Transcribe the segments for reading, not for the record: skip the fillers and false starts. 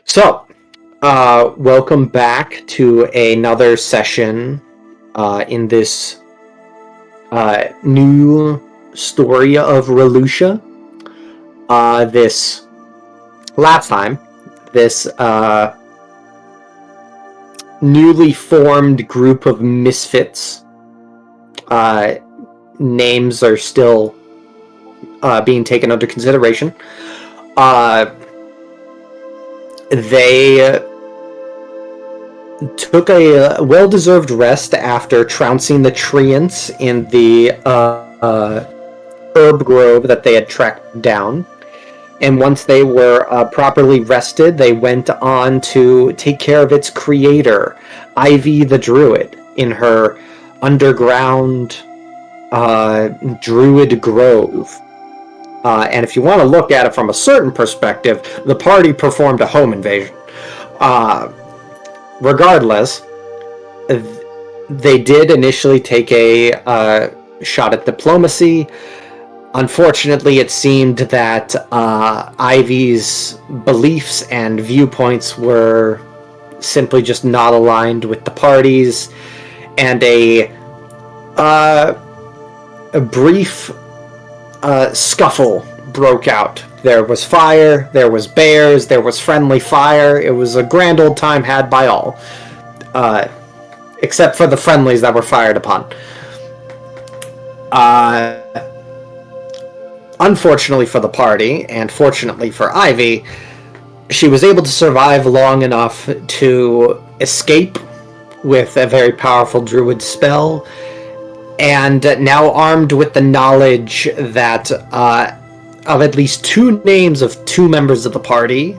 So, welcome back to another session in this new story of Relucia. This last time, this newly formed group of misfits. Names are still being taken under consideration. They took a well-deserved rest after trouncing the treants in the herb grove that they had tracked down. And once they were properly rested, they went on to take care of its creator, Ivy the Druid, in her underground Druid Grove. And if you want to look at it from a certain perspective, the party performed a home invasion. Regardless, they did initially take a shot at diplomacy. Unfortunately, it seemed that Ivy's beliefs and viewpoints were simply just not aligned with the party's, and a brief scuffle broke out. There was fire, there was bears, there was friendly fire. It was a grand old time had by all. Except for the friendlies that were fired upon. Unfortunately for the party, and fortunately for Ivy, she was able to survive long enough to escape with a very powerful druid spell, and now armed with the knowledge that of at least two names of two members of the party.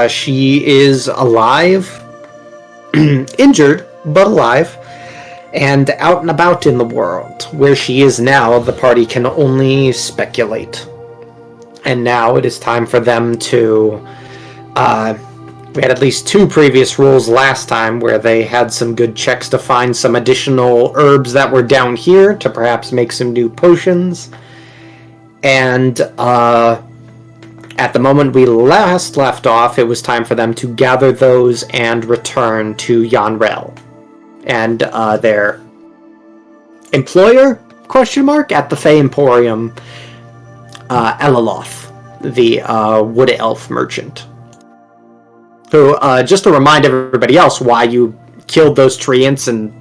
She is alive, injured, but alive, and out and about in the world. Where she is now, the party can only speculate. And now it is time for them to... we had at least two previous rules last time where they had some good checks to find some additional herbs that were down here to perhaps make some new potions. And at the moment we last left off, it was time for them to gather those and return to Yanrel. And their employer, at the Fey Emporium, Elaloth, the wood elf merchant. So, just to remind everybody else why you killed those treants and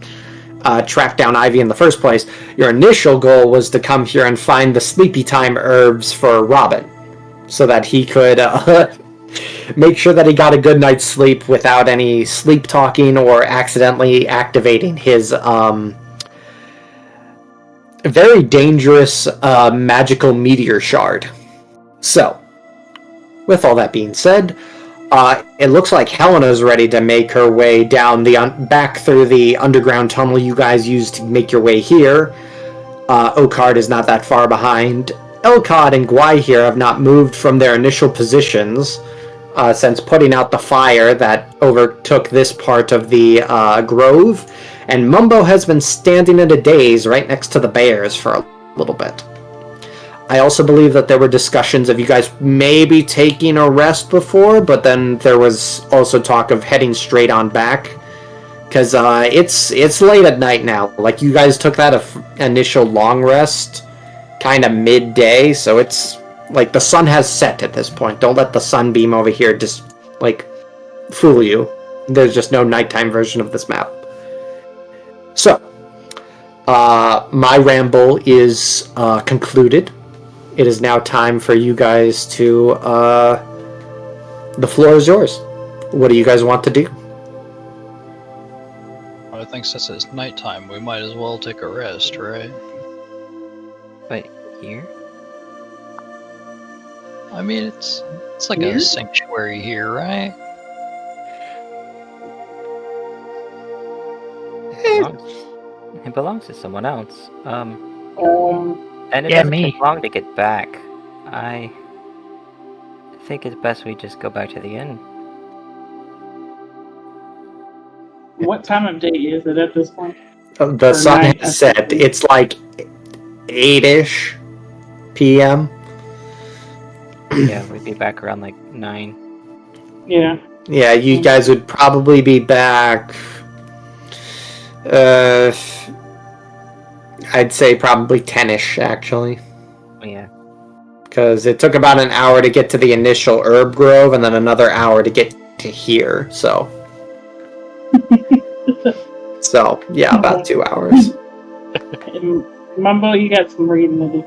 tracked down Ivy in the first place, your initial goal was to come here and find the sleepy time herbs for Robin, so that he could make sure that he got a good night's sleep without any sleep talking or accidentally activating his very dangerous magical meteor shard. So, with all that being said, it looks like Helena's ready to make her way down back through the underground tunnel you guys used to make your way here. Okard is not that far behind. Elcod and Gwai here have not moved from their initial positions since putting out the fire that overtook this part of the grove, and Mumbo has been standing in a daze right next to the bears for a little bit. I also believe that there were discussions of you guys maybe taking a rest before, but then there was also talk of heading straight on back, because it's late at night now. Like, you guys took that initial long rest kind of midday, so it's like the sun has set at this point. Don't let the sunbeam over here just like fool you. There's just no nighttime version of this map. So my ramble is concluded. It is now time for you guys to the floor is yours. What do you guys want to do? think since it's nighttime, we might as well take a rest, right? But here? I mean, it's like Here? a sanctuary here, right? It belongs to someone else. And it Yeah, doesn't me. take long to get back. I think it's best we just go back to the inn. What time of day is it at this point? The Or sun night, has I set. think. It's like 8-ish p.m. Yeah, we'd be back around like 9. Yeah. Yeah, you guys would probably be back. I'd say probably 10-ish, actually. Yeah. Because it took about an hour to get to the initial herb grove, and then another hour to get to here, so... So, yeah, about 2 hours. And Mumbo, you got some reading to do.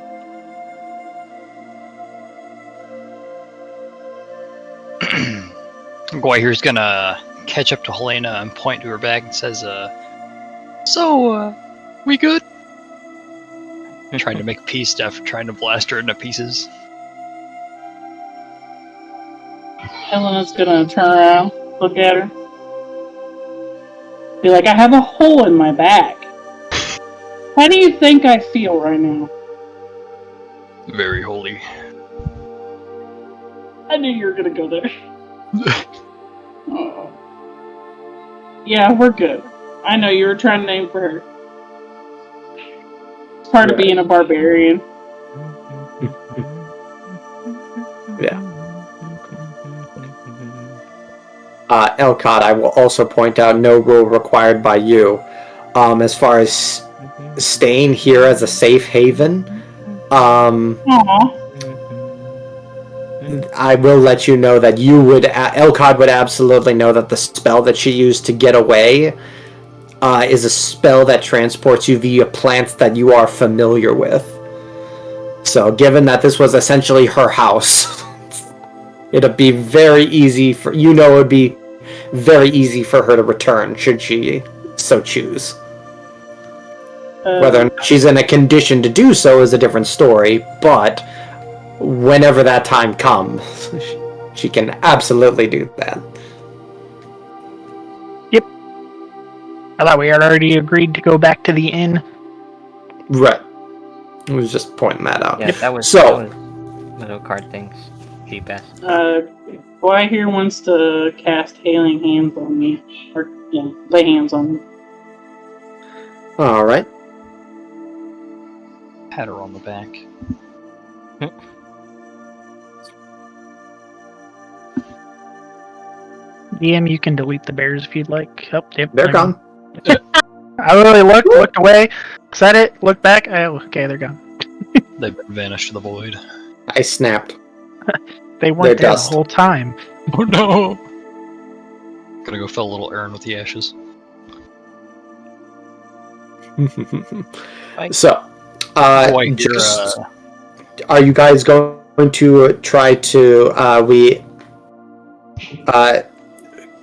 Guayher's gonna catch up to Helena and point to her bag and says, So, we good? Trying to make peace after trying to blast her into pieces. Helena's gonna turn around, look at her. Be like, I have a hole in my back. How do you think I feel right now? Very holy. I knew you were gonna go there. Oh. Yeah, we're good. I know you were trying to aim for her. It's part of being a barbarian. Yeah. Elcott, I will also point out no rule required by you. As far as staying here as a safe haven, Aww. I will let you know that Elcott would absolutely know that the spell that she used to get away is a spell that transports you via plants that you are familiar with. So, given that this was essentially her house, it'd be very easy for it would be very easy for her to return should she so choose. Whether or not she's in a condition to do so is a different story, but whenever that time comes, she can absolutely do that. Yep. I thought we had already agreed to go back to the inn. Right. I was just pointing that out. Yeah, that was little card things. Be best. Boy here wants to cast Healing Hands on me. Or, yeah, lay hands on me. Alright. Pat her on the back. DM, you can delete the bears if you'd like. Oh, yep, They're gone. I literally looked away, said it, looked back. Oh, okay, they're gone. They've been vanished to the void. I snapped. They weren't They're there dust. the whole time. Oh no! Gonna go fill a little urn with the ashes. So, Guayher, are you guys going to try to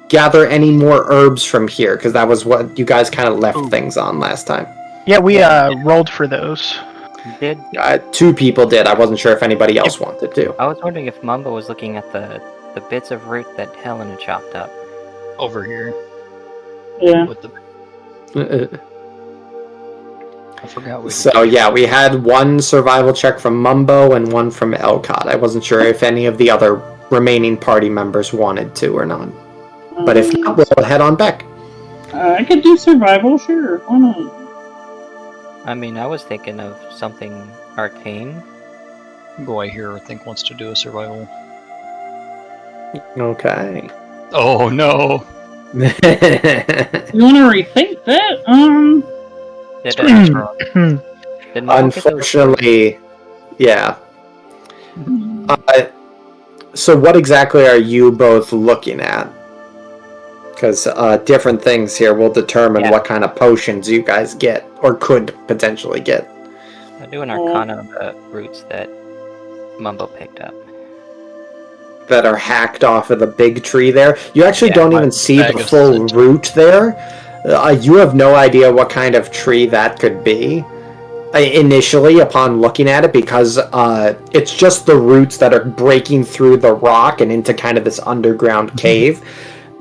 gather any more herbs from here? Because that was what you guys kind of left things on last time. Yeah, we rolled for those. Did 2 people did. I wasn't sure if anybody else wanted to. I was wondering if Mumbo was looking at the bits of root that Helena chopped up. over here. Yeah. With the... I forgot what. So yeah, we had 1 survival check from Mumbo and 1 from Elcott. I wasn't sure if any of the other remaining party members wanted to or not. But if not, we'll head on back. I could do survival, sure. Why not? I mean, I was thinking of something arcane. Guayher, I think, wants to do a survival. Okay. Oh no! You want to rethink that? Did Mumbo get those? Unfortunately, yeah. So what exactly are you both looking at? Because different things here will determine what kind of potions you guys get, or could potentially get. I do an arcana of the roots that Mumbo picked up. That are hacked off of the big tree there. You actually don't even see the bag of full scent. root there. You have no idea what kind of tree that could be initially upon looking at it, because it's just the roots that are breaking through the rock and into kind of this underground cave.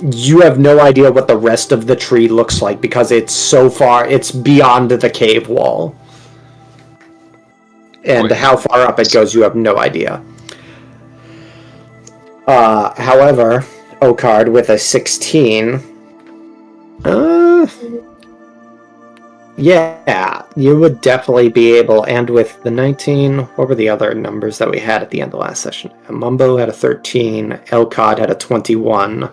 You have no idea what the rest of the tree looks like because it's so far, it's beyond the cave wall. And how far up it goes, you have no idea. However, Okard with a 16. Yeah, you would definitely be able, and with the 19, what were the other numbers that we had at the end of last session? Mumbo had a 13, Elcod had a 21.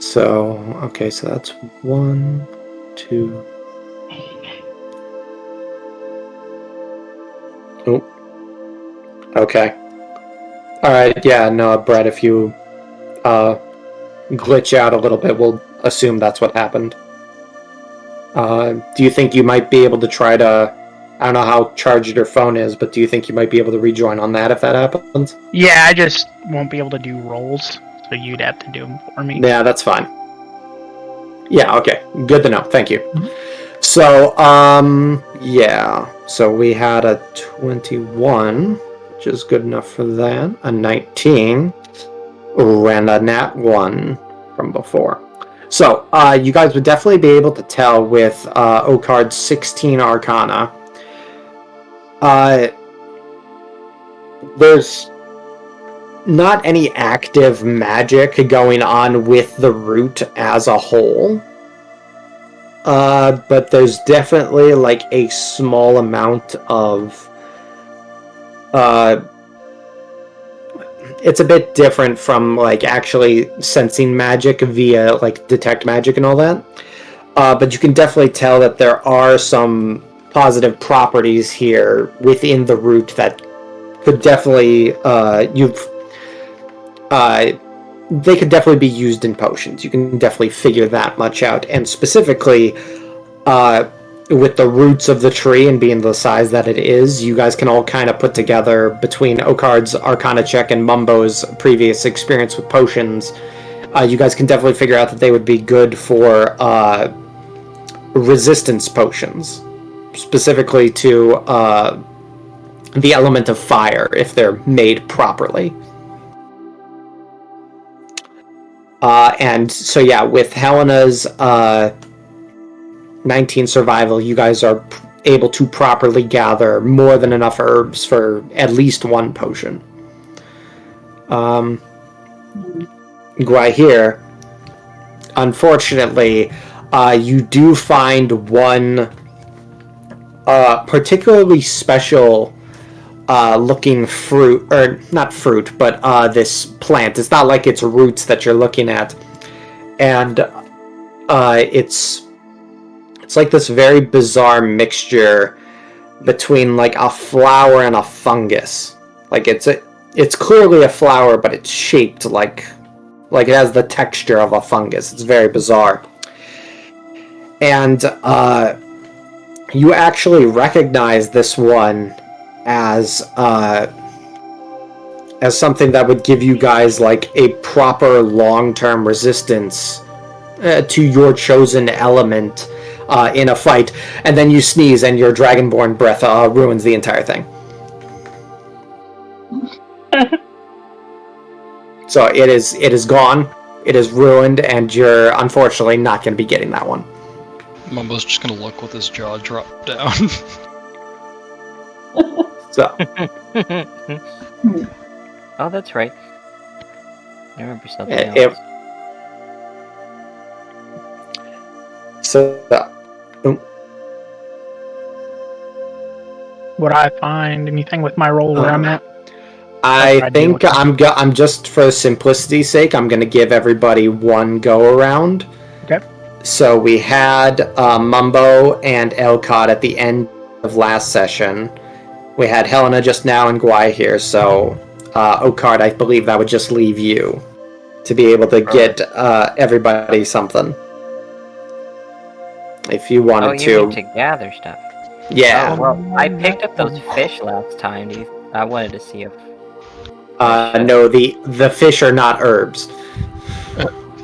So, okay, so that's 1, 2... Oh. Okay. Alright, yeah, no, Brett, if you glitch out a little bit, we'll assume that's what happened. Do you think you might be able to try to... I don't know how charged your phone is, but do you think you might be able to rejoin on that if that happens? Yeah, I just won't be able to do rolls, so you'd have to do them for me. Yeah, that's fine. Yeah, okay. Good to know. Thank you. Mm-hmm. So, yeah. So we had a 21, which is good enough for that. A 19. Ooh, and a nat 1 from before. So, you guys would definitely be able to tell with Okard's 16 Arcana. There's not any active magic going on with the root as a whole. But there's definitely like a small amount of... it's a bit different from like actually sensing magic via like detect magic and all that. But you can definitely tell that there are some positive properties here within the root that could definitely they could definitely be used in potions. You can definitely figure that much out. And specifically, with the roots of the tree and being the size that it is, you guys can all kind of put together between Okard's Arcana check and Mumbo's previous experience with potions. You guys can definitely figure out that they would be good for resistance potions, specifically to the element of fire if they're made properly. And so yeah, with Helena's 19 survival, you guys are able to properly gather more than enough herbs for at least one potion. Here, unfortunately, you do find one particularly special looking fruit, or not fruit, but this plant. It's not like it's roots that you're looking at, and it's like this very bizarre mixture between like a flower and a fungus. Like it's clearly a flower, but it's shaped like it has the texture of a fungus. It's very bizarre, and you actually recognize this one as something that would give you guys like a proper long-term resistance to your chosen element in a fight, and then you sneeze and your dragonborn breath ruins the entire thing. So it is gone, it is ruined, and you're unfortunately not going to be getting that one. Mumbo's just gonna look with his jaw dropped down. So Oh, that's right. I remember something else. Would I find anything with my roll where I'm at? I think I'm just, for simplicity's sake, I'm going to give everybody one go around. Okay. So we had Mumbo and Elcott at the end of last session. We had Helena just now and Guai here, so Okard, I believe that would just leave you to be able to get everybody something. If you wanted to. You need to gather stuff. Yeah. Oh, well, I picked up those fish last time. I wanted to see if... No, the fish are not herbs.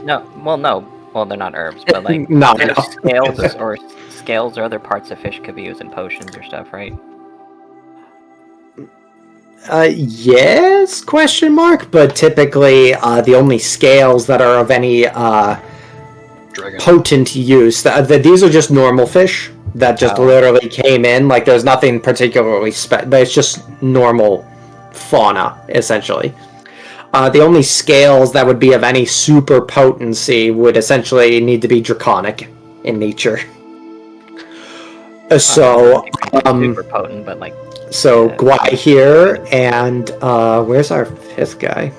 No, well, no. Well, they're not herbs, but like No, there's no. scales or other parts of fish could be used in potions or stuff, right? Yes? Question mark. But typically, the only scales that are of any Dragon. potent use, these are just normal fish that just literally came in. Like, there's nothing particularly but it's just normal fauna, essentially. The only scales that would be of any super potency would essentially need to be draconic in nature. Super potent, but like. So Gwai here, and where's our fifth guy?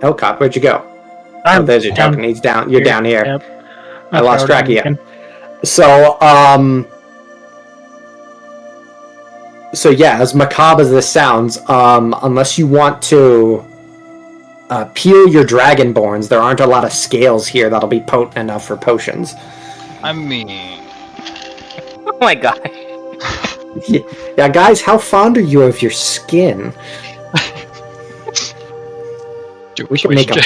Elcott, where'd you go? There's your token. He's down. You're down here. Yep. I lost track of you. Looking. So yeah, as macabre as this sounds, unless you want to peel your dragonborns, there aren't a lot of scales here that'll be potent enough for potions. I mean... Oh my god. Yeah, guys, how fond are you of your skin? We can make a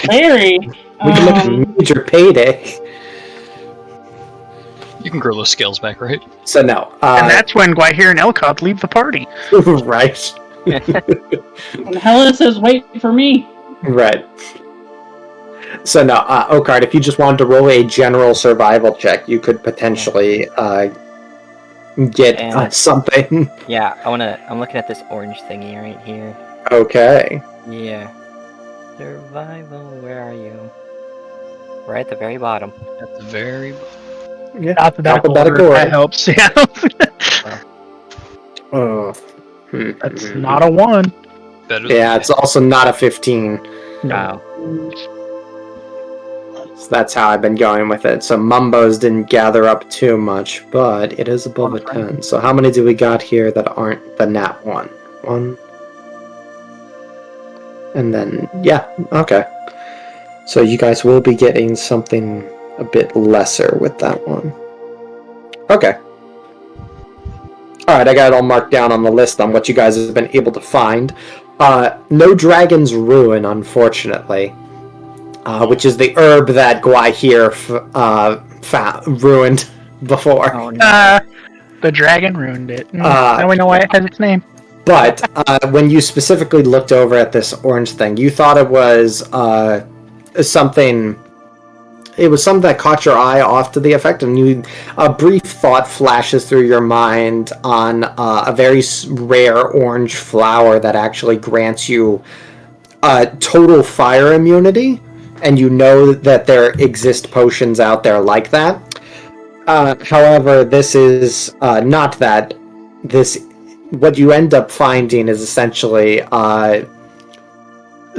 major payday. You can grow those scales back, right? So no. And that's when Gwahir and Elcott leave the party. Right. When Hella says, wait for me. Right. So no, Okard, if you just wanted to roll a general survival check, you could potentially get something. Yeah, I'm looking at this orange thingy right here. Okay. Yeah. Survival, where are you? Right at the very bottom. At the very... Yeah. Alphabetical order. That helps, yeah. That's not a 1. Yeah, it's also not a 15. No. So that's how I've been going with it. So Mumbos didn't gather up too much, but it is above a 10. So how many do we got here that aren't the nat 1? 1. And then, yeah, okay. So you guys will be getting something a bit lesser with that one. Okay. Alright, I got it all marked down on the list on what you guys have been able to find. No Dragon's Ruin, unfortunately. Which is the herb that Gwai here ruined before. Oh, no. The dragon ruined it. Now we know why it has its name. But when you specifically looked over at this orange thing, you thought it was something... It was something that caught your eye off to the effect, and a brief thought flashes through your mind on a very rare orange flower that actually grants you total fire immunity, and you know that there exist potions out there like that. However, this is not that. What you end up finding is essentially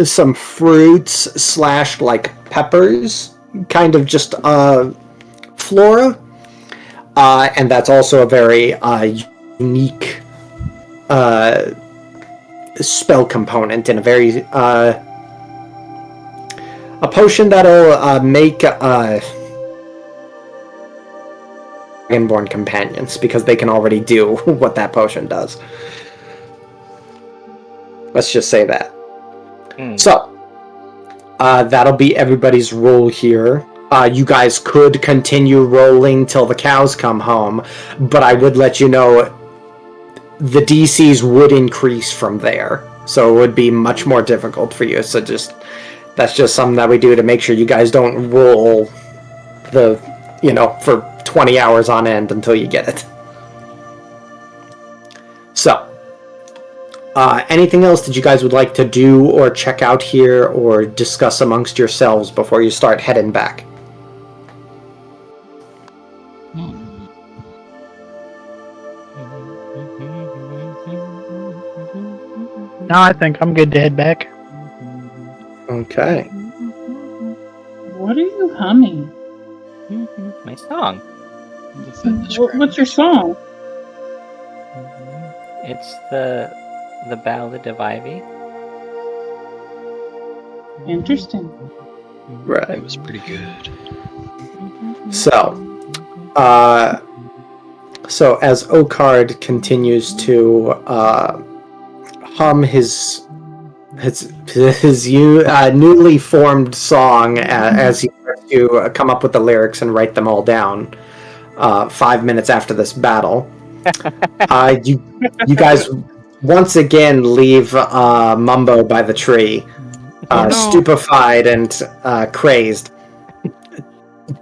some fruits / like peppers, kind of just flora, and that's also a very unique spell component, and a very a potion that'll make dragonborn companions, because they can already do what that potion does. Let's just say that. So that'll be everybody's roll here. You guys could continue rolling till the cows come home, but I would let you know the DCs would increase from there, so it would be much more difficult for you. So that's just something that we do to make sure you guys don't roll for 20 hours on end until you get it. So anything else that you guys would like to do or check out here or discuss amongst yourselves before you start heading back? No, I think I'm good to head back. Okay. What are you humming? My song. What's your song? It's the Ballad of Ivy. Interesting. Right. It was pretty good. So as Okard continues to hum his newly formed song as he starts to come up with the lyrics and write them all down 5 minutes after this battle. You guys once again leave Mumbo by the tree, stupefied and crazed,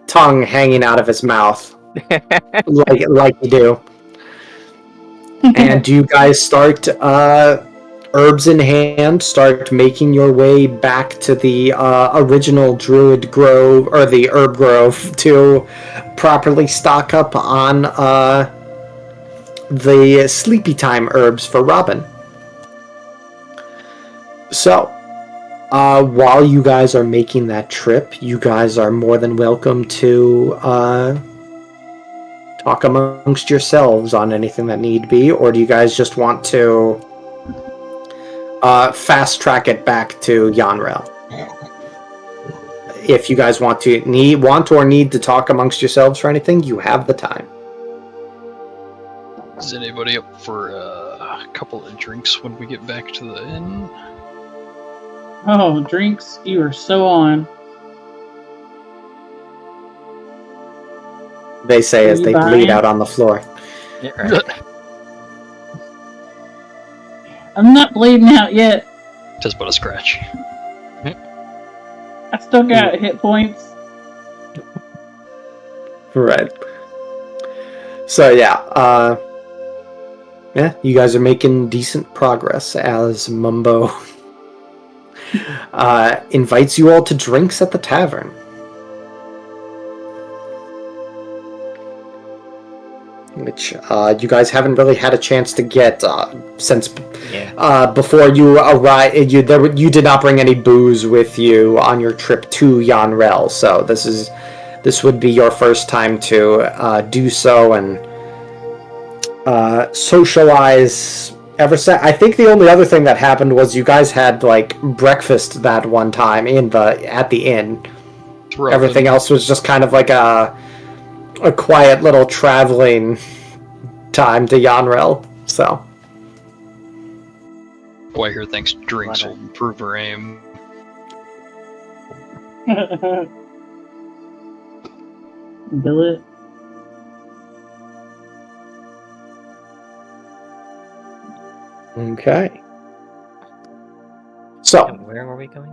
tongue hanging out of his mouth, like you do. And you guys start, herbs in hand, start making your way back to the original Druid Grove, or the Herb Grove, to properly stock up on the sleepy time herbs for Robin. So, while you guys are making that trip, you guys are more than welcome to talk amongst yourselves on anything that need be, or do you guys just want to fast track it back to Yanrel? If you guys want or need to talk amongst yourselves for anything, you have the time. Is anybody up for a couple of drinks when we get back to the inn? Oh, drinks, you are so on. They say as they bleed out on the floor. Yeah, right. I'm not bleeding out yet. Just but a scratch. I still got hit points. Right. So yeah, you guys are making decent progress as Mumbo invites you all to drinks at the tavern. Which you guys haven't really had a chance to get since before you arrived. You did not bring any booze with you on your trip to Yanrel, so this would be your first time to do so and socialize. I think the only other thing that happened was you guys had like breakfast that one time at the inn. Everything else was just kind of like a quiet little traveling time to Yanrel, so. Boy here thinks drinks will improve her aim. Do it. Okay. So. And where were we going?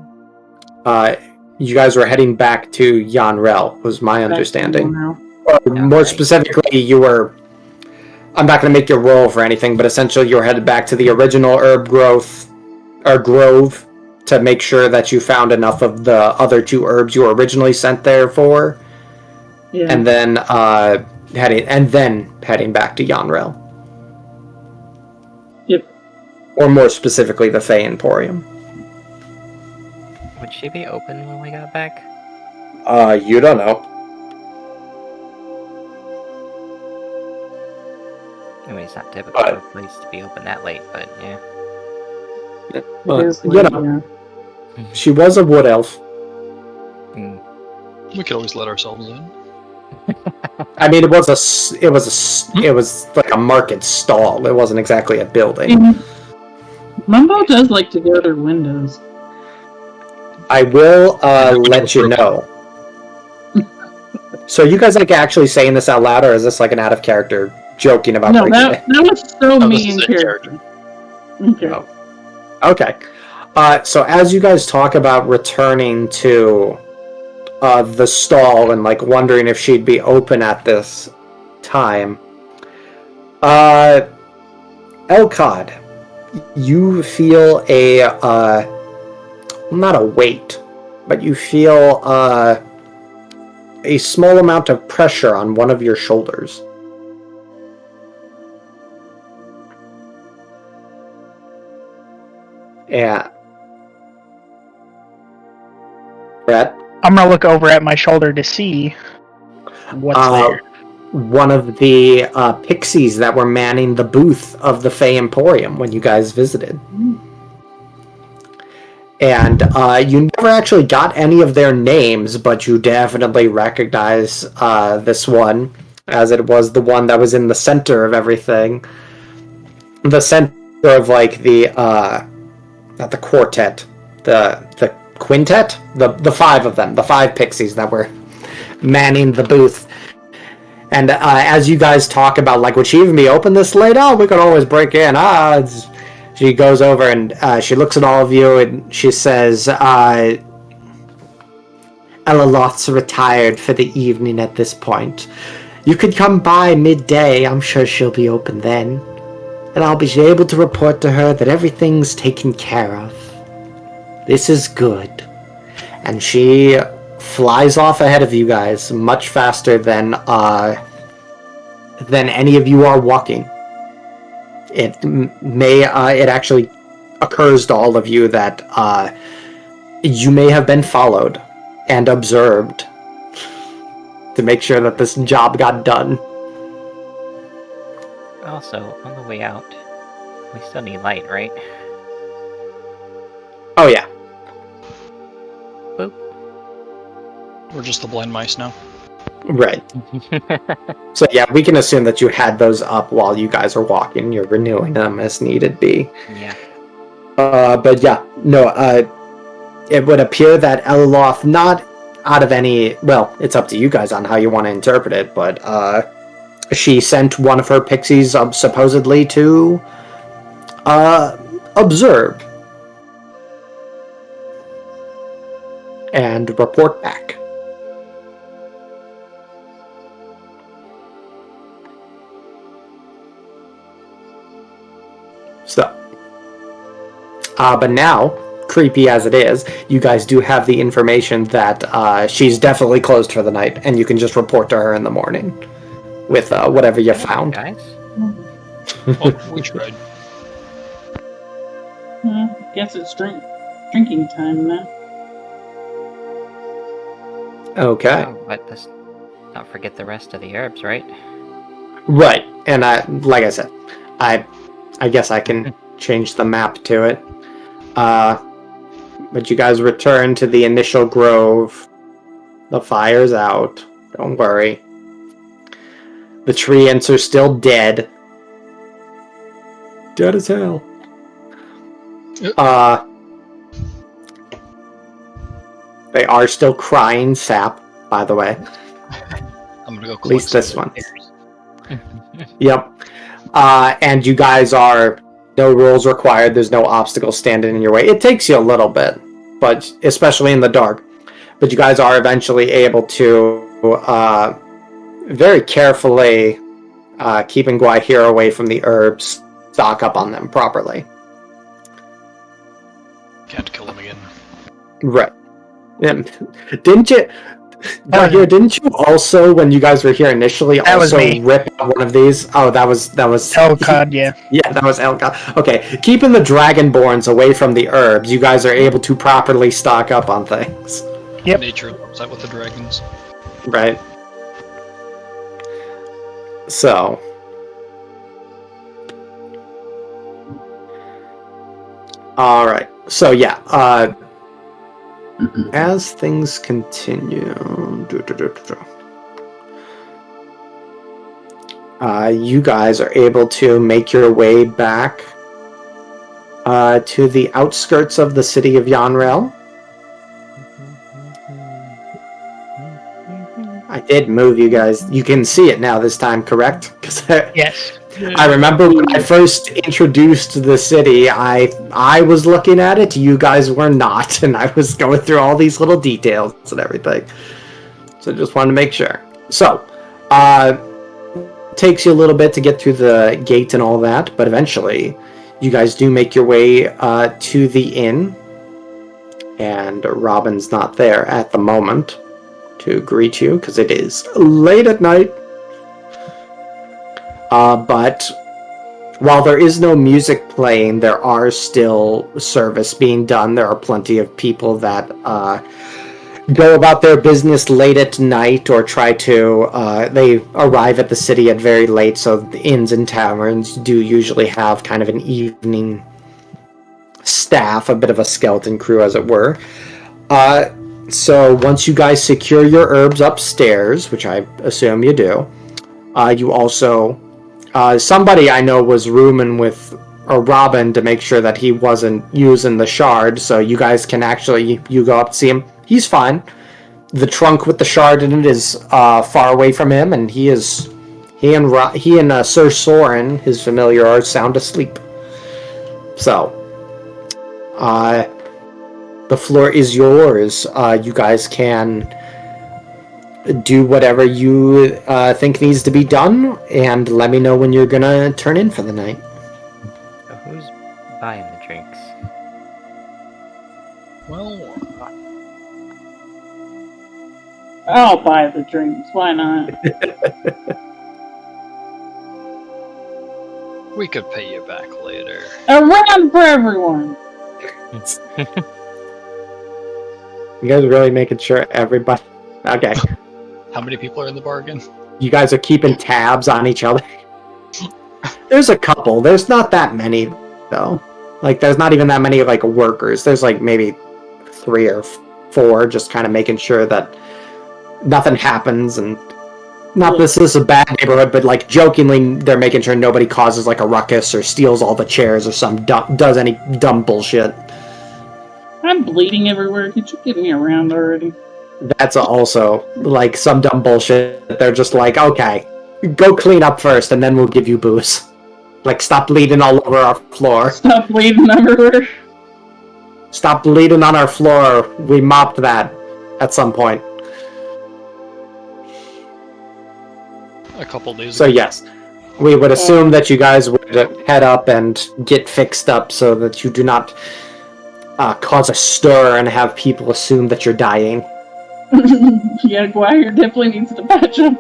You guys were heading back to Yanrel, was my understanding. More right. specifically, you were... I'm not going to make you roll for anything, but essentially you were headed back to the original grove to make sure that you found enough of the other two herbs you were originally sent there for. Yeah. And then heading back to Yanrel. Yep. Or more specifically, the Fey Emporium. Would she be open when we got back? You don't know. I mean, it's not typical for a place to be open that late, but yeah. But, you know, she was a wood elf. Mm. We could always let ourselves in. I mean, it was like a market stall. It wasn't exactly a building. Mumbo does like to go to windows. I will let you know. So, you guys like actually saying this out loud, or is this like an out of character joking about? No, that was so me in character. Okay. Oh. Okay. So as you guys talk about returning to the stall and like wondering if she'd be open at this time, Elcod, you feel not a weight, but you feel a small amount of pressure on one of your shoulders. Yeah. Brett? I'm gonna look over at my shoulder to see what's there. One of the pixies that were manning the booth of the Fey Emporium when you guys visited. And you never actually got any of their names, but you definitely recognize this one, as it was the one that was in the center of everything. The center of like the not the quartet, the quintet, the five of them, the five pixies that were manning the booth. And as you guys talk about, like, would she even be open this late? Oh, we could always break in. She goes over and she looks at all of you and she says, Elaloth's retired for the evening at this point. You could come by midday. I'm sure she'll be open then. And I'll be able to report to her that everything's taken care of. This is good. And she flies off ahead of you guys much faster than any of you are walking. It actually occurs to all of you that you may have been followed and observed to make sure that this job got done. Also, on the way out, we still need light, right? Oh yeah. Boop. We're just the blind mice now. Right. So yeah, we can assume that you had those up while you guys are walking. You're renewing them as needed be. Yeah. But yeah, no, it would appear that Elaloth, not out of any, well, it's up to you guys on how you want to interpret it, but she sent one of her pixies supposedly to observe and report back. So, but now, creepy as it is, you guys do have the information that she's definitely closed for the night, and you can just report to her in the morning with whatever you found. Guys? Well, we tried. Guess it's drinking time now. Okay. Oh, but let's not forget the rest of the herbs, right? Right, and like I said, I guess I can change the map to it. But you guys return to the initial grove. The fire's out. Don't worry. The treants are still dead. Dead as hell. They are still crying sap, by the way. I'm gonna go At least this one. papers. Yep. And you guys are, no rules required, there's no obstacles standing in your way. It takes you a little bit, but especially in the dark. But you guys are eventually able to very carefully, keeping Guahir away from the herbs, stock up on them properly. Can't kill him again. Right. Didn't you... Guahir, didn't you also, when you guys were here initially, That was also me. rip out one of these? Oh, that was Elcod, yeah. Yeah, that was Elcod. Okay, keeping the Dragonborns away from the herbs, you guys are able to properly stock up on things. Yep. Nature loves that with the dragons. Right. So. Alright. So, yeah. As things continue. You guys are able to make your way back to the outskirts of the city of Yanrel. I did move you guys. You can see it now this time, correct? Because Yes. I remember when I first introduced the city, I was looking at it, you guys were not, and I was going through all these little details and everything. So just wanted to make sure. So, takes you a little bit to get through the gate and all that, but eventually you guys do make your way to the inn, and Robin's not there at the moment to greet you because it is late at night. But while there is no music playing, there are still service being done. There are plenty of people that go about their business late at night or try to, they arrive at the city at very late, so the inns and taverns do usually have kind of an evening staff, a bit of a skeleton crew as it were. So once you guys secure your herbs upstairs, which I assume you do, you also, somebody I know was rooming with Robin to make sure that he wasn't using the shard, so you guys can actually, you go up to see him, he's fine. the trunk with the shard in it is far away from him, and he and Sir Soren, his familiar, are sound asleep. So, the floor is yours. You guys can do whatever you think needs to be done, and let me know when you're gonna turn in for the night. So who's buying the drinks? Well, I'll buy the drinks. Why not? we could pay you back later. A round for everyone. You guys are really making sure everybody... Okay. How many people are in the bargain? You guys are keeping tabs on each other. There's a couple. There's not that many, though. Like, there's not even that many, like, workers. There's, like, maybe 3 or 4, just kind of making sure that nothing happens, and not this is a bad neighborhood, but, like, jokingly, they're making sure nobody causes, like, a ruckus or steals all the chairs or does any dumb bullshit. I'm bleeding everywhere. Could you give me a round already? That's also, like, some dumb bullshit. They're just like, okay, go clean up first, and then we'll give you booze. Like, stop bleeding all over our floor. Stop bleeding everywhere. Stop bleeding on our floor. We mopped that at some point. A couple days So ago. yes, we would assume that you guys would head up and get fixed up so that you do not cause a stir and have people assume that you're dying. Yeah, Guire definitely needs to patch up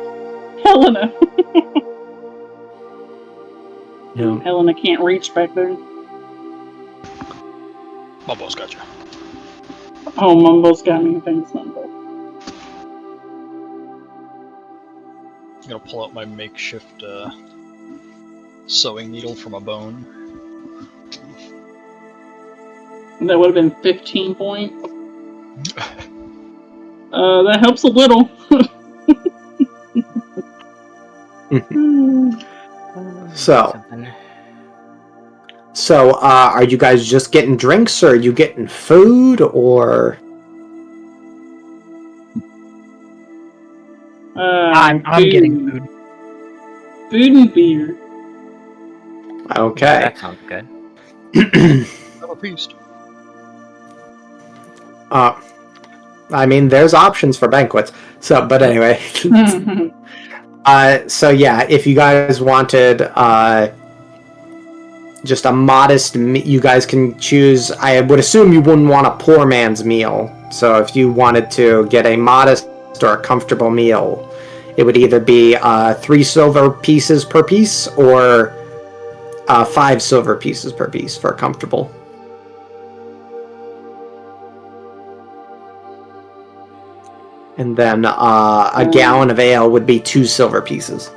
Helena. Yeah. Helena can't reach back there. Mumbo's got you. Oh, Mumbo's got me. Thanks, Mumbo. I'm gonna pull out my makeshift sewing needle from a bone. That would have been 15 points. That helps a little. So, are you guys just getting drinks, or are you getting food, or? I'm getting food. Food and beer. Okay. That sounds good. Have a feast. I mean, there's options for banquets. So, but anyway. So yeah, if you guys wanted just a modest, you guys can choose. I would assume you wouldn't want a poor man's meal. So if you wanted to get a modest or a comfortable meal, it would either be 3 silver pieces per piece or 5 silver pieces per piece for comfortable. And then a gallon of ale would be 2 silver pieces.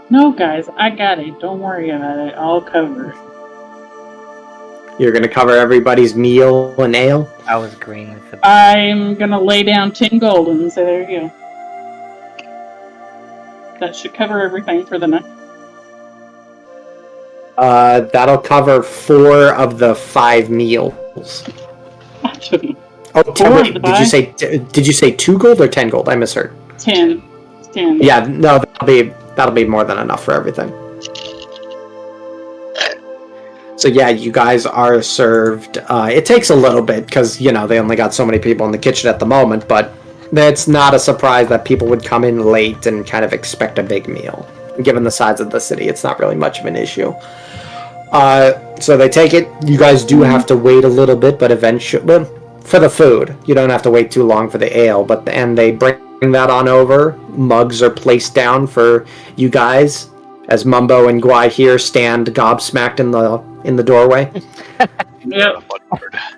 No, guys, I got it. Don't worry about it. I'll cover. You're going to cover everybody's meal and ale? I was agreeing with the. I'm gonna lay down 10 gold and say, there you go. That should cover everything for the night. That'll cover 4 of the 5 meals. Oh, did you say 2 gold or 10 gold? I misheard. 10. 10. Yeah, no, that'll be more than enough for everything. So yeah, you guys are served. It takes a little bit because, you know, they only got so many people in the kitchen at the moment, but it's not a surprise that people would come in late and kind of expect a big meal. Given the size of the city, it's not really much of an issue. So they take it. You guys do have to wait a little bit, but eventually, for the food, you don't have to wait too long for the ale. And they bring that on over. Mugs are placed down for you guys, as Mumbo and Guai here stand gobsmacked in the doorway. Yep.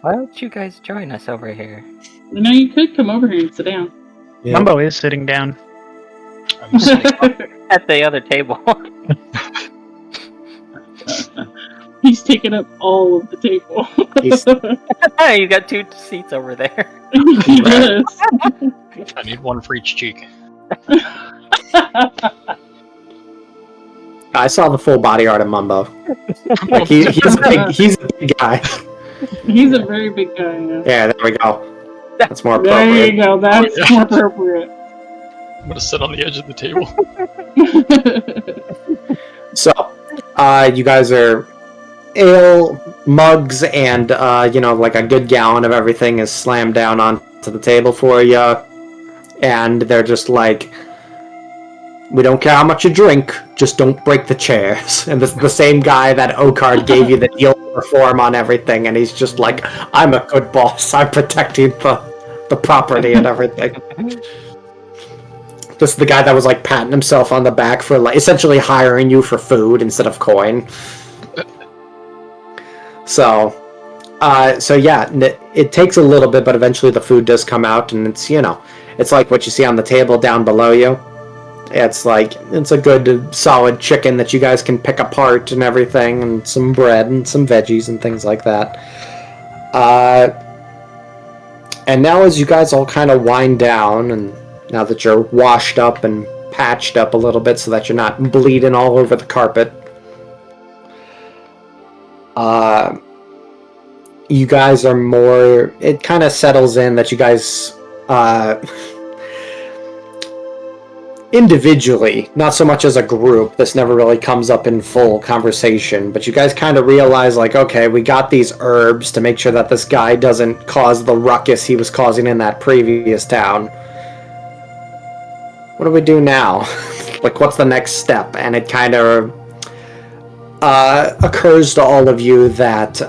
Why don't you guys join us over here? You know, you could come over here and sit down. Yeah. Mumbo is sitting down. I'm sitting At the other table. He's taking up all of the table. You got 2 seats over there. He does. I need one for each cheek. I saw the full body art of Mumbo. Like he's a big guy. He's a very big guy. Yeah. Yeah, there we go. That's more There appropriate. you go. That's Yeah. more appropriate. I'm gonna sit on the edge of the table. So, you guys are ale mugs and like a good gallon of everything is slammed down onto the table for you, and they're just like, we don't care how much you drink, just don't break the chairs. And this is the same guy that Okard gave you the deal to perform on everything, and he's just like, I'm a good boss, I'm protecting the property and everything. This is the guy that was like patting himself on the back for like essentially hiring you for food instead of coin. So yeah, it takes a little bit, but eventually the food does come out, and it's like what you see on the table down below you. It's a good solid chicken that you guys can pick apart and everything, and some bread and some veggies and things like that. And now as you guys all kind of wind down, and now that you're washed up and patched up a little bit so that you're not bleeding all over the carpet, you guys are more... It kind of settles in that you guys... individually, not so much as a group, this never really comes up in full conversation, but you guys kind of realize, like, okay, we got these herbs to make sure that this guy doesn't cause the ruckus he was causing in that previous town. What do we do now? Like, what's the next step? And it kind of occurs to all of you that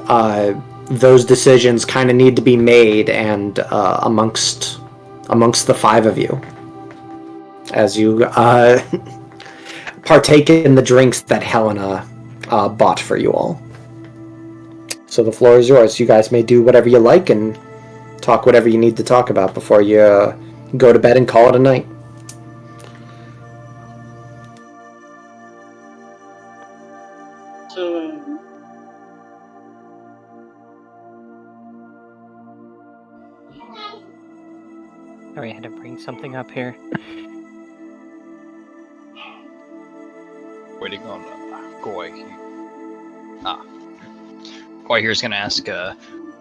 those decisions kind of need to be made, and amongst the five of you, as you partake in the drinks that Helena bought for you all. So the floor is yours. You guys may do whatever you like and talk whatever you need to talk about before you go to bed and call it a night. So, Sorry, I had to bring something up here. Waiting on Goy. Goy here's gonna ask,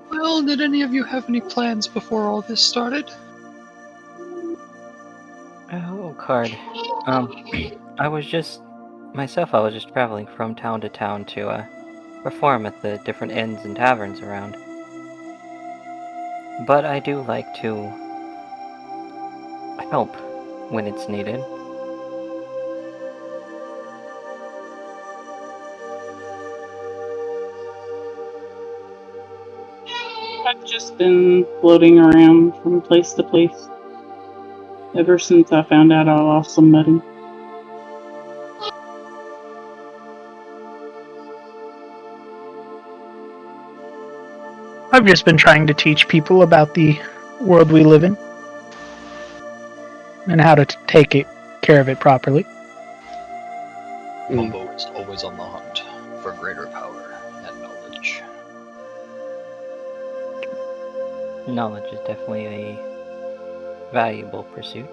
well, did any of you have any plans before all this started? Oh, card. I was just traveling from town to town to perform at the different inns and taverns around. But I do like to help when it's needed. I've just been floating around from place to place ever since I found out I lost somebody. I've just been trying to teach people about the world we live in and how to take care of it properly. Mumbo is always on the hunt for greater power and knowledge. Knowledge is definitely a valuable pursuit.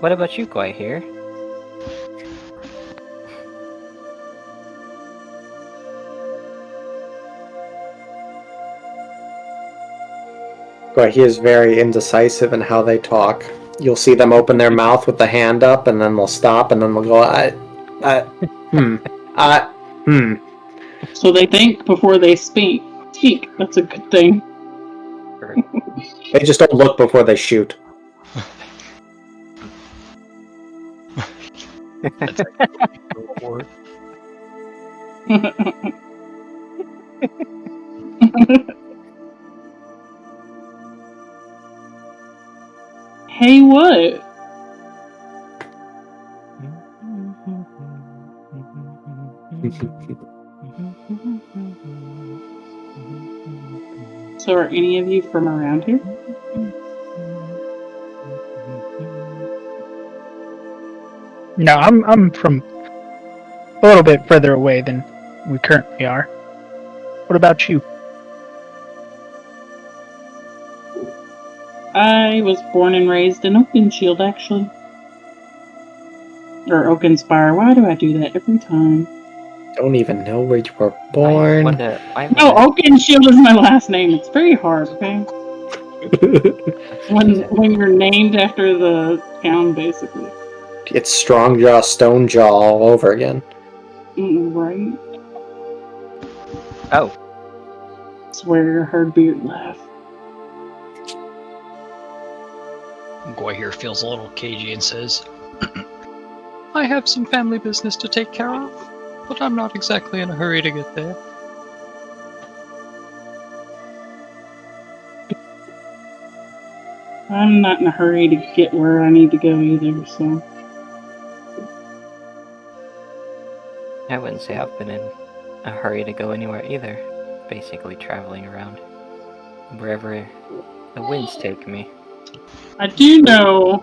What about you, Goy here? But he is very indecisive in how they talk. You'll see them open their mouth with the hand up, and then they'll stop, and then they'll go, So they think before they speak. That's a good thing. They just don't look before they shoot. That's reward. Hey, what? So are any of you from around here? No, I'm from a little bit further away than we currently are. What about you? I was born and raised in Oakenshield, actually. Or Oakenspire. Why do I do that every time? Don't even know where you were I born. wonder. No, Oakenshield is my last name. It's very hard, okay? When you're named after the town, basically. It's Strongjaw, Stonejaw all over again. Right? Oh, Swear, heard Beard laugh. Goy feels a little cagey and says, I have some family business to take care of, but I'm not exactly in a hurry to get there. I'm not in a hurry to get where I need to go either, so. I wouldn't say I've been in a hurry to go anywhere either. Basically traveling around wherever the winds take me. I do know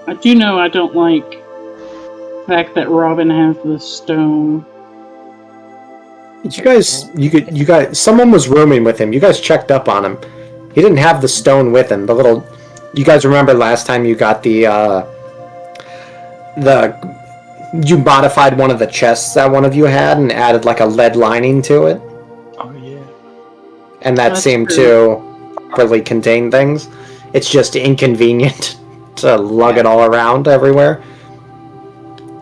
I don't like the fact that Robin has the stone. You guys, someone was rooming with him. You guys checked up on him. He didn't have the stone with him. You guys remember last time you got you modified one of the chests that one of you had and added like a lead lining to it? Oh, yeah. And that That's seemed true. to properly contain things. It's just inconvenient to lug it all around everywhere.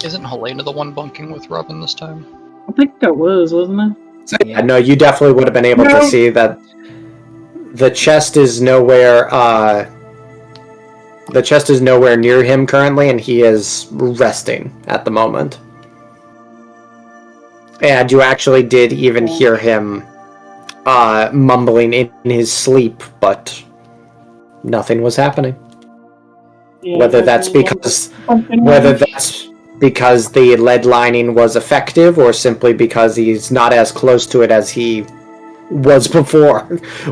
Isn't Helena the one bunking with Robin this time? I think that wasn't it? So, yeah, no, you definitely would have been able to see that the chest is nowhere. The chest is nowhere near him currently, and he is resting at the moment. And you actually did even hear him mumbling in his sleep, but nothing was happening. Yeah, Whether that's because the lead lining was effective, or simply because he's not as close to it as he was before,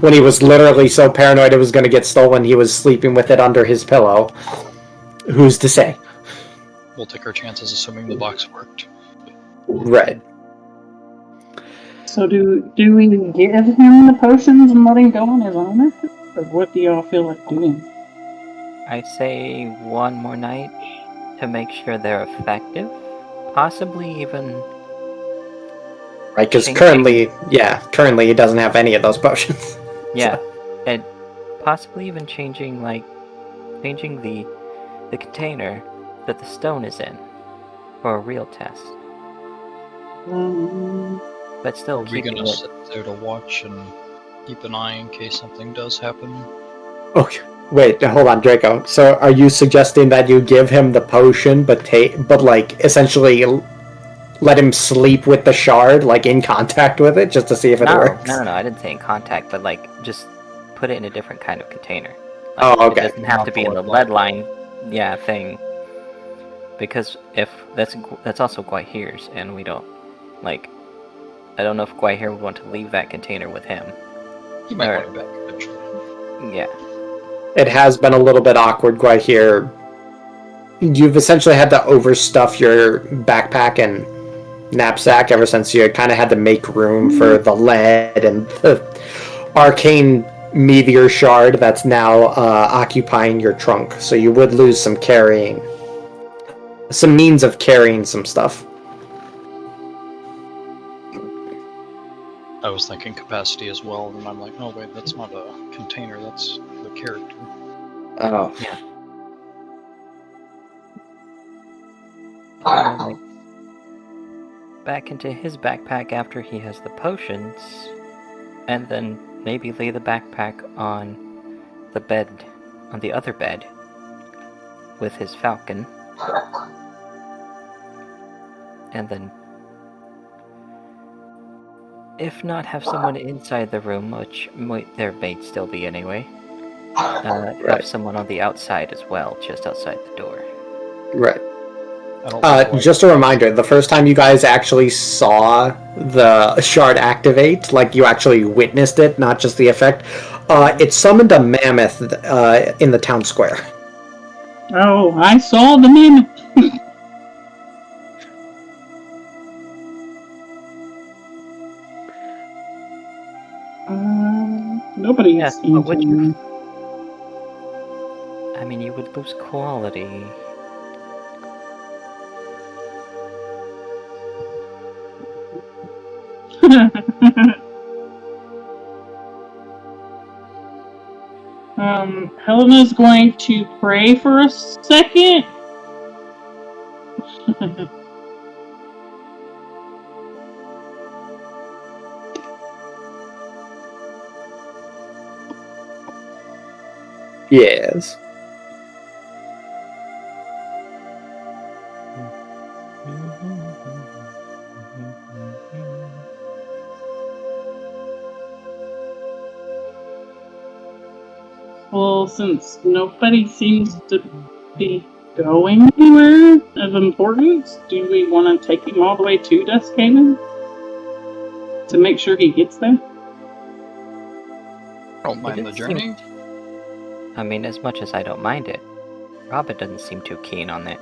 when he was literally so paranoid it was going to get stolen, he was sleeping with it under his pillow. Who's to say? We'll take our chances assuming the box worked. Right. So do we give him the potions and let him go on his own? Or what do y'all feel like doing? I say one more night to make sure they're effective. Possibly even. Right, because currently he doesn't have any of those potions. Yeah, and possibly even changing the container that the stone is in for a real test. But still Are we keeping gonna it. sit there to watch and keep an eye in case something does happen? Okay, wait, hold on, Draco. So, are you suggesting that you give him the potion, but essentially let him sleep with the shard, like in contact with it, just to see if it works? No. I didn't say in contact, but just put it in a different kind of container. Oh, okay. It doesn't have to be in the lead line, thing. Because if that's also Guahir's, and we don't I don't know if Guahir would want to leave that container with him. He might want it back eventually. Yeah. It has been a little bit awkward, Guahir. You've essentially had to overstuff your backpack and knapsack ever since you kind of had to make room for the lead and the arcane meteor shard that's now occupying your trunk. So you would lose some means of carrying some stuff. I was thinking capacity as well, and I'm like, oh wait, that's not a container, that's the character. Oh. Yeah. Back into his backpack after he has the potions, and then maybe lay the backpack on the bed, on the other bed, with his falcon, and then, if not, have someone inside the room, which there may still be anyway. Have someone on the outside as well, just outside the door. Right. Just a reminder, the first time you guys actually saw the shard activate, you actually witnessed it, not just the effect, it summoned a mammoth in the town square. Oh, I saw the mammoth. Nobody Yes, is but would you? anything. I mean, you would lose quality. Helena's going to pray for a second. Yes. Well, since nobody seems to be going anywhere of importance, do we want to take him all the way to Duskhaven to make sure he gets there? Don't mind the journey. I mean, as much as I don't mind it, Robin doesn't seem too keen on it.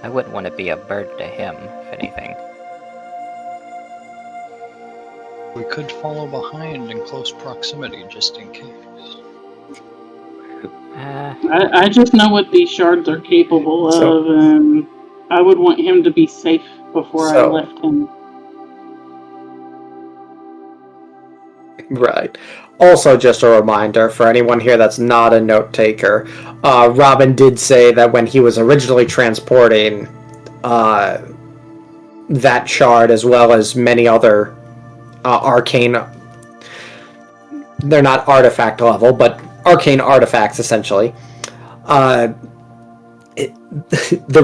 I wouldn't want to be a burden to him, if anything. We could follow behind in close proximity just in case. I just know what these shards are capable of, and I would want him to be safe before I left him. Right. Also, just a reminder for anyone here that's not a note taker, Robin did say that when he was originally transporting that shard, as well as many other arcane, they're not artifact level, but arcane artifacts essentially. The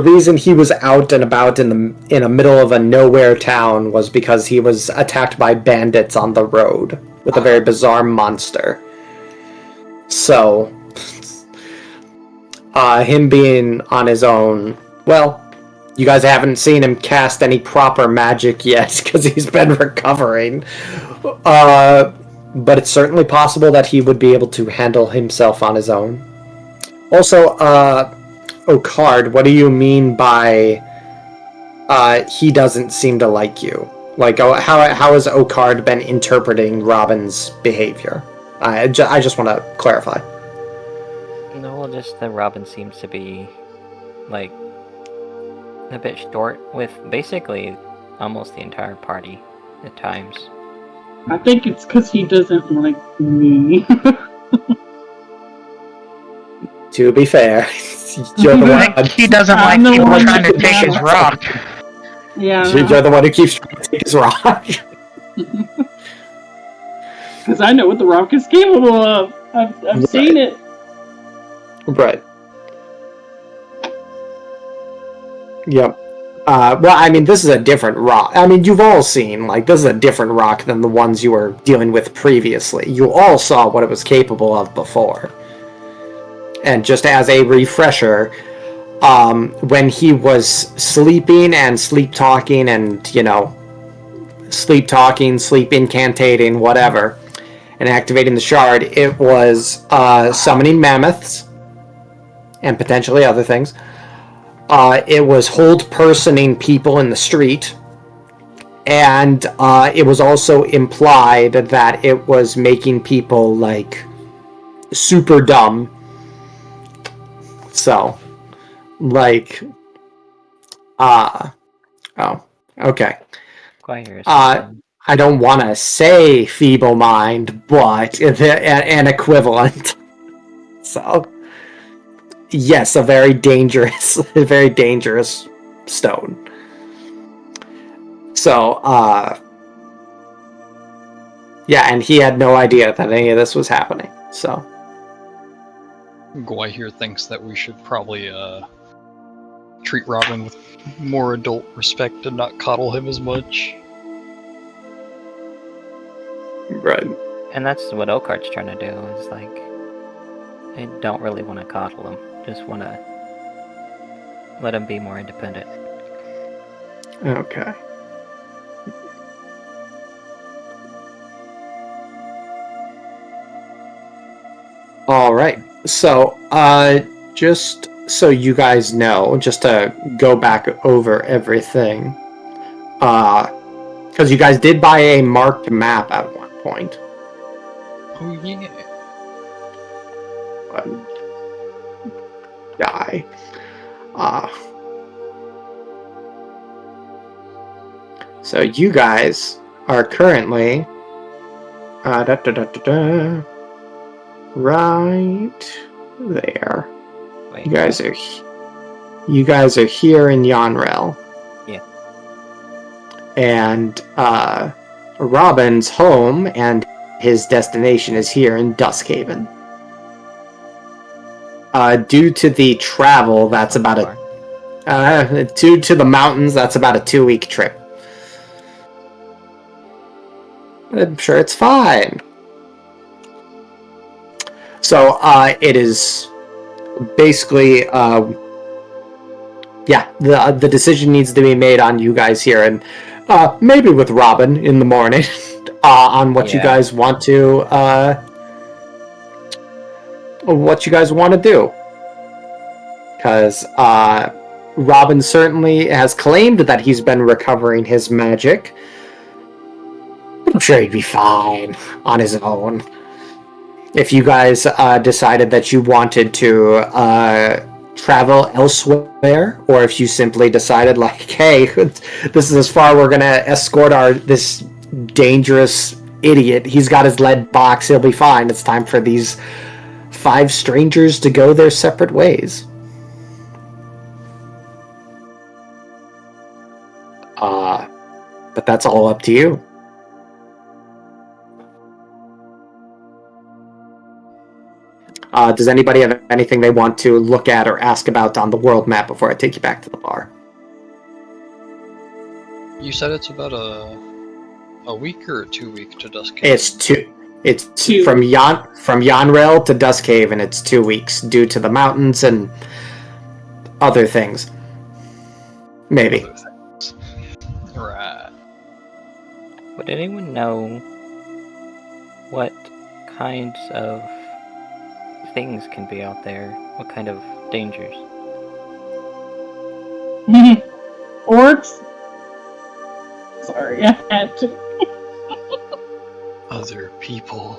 reason he was out and about in the middle of a nowhere town was because he was attacked by bandits on the road with a very bizarre monster. So, him being on his own, well, you guys haven't seen him cast any proper magic yet because he's been recovering. But it's certainly possible that he would be able to handle himself on his own. Also, Okard, what do you mean by he doesn't seem to like you? Like, how has Okard been interpreting Robin's behavior? I just want to clarify. No, well, just that Robin seems to be, like, a bit short with basically almost the entire party at times. I think it's because he doesn't like me. To be fair, you're the I think he doesn't like I'm the people one trying to that take his can- rock. Yeah, You're the one who keeps trying to take his rock. because I know what the rock is capable of. I've seen it. Right. Yep. Well, I mean, this is a different rock. I mean, you've all seen, like, this is a different rock than the ones you were dealing with previously. You all saw what it was capable of before. And just as a refresher, when he was sleeping and sleep-talking and, sleep-talking, sleep-incantating, whatever, and activating the shard, it was summoning mammoths and potentially other things. It was hold-personing people in the street, and it was also implied that it was making people, like, super dumb. So, like, oh, okay. I don't want to say feeble mind, but an equivalent. So, yes, a very dangerous stone. So, yeah, and he had no idea that any of this was happening. So, Guy here thinks that we should probably treat Robin with more adult respect and not coddle him as much. right. And that's what Okard's trying to do, is like, I don't really want to coddle him, just want to let him be more independent. Okay. All right. So, just so you guys know, just to go back over everything, because you guys did buy a marked map at one point. Oh yeah. One die. Uh, so you guys are currently right there. Wait, You guys are here in Yanrel. Yeah. And Robin's home and his destination is here in Duskhaven. Due to the travel, that's about due to the mountains, that's about a 2-week trip. I'm sure it's fine. So it is basically, the decision needs to be made on you guys here, and maybe with Robin in the morning on what you guys want to do. Because Robin certainly has claimed that he's been recovering his magic. I'm sure he'd be fine on his own. If you guys decided that you wanted to travel elsewhere, or if you simply decided, like, hey, this is as far we're going to escort this dangerous idiot. He's got his lead box. He'll be fine. It's time for these 5 strangers to go their separate ways. But that's all up to you. Does anybody have anything they want to look at or ask about on the world map before I take you back to the bar? You said it's about a week or a 2-week to Duskhaven? It's two. It's Two. from Yanrel to Duskhaven. It's 2 weeks due to the mountains and other things. Maybe. Other things. Right. Would anyone know what kinds of things can be out there? What kind of dangers? Orcs? Sorry, I had to. Other people.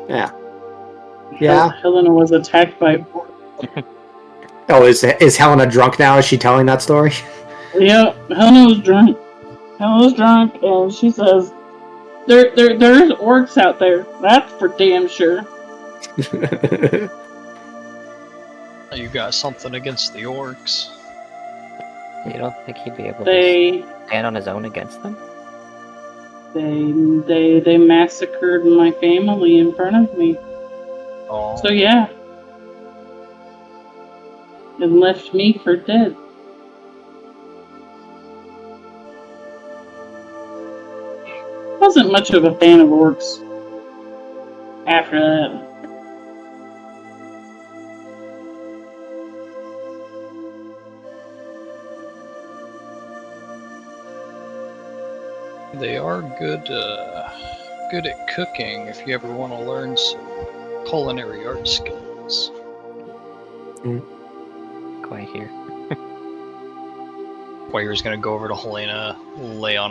Yeah. Yeah. Helena was attacked by orcs. Oh, is Helena drunk now? Is she telling that story? Yeah, Helena was drunk. And she says, there's orcs out there. That's for damn sure. You got something against the orcs? You don't think he'd be able to They stand on his own against them? they massacred my family in front of me. Oh. So yeah. And left me for dead. Wasn't much of a fan of orcs after that. They are good at cooking if you ever want to learn some culinary art skills. Quite here. Quayer's gonna go over to Helena, lay her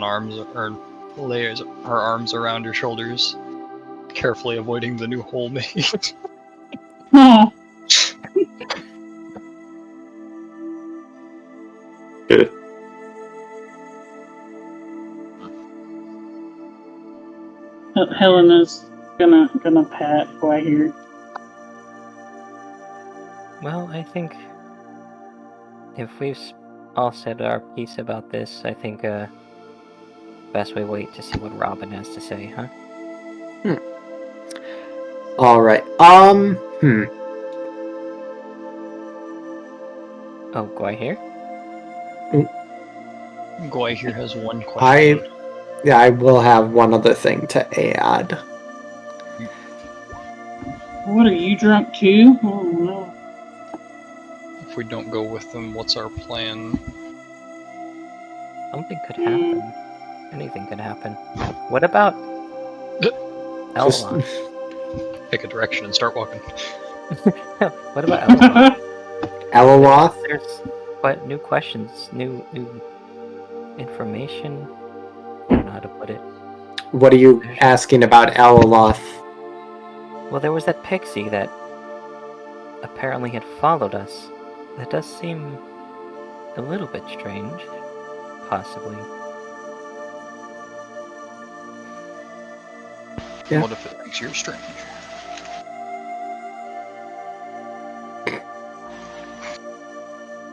arms around her shoulders, carefully avoiding the new hole made. Oh. Helena's gonna pat Dwight here. Well, I think if we've all said our piece about this, I think best we wait to see what Robin has to say, huh? All right. Oh, Guy here? Guy here has one question. I will have one other thing to add. What, are you drunk too? Oh no. If we don't go with them, what's our plan? Something could happen. Anything could happen. What about Elrond? Pick a direction and start walking. What about Elrond? Eloloth? There's quite new questions, new information. I don't know how to put it. What are you asking about Alaloth? Well, there was that pixie that apparently had followed us. That does seem a little bit strange. Possibly. Yeah. What if it thinks you're strange?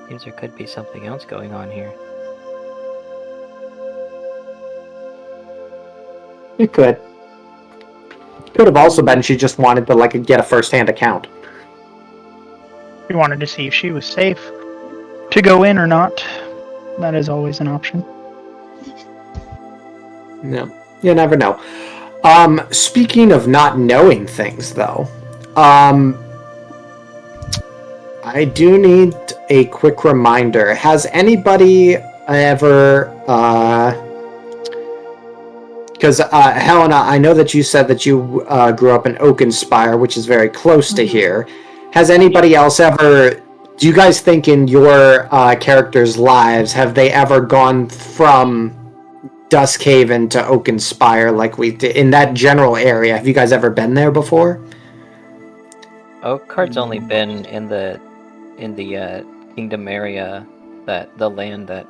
Seems there could be something else going on here. It could. Could have also been she just wanted to get a first-hand account. We wanted to see if she was safe to go in or not. That is always an option. No, you never know. Speaking of not knowing things, though, I do need a quick reminder. Has anybody ever, because Helena, I know that you said that you grew up in Oakenspire, which is very close to here. Has anybody else ever, do you guys think in your characters' lives, have they ever gone from Duskhaven to Oakenspire like we did, in that general area? Have you guys ever been there before? Oakheart's only been in the kingdom area, that the land that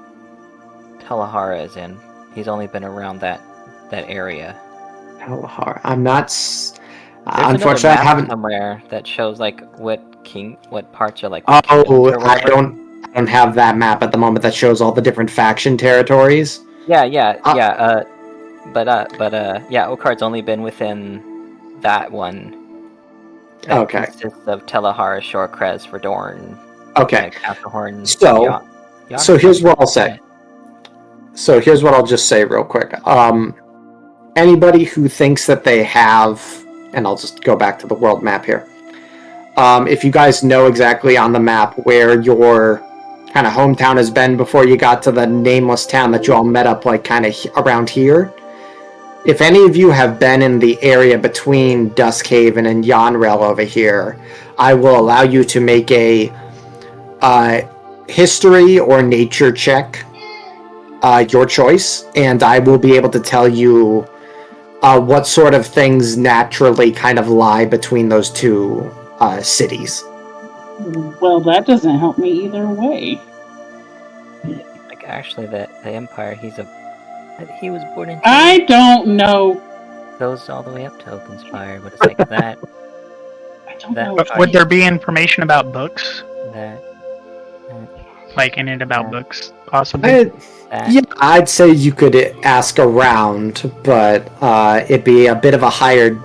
Talahara is in. He's only been around that area. Talahara. I'm not. There's Unfortunately, another I map haven't. somewhere that shows what parts are like. Oh, kingdoms or I whatever. don't have that map at the moment that shows all the different faction territories. Yeah. Oakheart's only been within that one. That Okay. consists of Telahara, Shorecrest, Verdorn, Okay. Castahorn. So here's what I'll say. So here's what I'll just say real quick. Anybody who thinks that they have, and I'll just go back to the world map here. If you guys know exactly on the map where your kind of hometown has been before you got to the nameless town that you all met up kind of around here, if any of you have been in the area between Duskhaven and Yanrel over here, I will allow you to make a history or nature check, your choice, and I will be able to tell you what sort of things naturally kind of lie between those two cities. Well, that doesn't help me either way. Actually, the Empire, he was born in. I don't know. Goes all the way up to Oakenspire. What is like that? I don't That- know. But would there be information about books? That. Like in it about books, possibly? Yeah, I'd say you could ask around, but it'd be a bit of a higher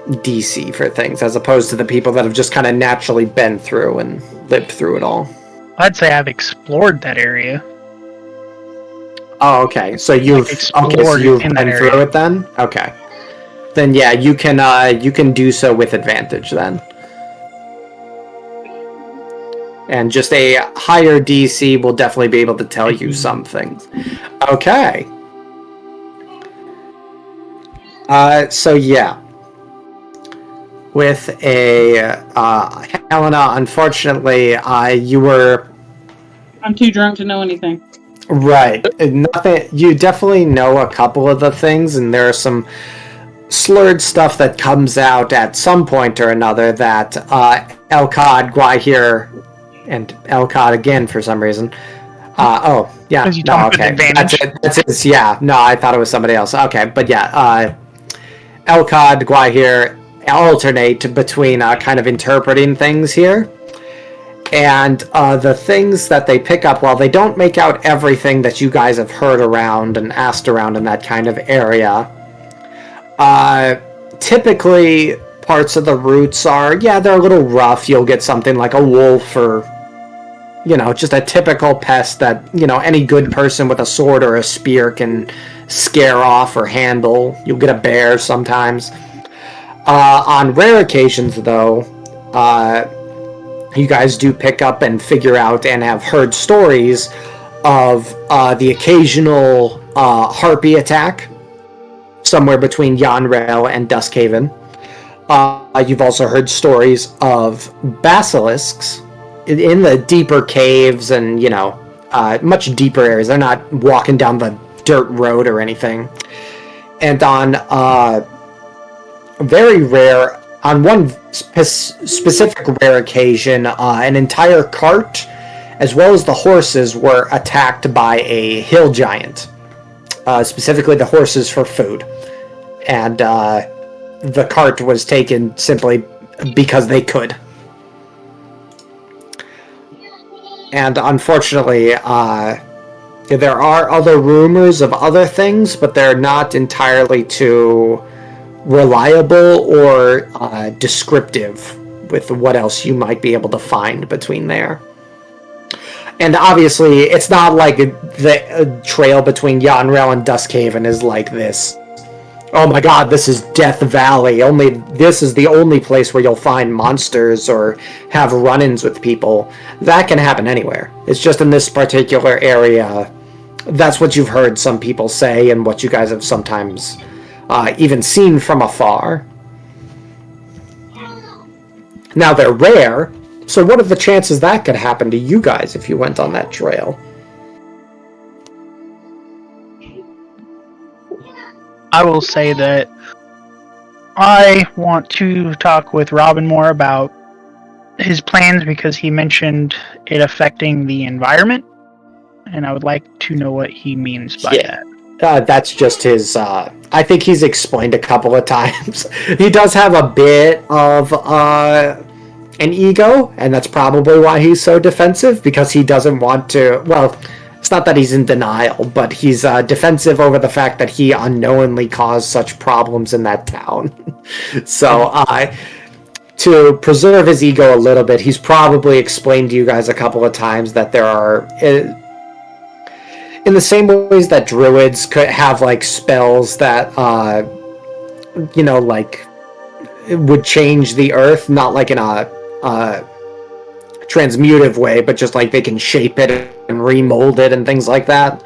DC for things, as opposed to the people that have just kind of naturally been through and lived through it all. I'd say I've explored that area. Oh, okay. So you've in that been through area. it then? Okay. Then yeah, you can do so with advantage then. And just a higher DC will definitely be able to tell you some things. Okay. So yeah. With a Helena, unfortunately, you were I'm too drunk to know anything. right. Nothing. You definitely know a couple of the things, and there are some slurred stuff that comes out at some point or another that Elkad, Gwahir, and Elkad again for some reason. Oh, yeah. Because you No, talk with okay. advantage. That's it. Yeah. No, I thought it was somebody else. Okay, but yeah. Elkad, Gwahir alternate between kind of interpreting things here. And the things that they pick up, while they don't make out everything that you guys have heard around and asked around in that kind of area, typically parts of the roots are, they're a little rough. You'll get something like a wolf or, just a typical pest that, any good person with a sword or a spear can scare off or handle. You'll get a bear sometimes. On rare occasions, though, you guys do pick up and figure out and have heard stories of the occasional harpy attack somewhere between Yanrel and Duskhaven. You've also heard stories of basilisks in the deeper caves and, much deeper areas. They're not walking down the dirt road or anything. And on very rare, on one specific rare occasion, an entire cart, as well as the horses, were attacked by a hill giant. Specifically, the horses for food, and the cart was taken simply because they could. And unfortunately, there are other rumors of other things, but they're not entirely too reliable or descriptive with what else you might be able to find between there. And obviously, it's not like the trail between Yanrel and Duskhaven is like this. Oh my god, this is Death Valley. This is the only place where you'll find monsters or have run-ins with people. That can happen anywhere. It's just in this particular area. That's what you've heard some people say, and what you guys have sometimes even seen from afar. Now, they're rare, so what are the chances that could happen to you guys if you went on that trail? I will say that I want to talk with Robin more about his plans because he mentioned it affecting the environment, and I would like to know what he means by that. That's just his... I think he's explained a couple of times. He does have a bit of an ego, and that's probably why he's so defensive, because he doesn't want to... Well, it's not that he's in denial, but he's defensive over the fact that he unknowingly caused such problems in that town. So, to preserve his ego a little bit, he's probably explained to you guys a couple of times that there are... in the same ways that druids could have, like, spells that, like, would change the earth, not like in a transmutive way, but just like they can shape it and remold it and things like that.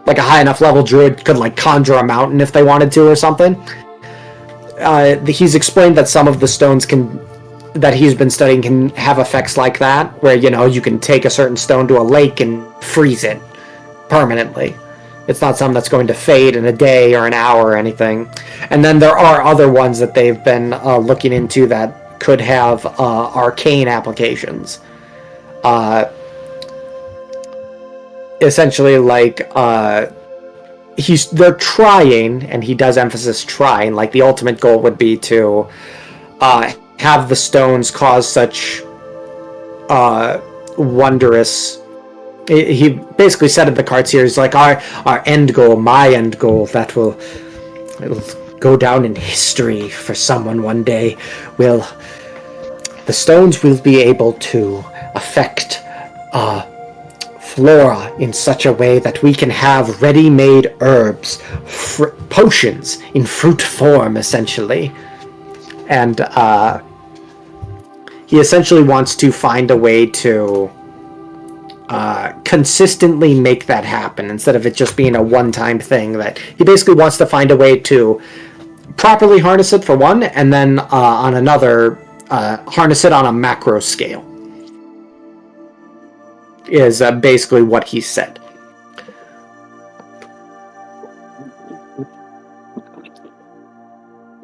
Like a high enough level druid could like conjure a mountain if they wanted to or something. He's explained that some of the stones that he's been studying can have effects like that, where, you can take a certain stone to a lake and freeze it permanently. It's not something that's going to fade in a day or an hour or anything. And then there are other ones that they've been looking into that could have arcane applications. Essentially, like, they're trying, and he does emphasis trying, like the ultimate goal would be to have the stones cause such wondrous... He basically said in the card series, like, our end goal, my end goal, that will go down in history for someone one day, the stones will be able to affect flora in such a way that we can have ready-made herbs, potions in fruit form, essentially. And he essentially wants to find a way to consistently make that happen, instead of it just being a one-time thing. That he basically wants to find a way to properly harness it, for one, and then on another, harness it on a macro scale, is basically what he said.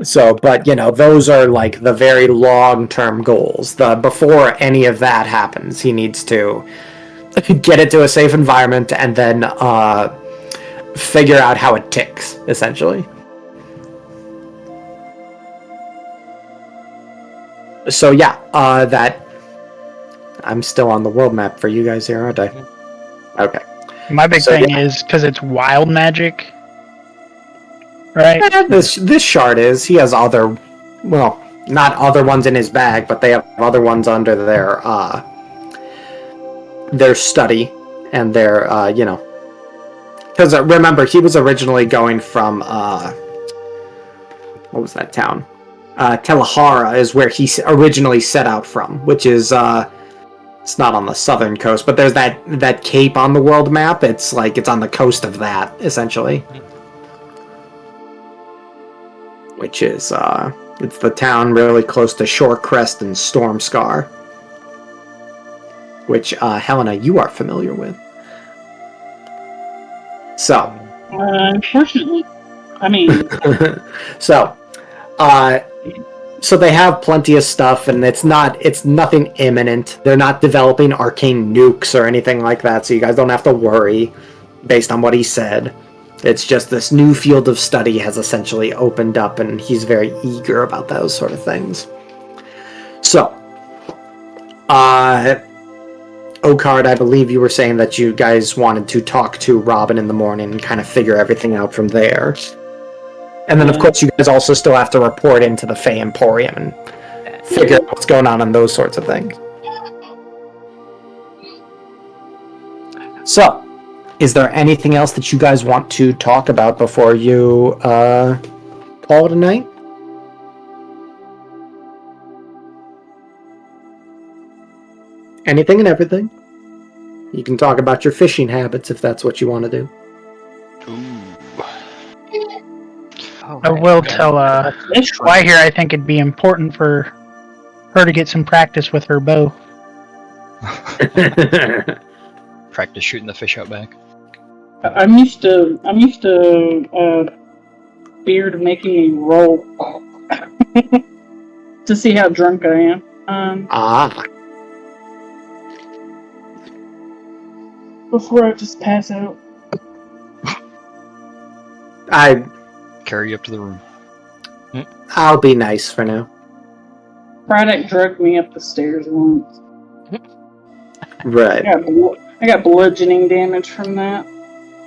So, but, those are like the very long-term goals. Before any of that happens, he needs to get it to a safe environment and then figure out how it ticks, essentially. So yeah, that... I'm still on the world map for you guys here, aren't I? Okay. My big thing is because it's wild magic, right? Yeah, this shard is. He has other... Well, not other ones in his bag, but they have other ones under their study and their, because remember, he was originally going from, what was that town? Telahara is where he originally set out from, which is, it's not on the southern coast, but there's that cape on the world map. It's like, it's on the coast of that, essentially. Which is, it's the town really close to Shorecrest and Stormscar. Which, Helena, you are familiar with. So. Unfortunately. I mean, So, so they have plenty of stuff, and it's nothing imminent. They're not developing arcane nukes or anything like that, so you guys don't have to worry based on what he said. It's just this new field of study has essentially opened up, and he's very eager about those sort of things. So, Okard, I believe you were saying that you guys wanted to talk to Robin in the morning and kind of figure everything out from there. And then, of course, you guys also still have to report into the Fey Emporium and figure out what's going on those sorts of things. So, is there anything else that you guys want to talk about before you call it a night? Anything and everything. You can talk about your fishing habits if that's what you want to do. Oh, I will tell why here I think it'd be important for her to get some practice with her bow. Practice shooting the fish out back. I'm used to Beard making me roll to see how drunk I am. Before I just pass out. Carry you up to the room. I'll be nice for now. Braddock drugged me up the stairs once. Right. I got bludgeoning damage from that.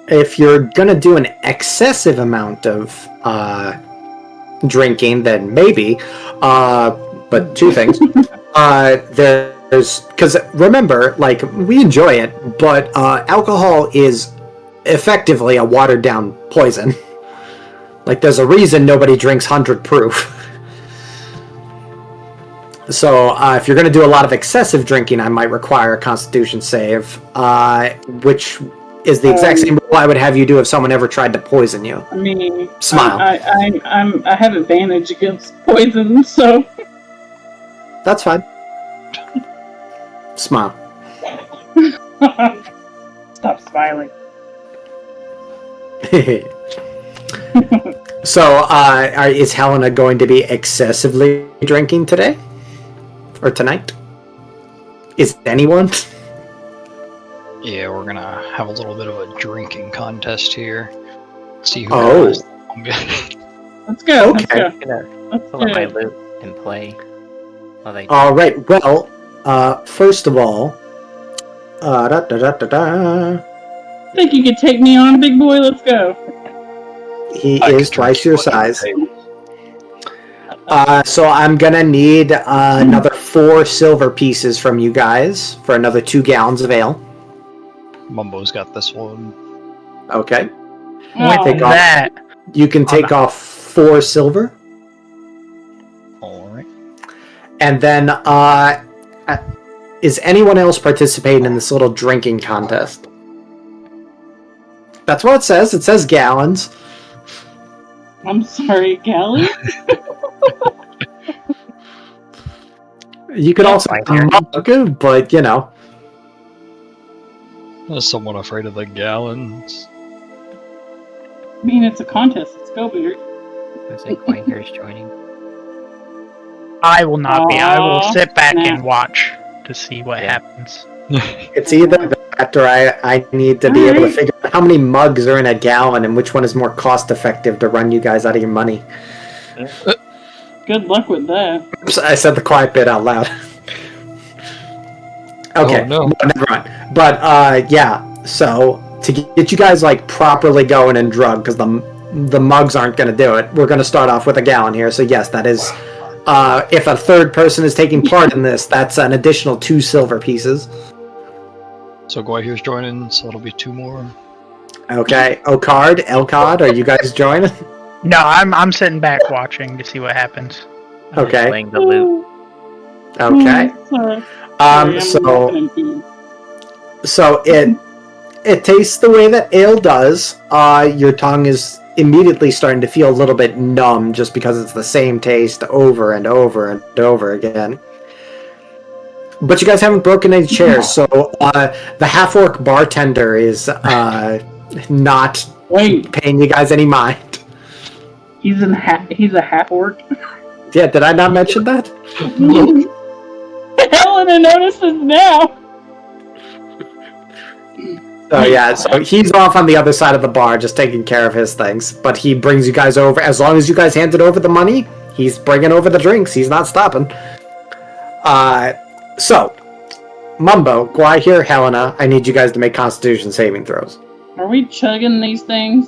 If you're gonna do an excessive amount of drinking, then maybe. But two things. There's because remember, like, we enjoy it, but alcohol is effectively a watered down poison. Like, there's a reason nobody drinks 100 proof. So, if you're going to do a lot of excessive drinking, I might require a Constitution save, which is the exact same rule I would have you do if someone ever tried to poison you. I mean, Smile. I have advantage against poison, so That's fine. Smile. Stop smiling. So, is Helena going to be excessively drinking today? Or tonight? Is anyone? Yeah, we're gonna have a little bit of a drinking contest here. See who Oh. can last. Let's go. Okay. Let's go. I'm Let's gonna pull out my go. loot and play while they All right. Well, first of all, Think you could take me on, big boy? Let's go. he I is could twice turn your to one size. table. So I'm gonna need another 4 silver pieces from you guys for another 2 gallons of ale. Mumbo's got this one. Okay. Oh, Take off. That You can take off 4 silver. Alright. And then, is anyone else participating in this little drinking contest? That's what it says. It says gallons. I'm sorry, Gally. You could also fine. mug, but you know. I was somewhat afraid of the gallons. I mean, it's a contest. Let's go, Beard. I think Quanker's joining. I will not be. I will sit back Nah. and watch to see what Yeah. happens. It's either that or I need to be able to figure out how many mugs are in a gallon and which one is more cost effective to run you guys out of your money. Good luck with that. Oops, I said the quiet bit out loud. Okay, Oh, no. never mind. But yeah, so to get you guys like properly going and drugged, because the mugs aren't going to do it. We're going to start off with a gallon here. So yes, that is. If a third person is taking part in this, that's an additional 2 silver pieces. So Guayhere's joining, so it'll be 2 more. Okay, Elcard, are you guys joining? No, I'm sitting back watching to see what happens. I'm just Okay. playing the loot. Okay. Sorry. I'm So laughing at you. it tastes the way that ale does. Your tongue is immediately starting to feel a little bit numb just because it's the same taste over and over and over again. But you guys haven't broken any chairs, so the half-orc bartender is not Wait, paying you guys any mind. He's a half orc. Yeah, did I not mention that? Helena notices now. So yeah, so he's off on the other side of the bar, just taking care of his things. But he brings you guys over. As long as you guys handed over the money, he's bringing over the drinks. He's not stopping. So, Mumbo, Gwahir, Helena, I need you guys to make Constitution saving throws. Are we chugging these things?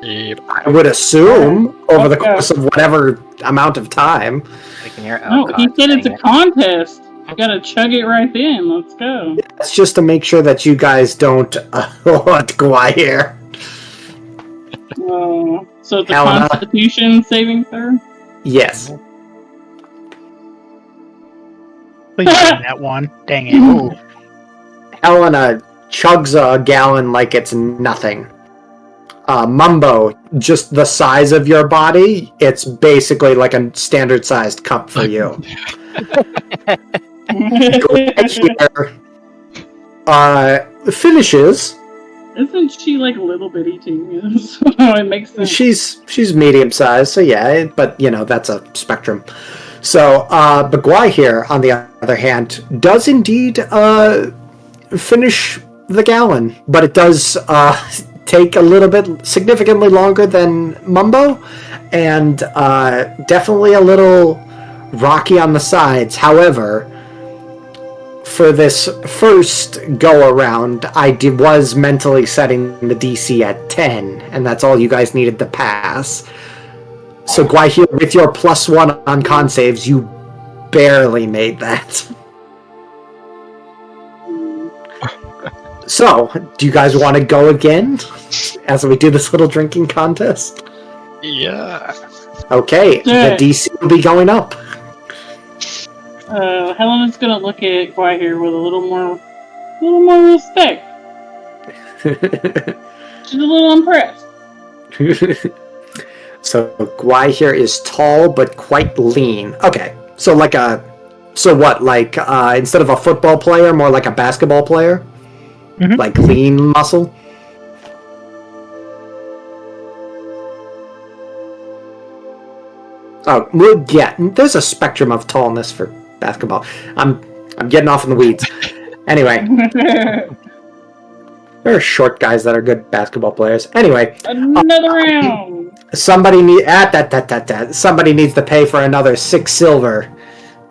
Yep. I would assume over the Okay. course of whatever amount of time. We can hear No, he Alcott said it's a saying contest. I gotta chug it right then. Let's go. It's just to make sure that you guys don't let Gwahir. So it's a Helena. Constitution saving throw? Yes. Please give me that one. Dang it. Helena chugs a gallon like it's nothing. Mumbo, just the size of your body, it's basically like a standard sized cup for you. Finishes. Isn't she like a little bitty too? So it makes sense. She's medium sized, so yeah, but you know that's a spectrum. So Bagwai here, on the other hand, does indeed finish the gallon, but it does take a little bit significantly longer than Mumbo, and definitely a little rocky on the sides. However, for this first go around, I was mentally setting the DC at 10, and that's all you guys needed to pass. So Gwahir, with your +1 on con saves, you barely made that. So, do you guys want to go again as we do this little drinking contest? Yeah. Okay, Yeah. the DC will be going up. Helena's gonna look at Gwahir with a little more respect. She's a little impressed. So Gwahir is tall but quite lean. Okay, so instead of a football player, more like a basketball player? Mhm. Like lean muscle? Oh, well, yeah, there's a spectrum of tallness for basketball. I'm getting off in the weeds. Anyway, there are short guys that are good basketball players. Anyway, Another round. somebody somebody needs to pay for another 6 silver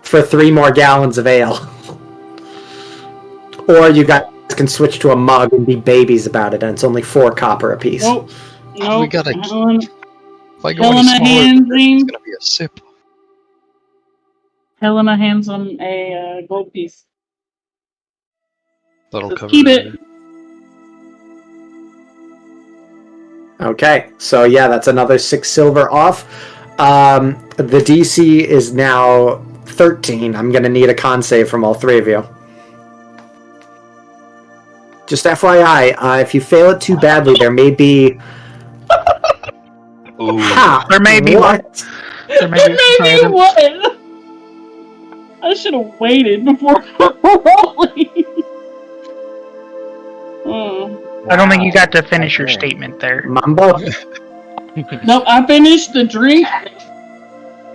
for 3 more gallons of ale. Or you guys can switch to a mug and be babies about it, and it's only 4 copper apiece. Nope. Nope. We gotta- Helen, If I go into Helena smaller, hands it's him. gonna be a sip. Helena hands him a gold piece. That'll Just cover keep it. Okay, so yeah, that's another 6 silver off. The DC is now 13. I'm gonna need a con save from all 3 of you. Just FYI, if you fail it too badly, there may be... Ooh. Ha! There may be What? There may be Maybe some- what? I should have waited before rolling. I don't think you got to finish your statement there. Mambo? Nope, I finished the drink.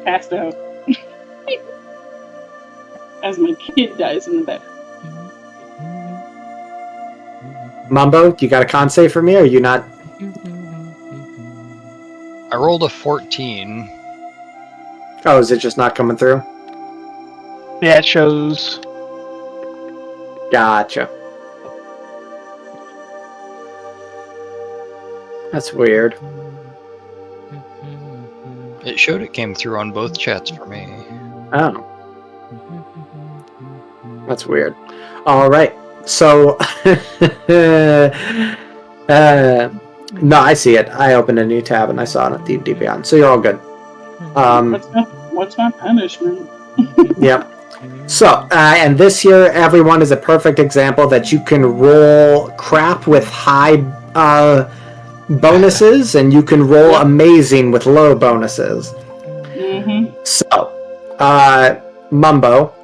Passed out. As my kid dies in the bed. Mambo, you got a con save for me, or are you not? I rolled a 14. Oh, is it just not coming through? Yeah, it shows. Gotcha. That's weird. It showed it came through on both chats for me. Oh. That's weird. Alright, so... no, I see it. I opened a new tab and I saw it at D&D Beyond, so you're all good. What's my punishment? Yep. So, and this here, everyone is a perfect example that you can roll crap with high bonuses, and you can roll amazing with low bonuses. Mm-hmm. So, Mumbo,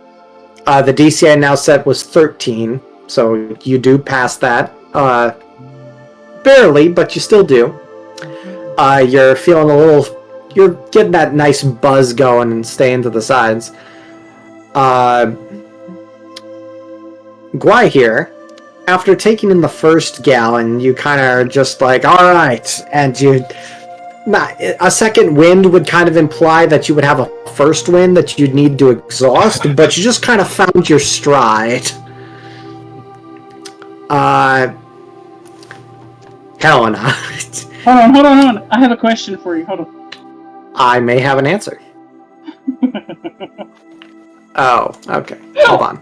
the DC I now set was 13, so you do pass that. Barely, but you still do. You're feeling a little you're getting that nice buzz going and staying to the sides. Guai here, after taking in the first gallon, you kind of are just like, all right, and a second wind would kind of imply that you would have a first wind that you'd need to exhaust, but you just kind of found your stride. Helena. Hold on. I have a question for you. Hold on. I may have an answer. Oh, okay. Hold on.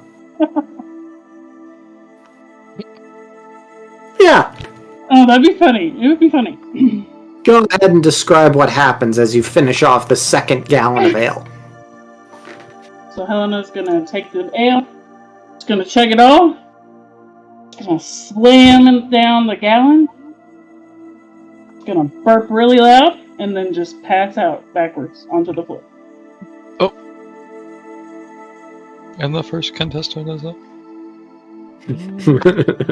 Yeah. Oh, that'd be funny. It would be funny. Go ahead and describe what happens as you finish off the second gallon of ale. So Helena's gonna take the ale. She's gonna chug it all. She's gonna slam it down the gallon. She's gonna burp really loud, and then just pass out backwards onto the floor. And the first contestant is up.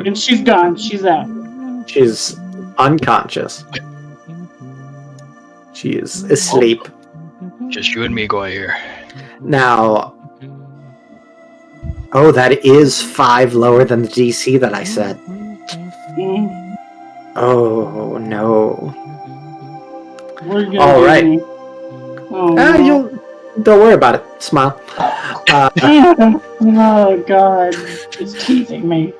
And she's gone. She's out. She's unconscious. She is asleep. Just you and me, go here. Now, oh, that is 5 lower than the DC that I said. Mm. Oh, no. We're gonna All right. Oh, no. Don't worry about it. Smile. Oh, God. It's teasing me.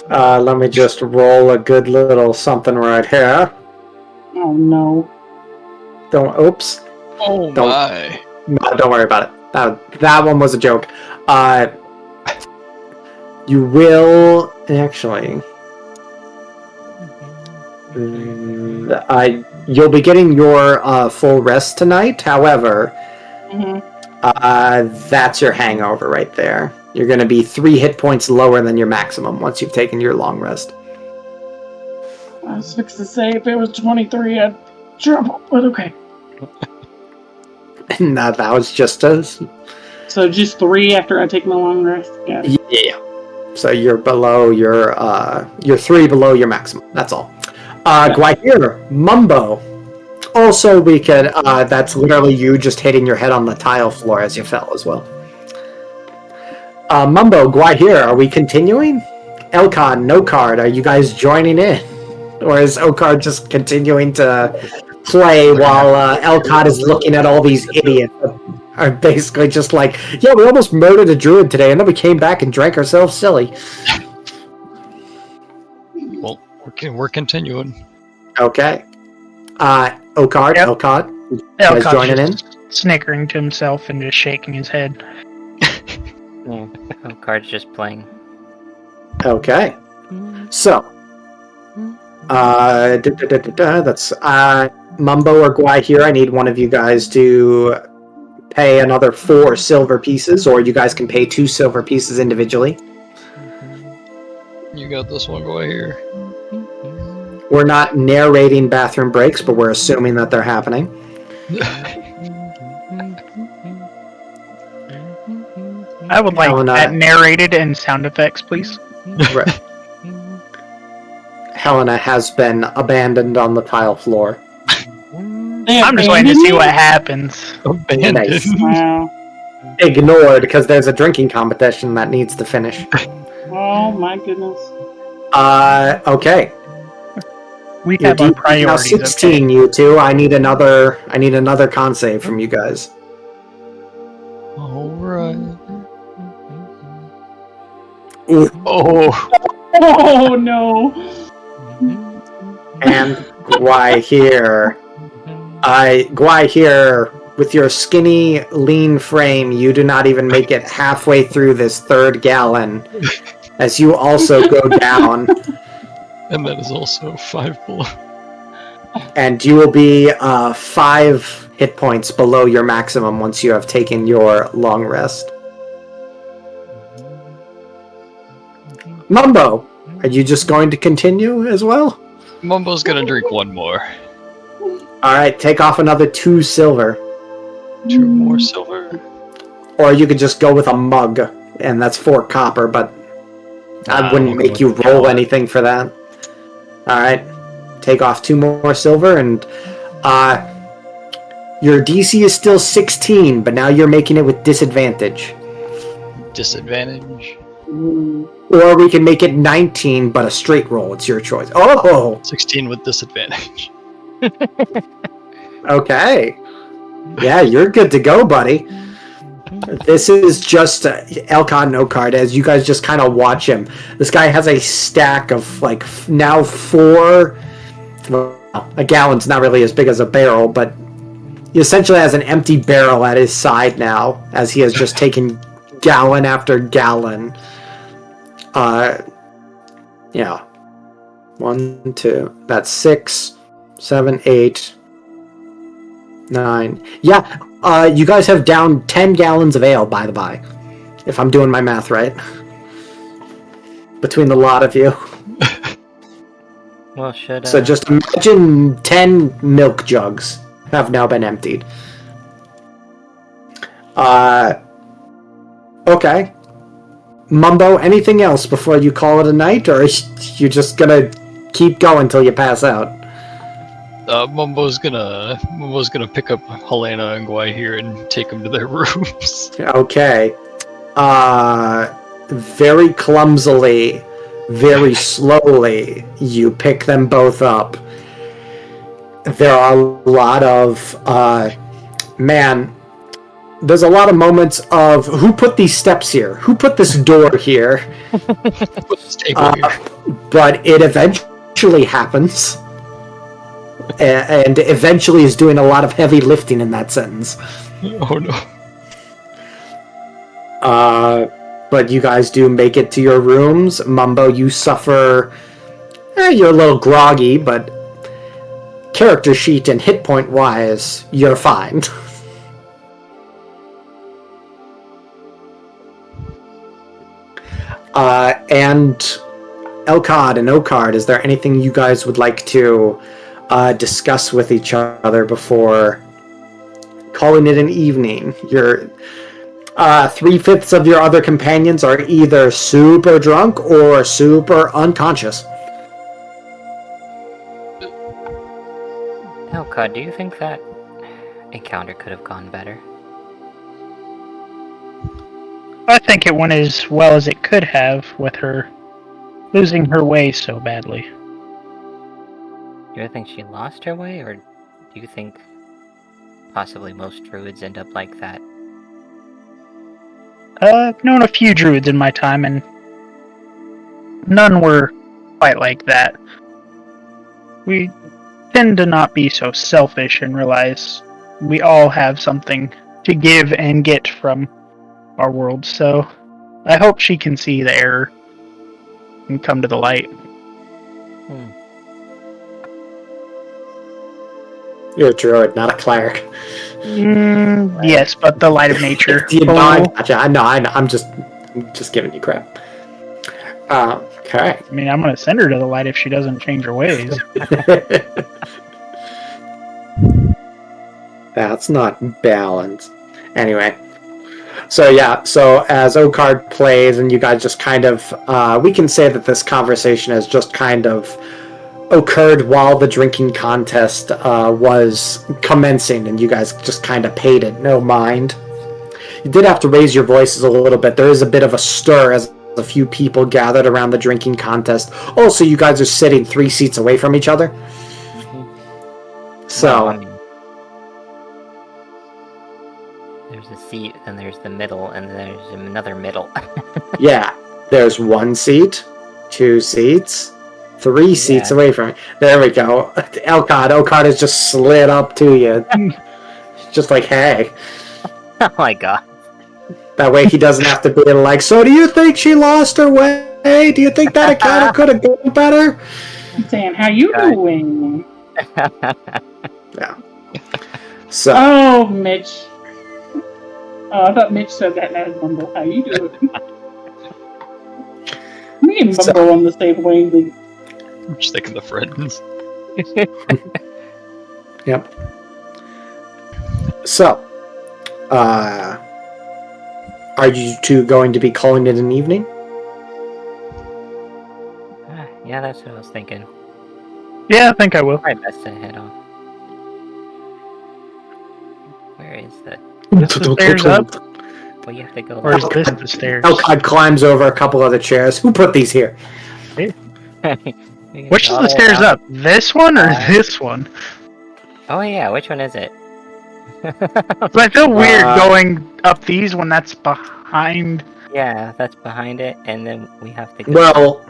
Let me just roll a good little something right here. Oh, no. Oops. Oh Don't- my. No, don't worry about it. That one was a joke. You will actually. You'll be getting your full rest tonight. However, that's your hangover right there. You're going to be 3 hit points lower than your maximum once you've taken your long rest. I was fixed to say if it was 23, I'd trouble, but okay. No, that was just So just 3 after I take my long rest? Got it. Yeah. So you're below you're 3 below your maximum. That's all. Guahir, Mumbo. Also, we could. That's literally you just hitting your head on the tile floor as you fell as well. Mumbo, Guahir, are we continuing? Elkon, No Card, are you guys joining in? Or is Okard just continuing to play while Elkon is looking at all these idiots that are basically just like, yeah, we almost murdered a druid today, and then we came back and drank ourselves silly. Well, we're continuing. Okay. Okard, Yep. Elkon, you guys Elcott's joining in? just snickering to himself and just shaking his head. Yeah, card's just playing. Okay. So, that's Mumbo or Guai here. I need one of you guys to pay another 4 silver pieces, or you guys can pay 2 silver pieces individually. You got this one, go here. We're not narrating bathroom breaks, but we're assuming that they're happening. I would like Helena. that narrated and sound effects, please. Right. Helena has been abandoned on the tile floor. I'm just waiting to see what happens. Abandoned. Nice. Wow. Ignored because there's a drinking competition that needs to finish. Oh my goodness. Okay. We You're have our deep now priorities. 16, you two. I need another con save from you guys. Alright. Ooh. Oh. Oh no. And Guai here. Guai here, with your skinny, lean frame, you do not even make it halfway through this 3rd gallon, as you also go down. And that is also 5 below. And you will be 5 hit points below your maximum once you have taken your long rest. Mumbo, are you just going to continue as well? Mumbo's gonna drink 1 more. Alright, take off another 2 silver. 2 more silver. Or you could just go with a mug, and that's 4 copper, but I wouldn't we'll make go you with roll that. anything for that. Alright, take off 2 more silver, and Your DC is still 16, but now you're making it with disadvantage. Disadvantage. Or we can make it 19, but a straight roll. It's your choice. Oh! 16 with disadvantage. Okay. Yeah, you're good to go, buddy. This is just Elcon no card as you guys just kind of watch him. This guy has a stack of like now 4. Well, a gallon's not really as big as a barrel, but he essentially has an empty barrel at his side now as he has just taken gallon after gallon. Yeah. 1, 2. That's 6, 7, 8, 9. Yeah. You guys have down 10 gallons of ale, by the by, if I'm doing my math right. Between the lot of you. Well, should So just imagine 10 milk jugs have now been emptied. Okay. Mumbo, anything else before you call it a night, or is you just gonna keep going until you pass out? Mumbo's gonna pick up Helena and Guai here and take them to their rooms. Okay. Very clumsily, very slowly, you pick them both up. There are a lot of, there's a lot of moments of who put these steps here? Who put this door here? Put this table here. But it eventually happens. And eventually is doing a lot of heavy lifting in that sentence. Oh no. But you guys do make it to your rooms. Mumbo, you suffer... you're a little groggy, but character sheet and hit point wise, you're fine. And Elcod and Okard, is there anything you guys would like to discuss with each other before calling it an evening? Your 3/5 of your other companions are either super drunk or super unconscious. Elka, do you think that encounter could have gone better? I think it went as well as it could have with her losing her way so badly. Do you think she lost her way, or do you think possibly most druids end up like that? I've known a few druids in my time, and none were quite like that. We tend to not be so selfish and realize we all have something to give and get from our world, so I hope she can see the error and come to the light. You're a druid, not a cleric. Yes, but the light of nature. No, I gotcha. I'm just giving you crap. Okay. I mean, I'm going to send her to the light if she doesn't change her ways. That's not balanced. Anyway. So yeah, so as Okard plays and you guys just kind of, we can say that this conversation has just kind of occurred while the drinking contest was commencing, and you guys just kind of paid it no mind. You did have to raise your voices a little bit. There is a bit of a stir as a few people gathered around the drinking contest. Also, you guys are sitting 3 seats away from each other. So... Well, I mean, there's a seat, and there's the middle, and there's another middle. yeah, there's 1 seat, 2 seats, 3 seats away from me. There we go. Okard has just slid up to you. Just like, hey. Oh my god. That way he doesn't have to be like, so do you think she lost her way? Do you think that encounter could have gone better? I'm saying, how you doing? Yeah. So. Oh, Mitch. Oh, I thought Mitch said that. That was Bumble. How you doing? Me and Bumble on the same wavelength. I'm just thinking the friends. Yep. So, are you two going to be calling it an evening? Yeah, that's what I was thinking. Yeah, I think I will. Probably best to head off. Or is that... Is the stairs up? Well, you have to go... Or is this the stairs? Elcod climbs over a couple other chairs. Who put these here? Which is the stairs up? This one or this one? Oh yeah, which one is it? But I feel weird going up these when that's behind. Yeah, that's behind it, and then we have to go Well,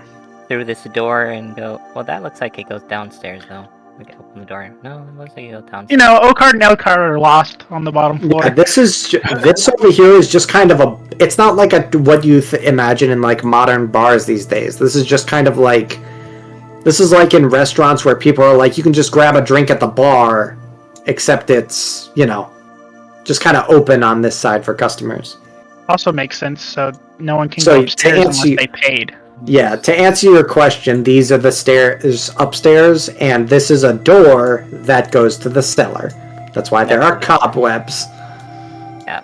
through this door and go... Well, that looks like it goes downstairs, though. We can open the door. No, it looks like it goes downstairs. You know, Okard and Elkard are lost on the bottom floor. yeah, this over here is just kind of a. It's not like what you imagine in like modern bars these days. This is just kind of like. This is like in restaurants where people are like, you can just grab a drink at the bar, except it's, just kind of open on this side for customers. Also makes sense, so no one can So, go upstairs to unless answer- they paid. Yeah, to answer your question, these are the stairs upstairs, and this is a door that goes to the cellar. That's why there are cobwebs. Yeah.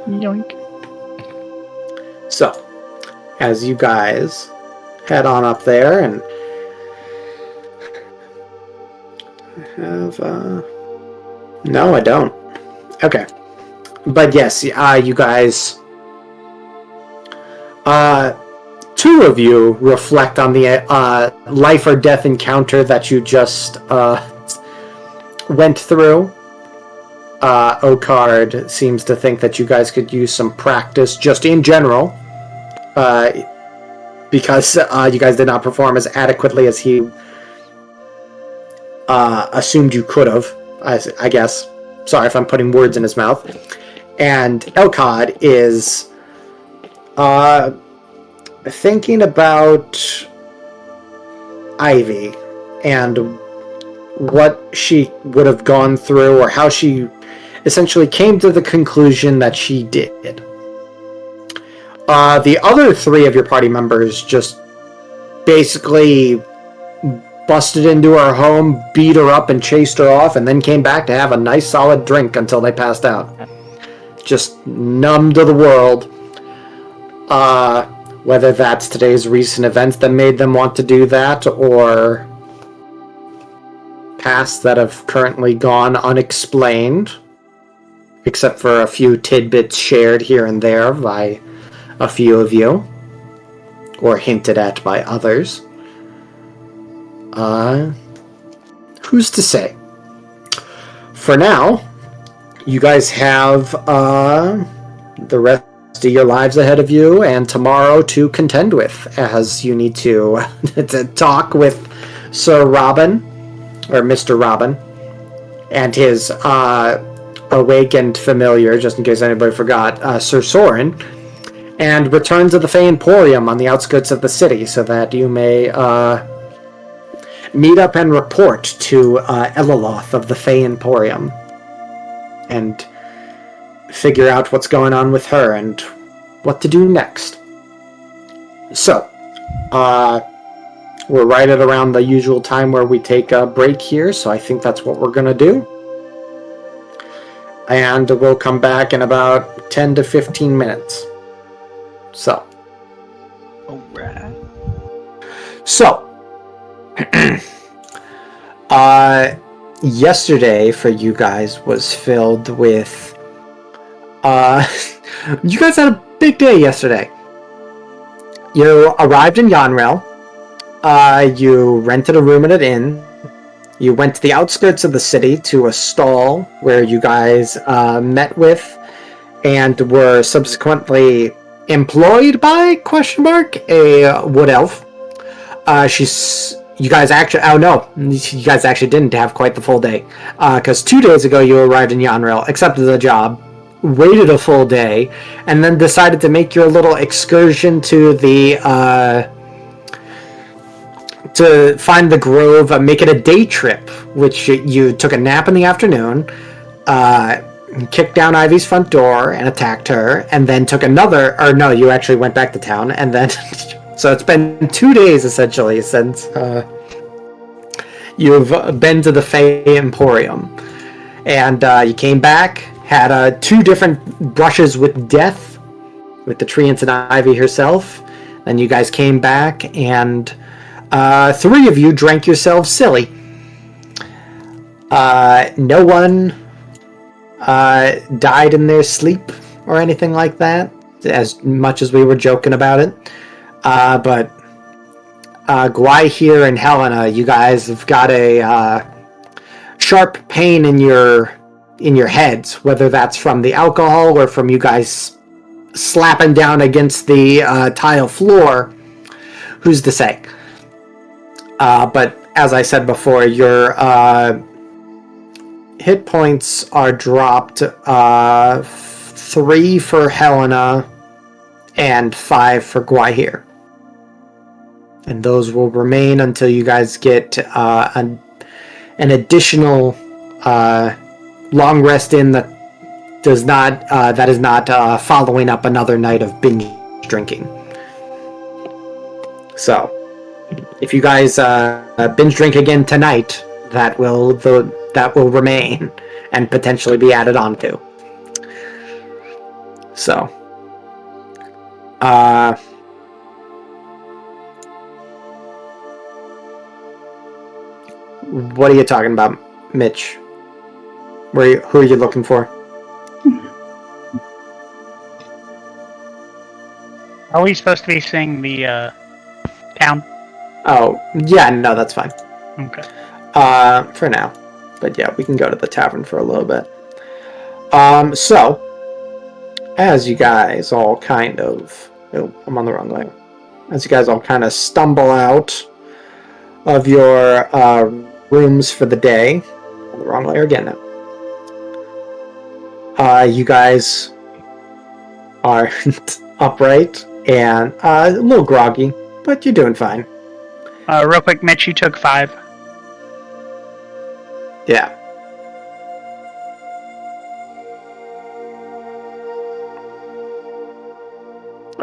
Yoink. So, as you guys head on up there and have no, I don't. Okay. But yes, you guys two of you reflect on the life or death encounter that you just went through. Okard seems to think that you guys could use some practice just in general. Because you guys did not perform as adequately as he assumed you could have, I guess. Sorry if I'm putting words in his mouth. And Elkod is thinking about Ivy and what she would have gone through, or how she essentially came to the conclusion that she did. The other three of your party members just basically busted into her home, beat her up, and chased her off, and then came back to have a nice solid drink until they passed out. Just numb to the world. Whether that's today's recent events that made them want to do that, or past that have currently gone unexplained, except for a few tidbits shared here and there by a few of you, or hinted at by others. Who's to say? For now, you guys have the rest of your lives ahead of you, and tomorrow to contend with, as you need to, to talk with Sir Robin, or Mr. Robin, and his awakened familiar, just in case anybody forgot, Sir Soren, and return to the Fey Emporium on the outskirts of the city, so that you may meet up and report to Elaloth of the Fey Emporium, and figure out what's going on with her and what to do next. So, we're right at around the usual time where we take a break here, so I think that's what we're going to do. And we'll come back in about 10 to 15 minutes. So. Alright. So. Yesterday for you guys was filled with you guys had a big day yesterday. You arrived in Yanrel. You rented a room at an inn. You went to the outskirts of the city to a stall where you guys met with and were subsequently employed by a wood elf. You guys actually didn't have quite the full day, because 2 days ago you arrived in Yanrel, accepted the job, waited a full day, and then decided to make your little excursion to the to find the grove, make it a day trip, which you took a nap in the afternoon, kicked down Ivy's front door and attacked her, and then you actually went back to town, and then so it's been 2 days essentially since you've been to the Fey Emporium, and you came back, had 2 different brushes with death, with the Treant and Ivy herself. Then you guys came back, and 3 of you drank yourselves silly. No one died in their sleep or anything like that, as much as we were joking about it. But Gwai here and Helena, you guys have got a sharp pain in your heads, whether that's from the alcohol or from you guys slapping down against the tile floor. Who's to say? But as I said before, your hit points are dropped 3 for Helena and 5 for Gwahir. And those will remain until you guys get an additional long rest in that is not following up another night of binge drinking. So, if you guys binge drink again tonight, that will remain and potentially be added on to. So, what are you talking about, Mitch? Who are you looking for? Are we supposed to be seeing the town? Oh, yeah, no, that's fine. Okay. For now. But yeah, we can go to the tavern for a little bit. So, as you guys all kind of... Oh, I'm on the wrong layer. As you guys all kind of stumble out of your rooms for the day. On the wrong layer again now. You guys are upright and a little groggy, but you're doing fine. Real quick, Mitch, you took 5. Yeah.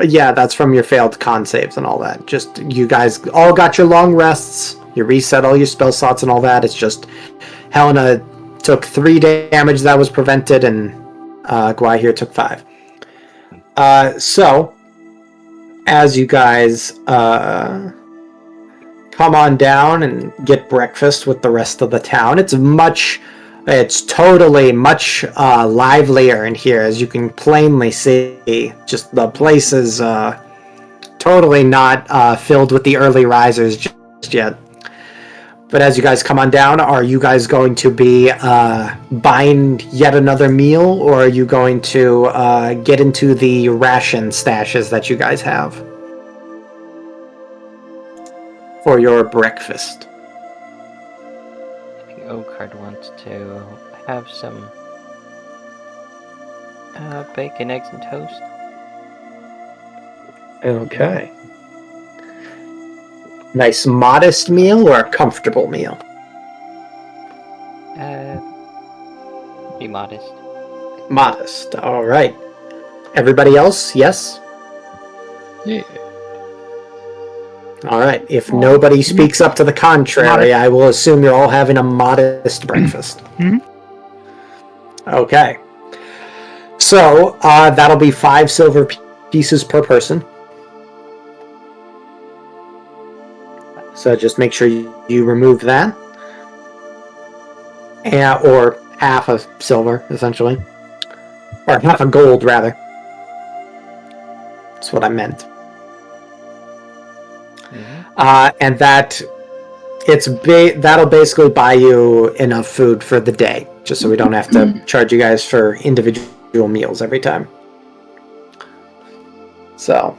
Yeah, that's from your failed con saves and all that. Just, you guys all got your long rests, you reset all your spell slots and all that. It's just, Helena took 3 damage that was prevented, and Gwai here took 5. So, as you guys come on down and get breakfast with the rest of the town, it's totally much livelier in here, as you can plainly see. Just the place is totally not filled with the early risers just yet. But as you guys come on down, are you guys going to be buying yet another meal, or are you going to get into the ration stashes that you guys have for your breakfast? If Oakard wants to have some bacon, eggs, and toast. Okay. Nice modest meal or a comfortable meal? Be modest. Modest. All right. Everybody else, yes? Yeah. All right. If nobody speaks up to the contrary, I will assume you're all having a modest breakfast. Mhm. Okay. So, that'll be 5 silver pieces per person. So just make sure you remove that. Or half a silver, essentially. Or half a gold, rather. That's what I meant. Mm-hmm. And that'll basically buy you enough food for the day, just so we don't have to charge you guys for individual meals every time. So,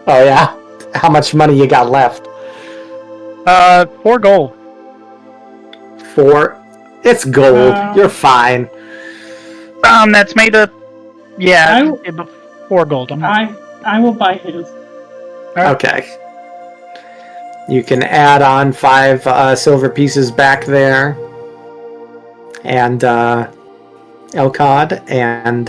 oh yeah, how much money you got left? 4 gold. 4? It's gold. You're fine. That's made up. Yeah, I- 4 gold. I will buy his. Okay. You can add on 5 silver pieces back there. And Elcod. And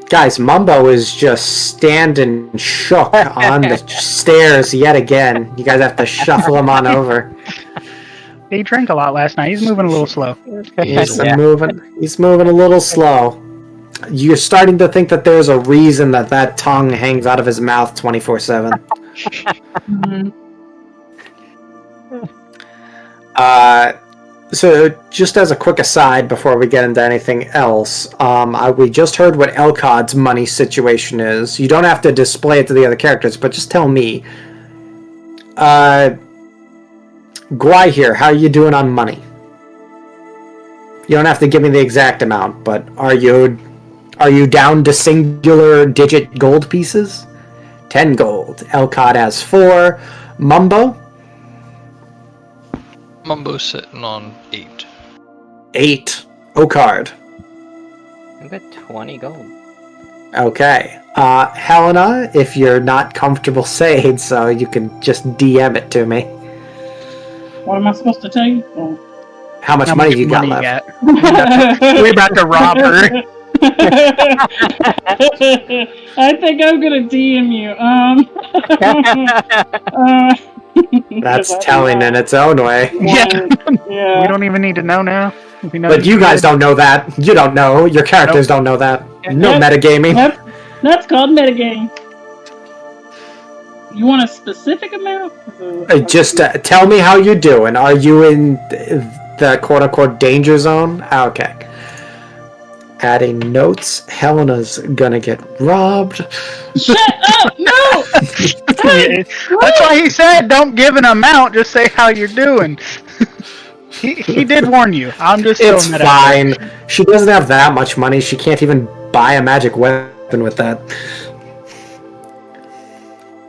guys, Mumbo is just standing shook on the stairs yet again. You guys have to shuffle him on over. He drank a lot last night. He's moving a little slow. He's moving a little slow. You're starting to think that there's a reason that tongue hangs out of his mouth 24/7. So, just as a quick aside before we get into anything else, we just heard what Elkod's money situation is. You don't have to display it to the other characters, but just tell me. Guai here, how are you doing on money? You don't have to give me the exact amount, but are you down to singular digit gold pieces? 10 gold. Elkod has 4. Mumbo? Mumbo's sitting on 8. 8. Okard. I've got 20 gold. Okay. Helena, if you're not comfortable saying so, you can just DM it to me. What am I supposed to tell you? Oh. How much money you got left? We're about to rob her. I think I'm gonna DM you. That's telling in its own way. Yeah. Yeah. We don't even need to know now. We know But you guys don't know that. You don't know. Your characters don't know that. No Yep. metagaming. That's called metagame. You want a specific amount? Just tell me how you're doing. Are you in the quote-unquote danger zone? Okay. Adding notes. Helena's gonna get robbed. Shut up! No! Hey, That's why he said don't give an amount, just say how you're doing. He did warn you. I'm just It's throwing that out there. fine. She doesn't have that much money. She can't even buy a magic weapon with that.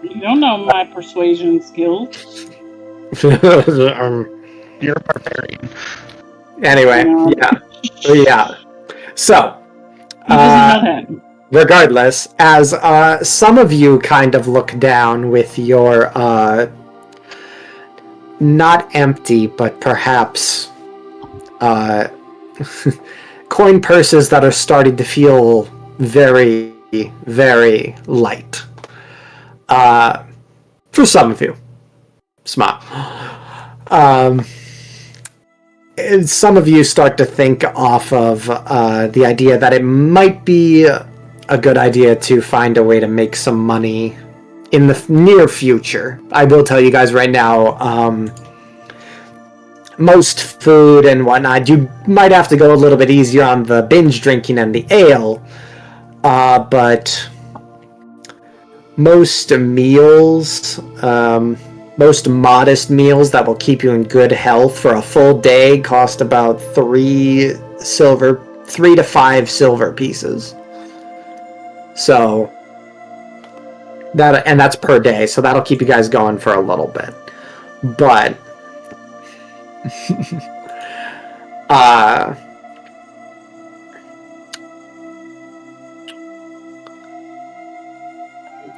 You don't know my persuasion skills. You're a barbarian. Anyway, yeah. So, He doesn't know that. regardless, as some of you kind of look down with your not empty, but perhaps coin purses that are starting to feel very, very light. For some of you. Smart. Some of you start to think off of the idea that it might be a good idea to find a way to make some money in the near future. I will tell you guys right now, most food and whatnot, you might have to go a little bit easier on the binge drinking and the ale, but most meals, most modest meals that will keep you in good health for a full day cost about 3 to 5 silver pieces. So that's per day, so that'll keep you guys going for a little bit. But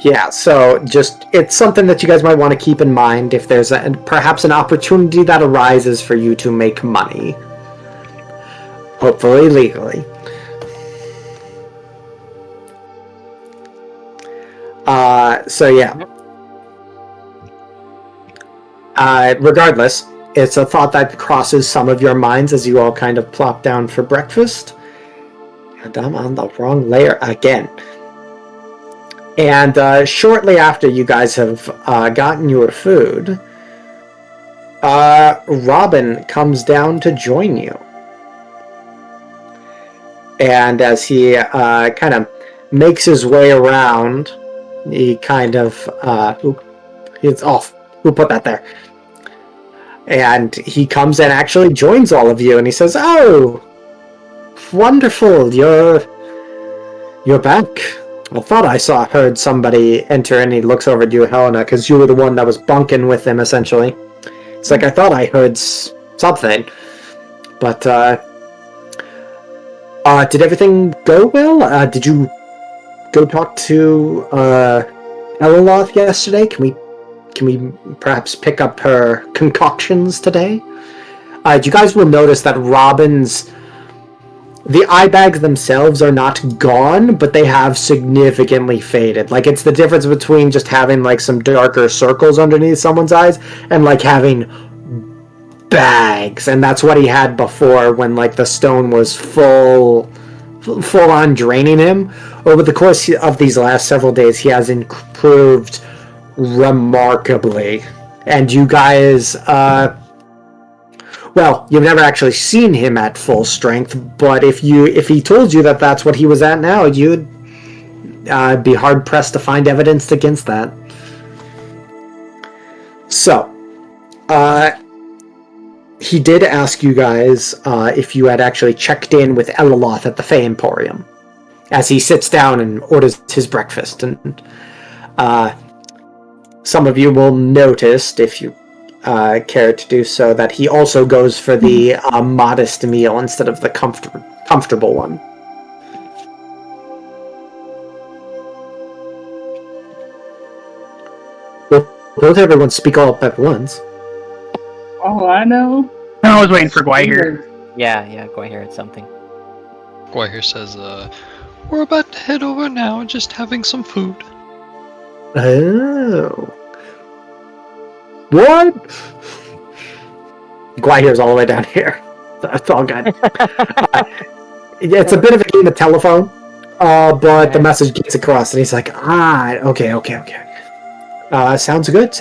yeah, so just it's something that you guys might want to keep in mind if there's perhaps an opportunity that arises for you to make money. Hopefully legally. So yeah. Regardless, it's a thought that crosses some of your minds as you all kind of plop down for breakfast. And I'm on the wrong layer again. And shortly after you guys have gotten your food, Robin comes down to join you. And as he kind of makes his way around, he kind of... it's off. Who put that there? And he comes and actually joins all of you, and he says, "Oh, wonderful, you're back. I thought I heard somebody enter," and he looks over at you, Helena, because you were the one that was bunking with him, essentially. It's like, I thought I heard something. But, did everything go well? Did you go talk to, Eloloth yesterday? Can we perhaps pick up her concoctions today? You guys will notice that the eye bags themselves are not gone, but they have significantly faded. Like, it's the difference between just having, like, some darker circles underneath someone's eyes and, like, having bags. And that's what he had before when, like, the stone was full on draining him. Over the course of these last several days, he has improved remarkably. And you guys Well, you've never actually seen him at full strength, but if he told you that that's what he was at now, you'd be hard pressed to find evidence against that. So, he did ask you guys if you had actually checked in with Elaloth at the Fey Emporium, as he sits down and orders his breakfast. And some of you will notice, if you care to do so, that he also goes for the modest meal instead of the comfortable one. Well, don't everyone speak all up at once. Oh, I know. I was waiting for Gwahir. Yeah, go ahead. It's something. Gwahir says, we're about to head over now, just having some food. Oh. What? Gwahir's all the way down here. That's all good. It's a bit of a game of telephone, but the message gets across, and he's like, okay. Sounds good.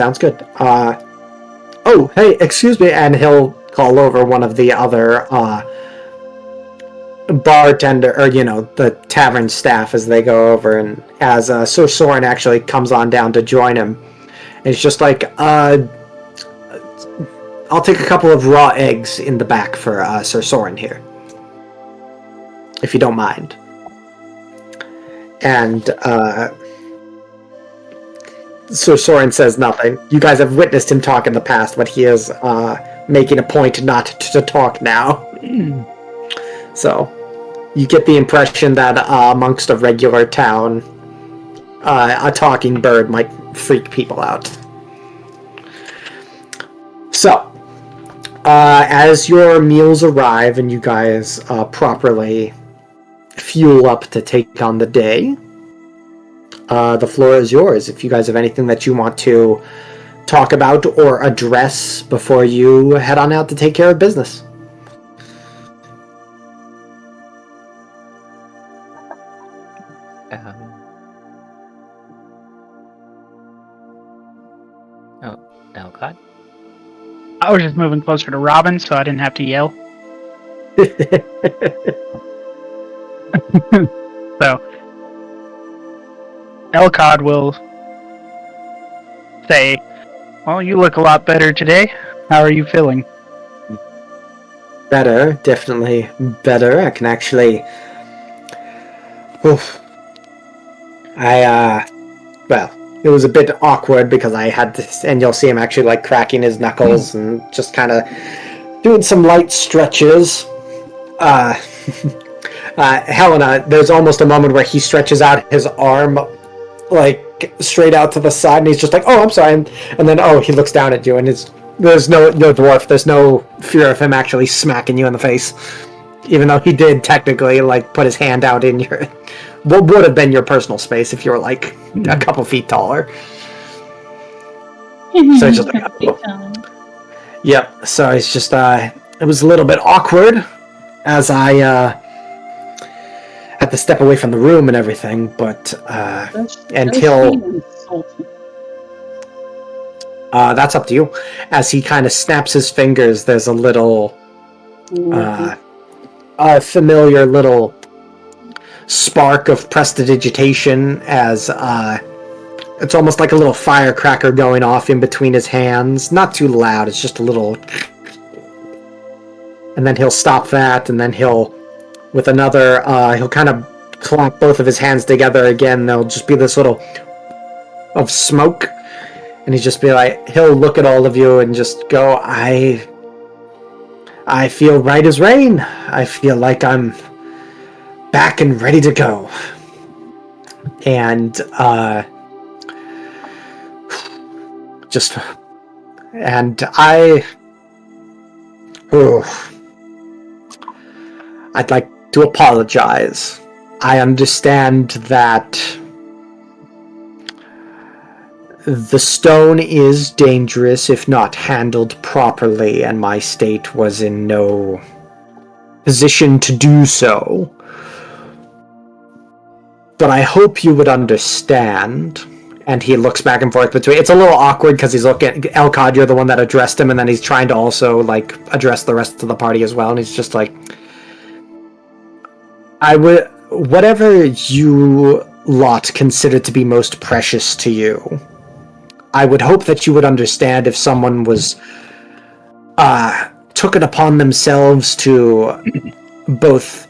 Oh, hey, excuse me, and he'll call over one of the other bartender, or the tavern staff as they go over, and as Sir Soren actually comes on down to join him, and he's just like, I'll take a couple of raw eggs in the back for Sir Soren here, if you don't mind. And Sir Soren says nothing. You guys have witnessed him talk in the past, but he is making a point not to talk now. So, you get the impression that amongst a regular town, a talking bird might freak people out. So, as your meals arrive and you guys properly fuel up to take on the day, the floor is yours. If you guys have anything that you want to talk about or address before you head on out to take care of business. Elcott? I was just moving closer to Robin, so I didn't have to yell. So, Elcod will say, well, you look a lot better today. How are you feeling? Better, definitely better. I can actually... Oof. Well, it was a bit awkward because I had this, and you'll see him actually like cracking his knuckles and just kind of doing some light stretches. Helena, there's almost a moment where he stretches out his arm like straight out to the side, and he's just like, oh, I'm sorry, and then he looks down at you, and there's no dwarf, there's no fear of him actually smacking you in the face, even though he did technically like put his hand out in your what would have been your personal space if you were like a couple feet taller. So it's just like, yep. So it's just it was a little bit awkward as I had to step away from the room and everything, but until that's up to you. As he kind of snaps his fingers, there's a little familiar little spark of prestidigitation as it's almost like a little firecracker going off in between his hands. Not too loud, it's just a little... And then he'll stop that, and then he'll, with another, he'll kind of clap both of his hands together again. There'll just be this little of smoke, and he'll just be like, he'll look at all of you and just go, I feel right as rain. I feel like I'm back and ready to go. And I'd like to apologize. I understand that the stone is dangerous if not handled properly, and my state was in no position to do so. But I hope you would understand, And he looks back and forth between. It's a little awkward because he's looking. Elcod, you're the one that addressed him, and then he's trying to also like address the rest of the party as well. And he's just like, I would, whatever you lot consider to be most precious to you, I would hope that you would understand if someone was took it upon themselves to both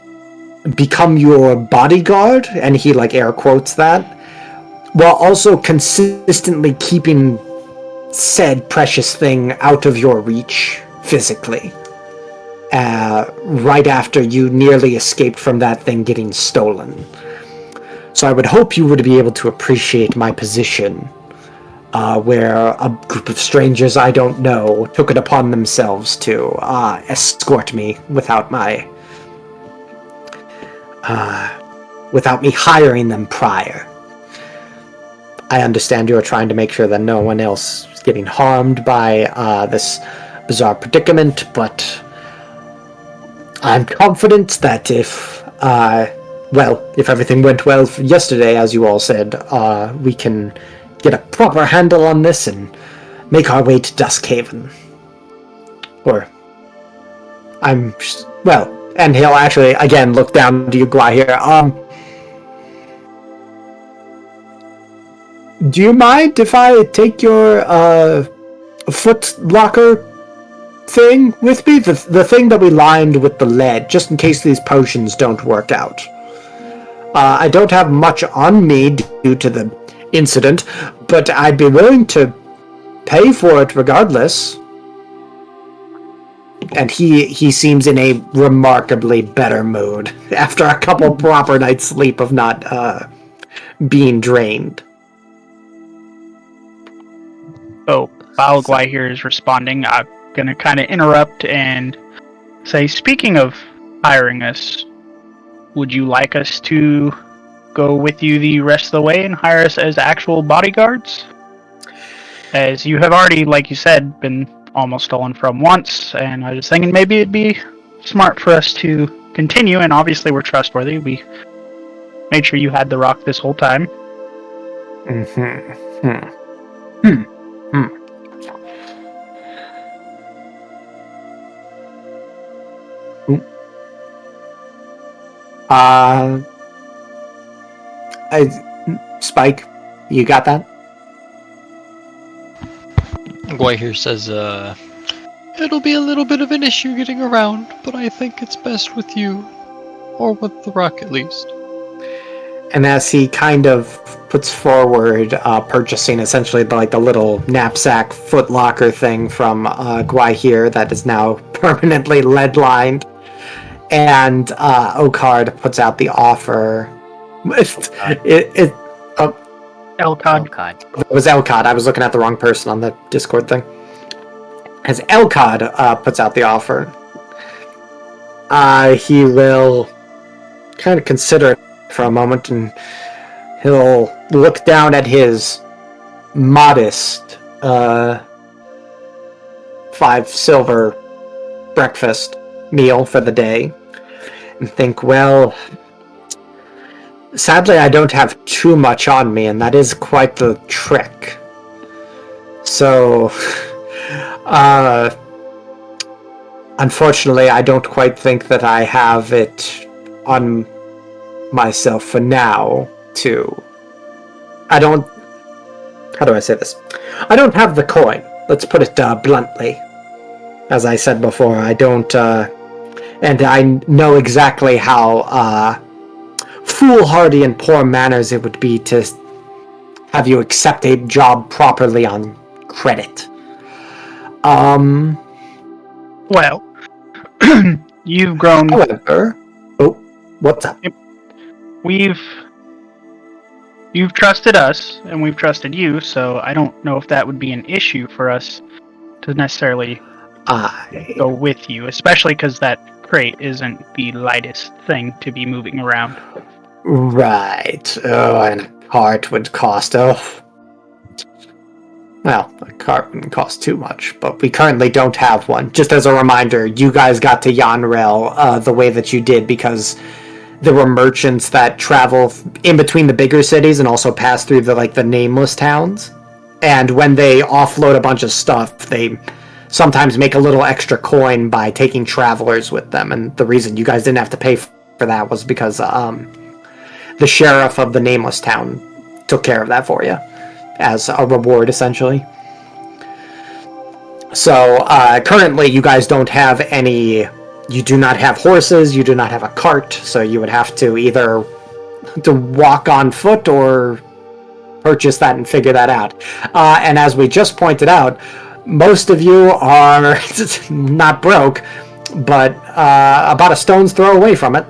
become your bodyguard, and he like air quotes that, while also consistently keeping said precious thing out of your reach physically. Right after you nearly escaped from that thing getting stolen. So I would hope you would be able to appreciate my position, where a group of strangers I don't know took it upon themselves to escort me without me hiring them prior. I understand you are trying to make sure that no one else is getting harmed by this bizarre predicament, but I'm confident that if everything went well yesterday, as you all said, we can get a proper handle on this and make our way to Duskhaven. And he'll actually, again, look down to you, Gwahir. Do you mind if I take your foot locker thing with me? The thing that we lined with the lead, just in case these potions don't work out. I don't have much on me due to the incident, but I'd be willing to pay for it regardless. And he seems in a remarkably better mood after a couple proper nights' sleep of not being drained. So while Gwahir is responding, I'm going to kind of interrupt and say, speaking of hiring us, would you like us to go with you the rest of the way and hire us as actual bodyguards? As you have already, like you said, been almost stolen from once, and I was thinking maybe it'd be smart for us to continue, and obviously we're trustworthy. We made sure you had the rock this whole time. Spike, you got that? Gwahir says, it'll be a little bit of an issue getting around, but I think it's best with you. Or with the rock, at least. And as he kind of puts forward purchasing essentially the little knapsack footlocker thing from Gwahir that is now permanently lead-lined, and Okard puts out the offer. Elcod. It was Elcod. I was looking at the wrong person on the Discord thing. As Elcod puts out the offer, he will kind of consider it for a moment, and he'll look down at his modest 5 silver breakfast meal for the day, and think, well, sadly I don't have too much on me, and that is quite the trick. So, unfortunately, I don't quite think that I have it on myself for now to... How do I say this? I don't have the coin. Let's put it bluntly. As I said before, I don't... and I know exactly how foolhardy and poor manners it would be to have you accept a job properly on credit. Well, you've grown... However... Oh, what's up? You've trusted us, and we've trusted you, so I don't know if that would be an issue for us to necessarily go with you, especially because that crate isn't the lightest thing to be moving around. Right. Oh, and a cart would cost... Well, a cart wouldn't cost too much, but we currently don't have one. Just as a reminder, you guys got to Yanrel the way that you did because there were merchants that travel in between the bigger cities and also pass through the nameless towns. And when they offload a bunch of stuff, they sometimes make a little extra coin by taking travelers with them. And the reason you guys didn't have to pay for that was because the sheriff of the nameless town took care of that for you as a reward, essentially. So currently, you guys don't have any. You do not have horses. You do not have a cart. So you would have to either to walk on foot or purchase that and figure that out. And as we just pointed out, most of you are not broke, but about a stone's throw away from it.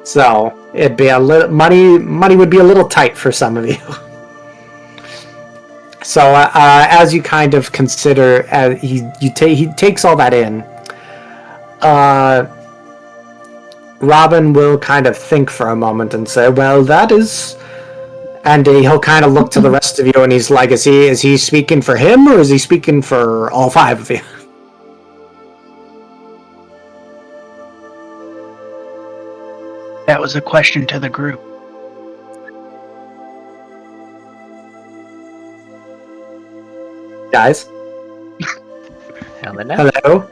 So it'd be a little money would be a little tight for some of you. So as you kind of consider, he takes all that in. Robin will kind of think for a moment and say, "Well, that is," and he'll kind of look to the rest of you, and he's like, "Is he speaking for him, or is he speaking for all five of you?" That was a question to the group. Guys, Helena? hello.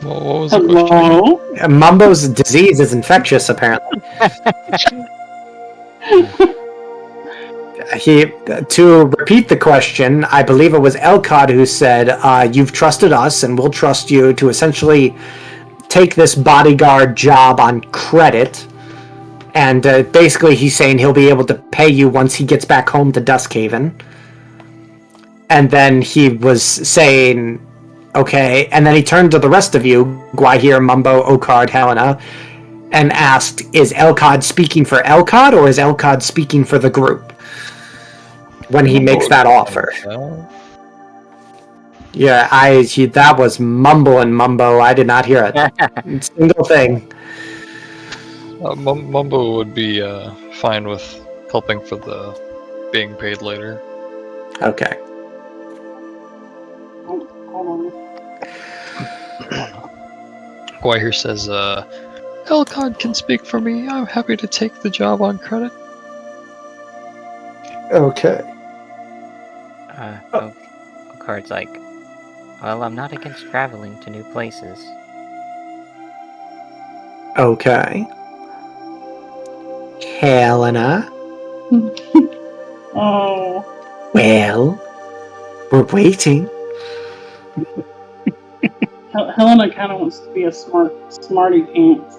What was the question? Hello? Mumbo's disease is infectious, apparently. To repeat the question, I believe it was Elcod who said, "You've trusted us, and we'll trust you to essentially take this bodyguard job on credit." And basically, he's saying he'll be able to pay you once he gets back home to Duskhaven. And then he was saying, "Okay," and then he turned to the rest of you, Gwahir, Mumbo, Okard, Helena, and asked, "Is Elcod speaking for Elcod, or is Elcod speaking for the group?" When he makes that offer. Yeah, that was mumble and mumbo. I did not hear a single thing. Mumbo would be fine with helping for the being paid later. Okay. Hold on. Gwahir says, Elcod can speak for me. I'm happy to take the job on credit. Okay. Card's like, well, I'm not against traveling to new places. Okay. Helena. Oh. Well, we're waiting. Helena kind of wants to be a smarty pants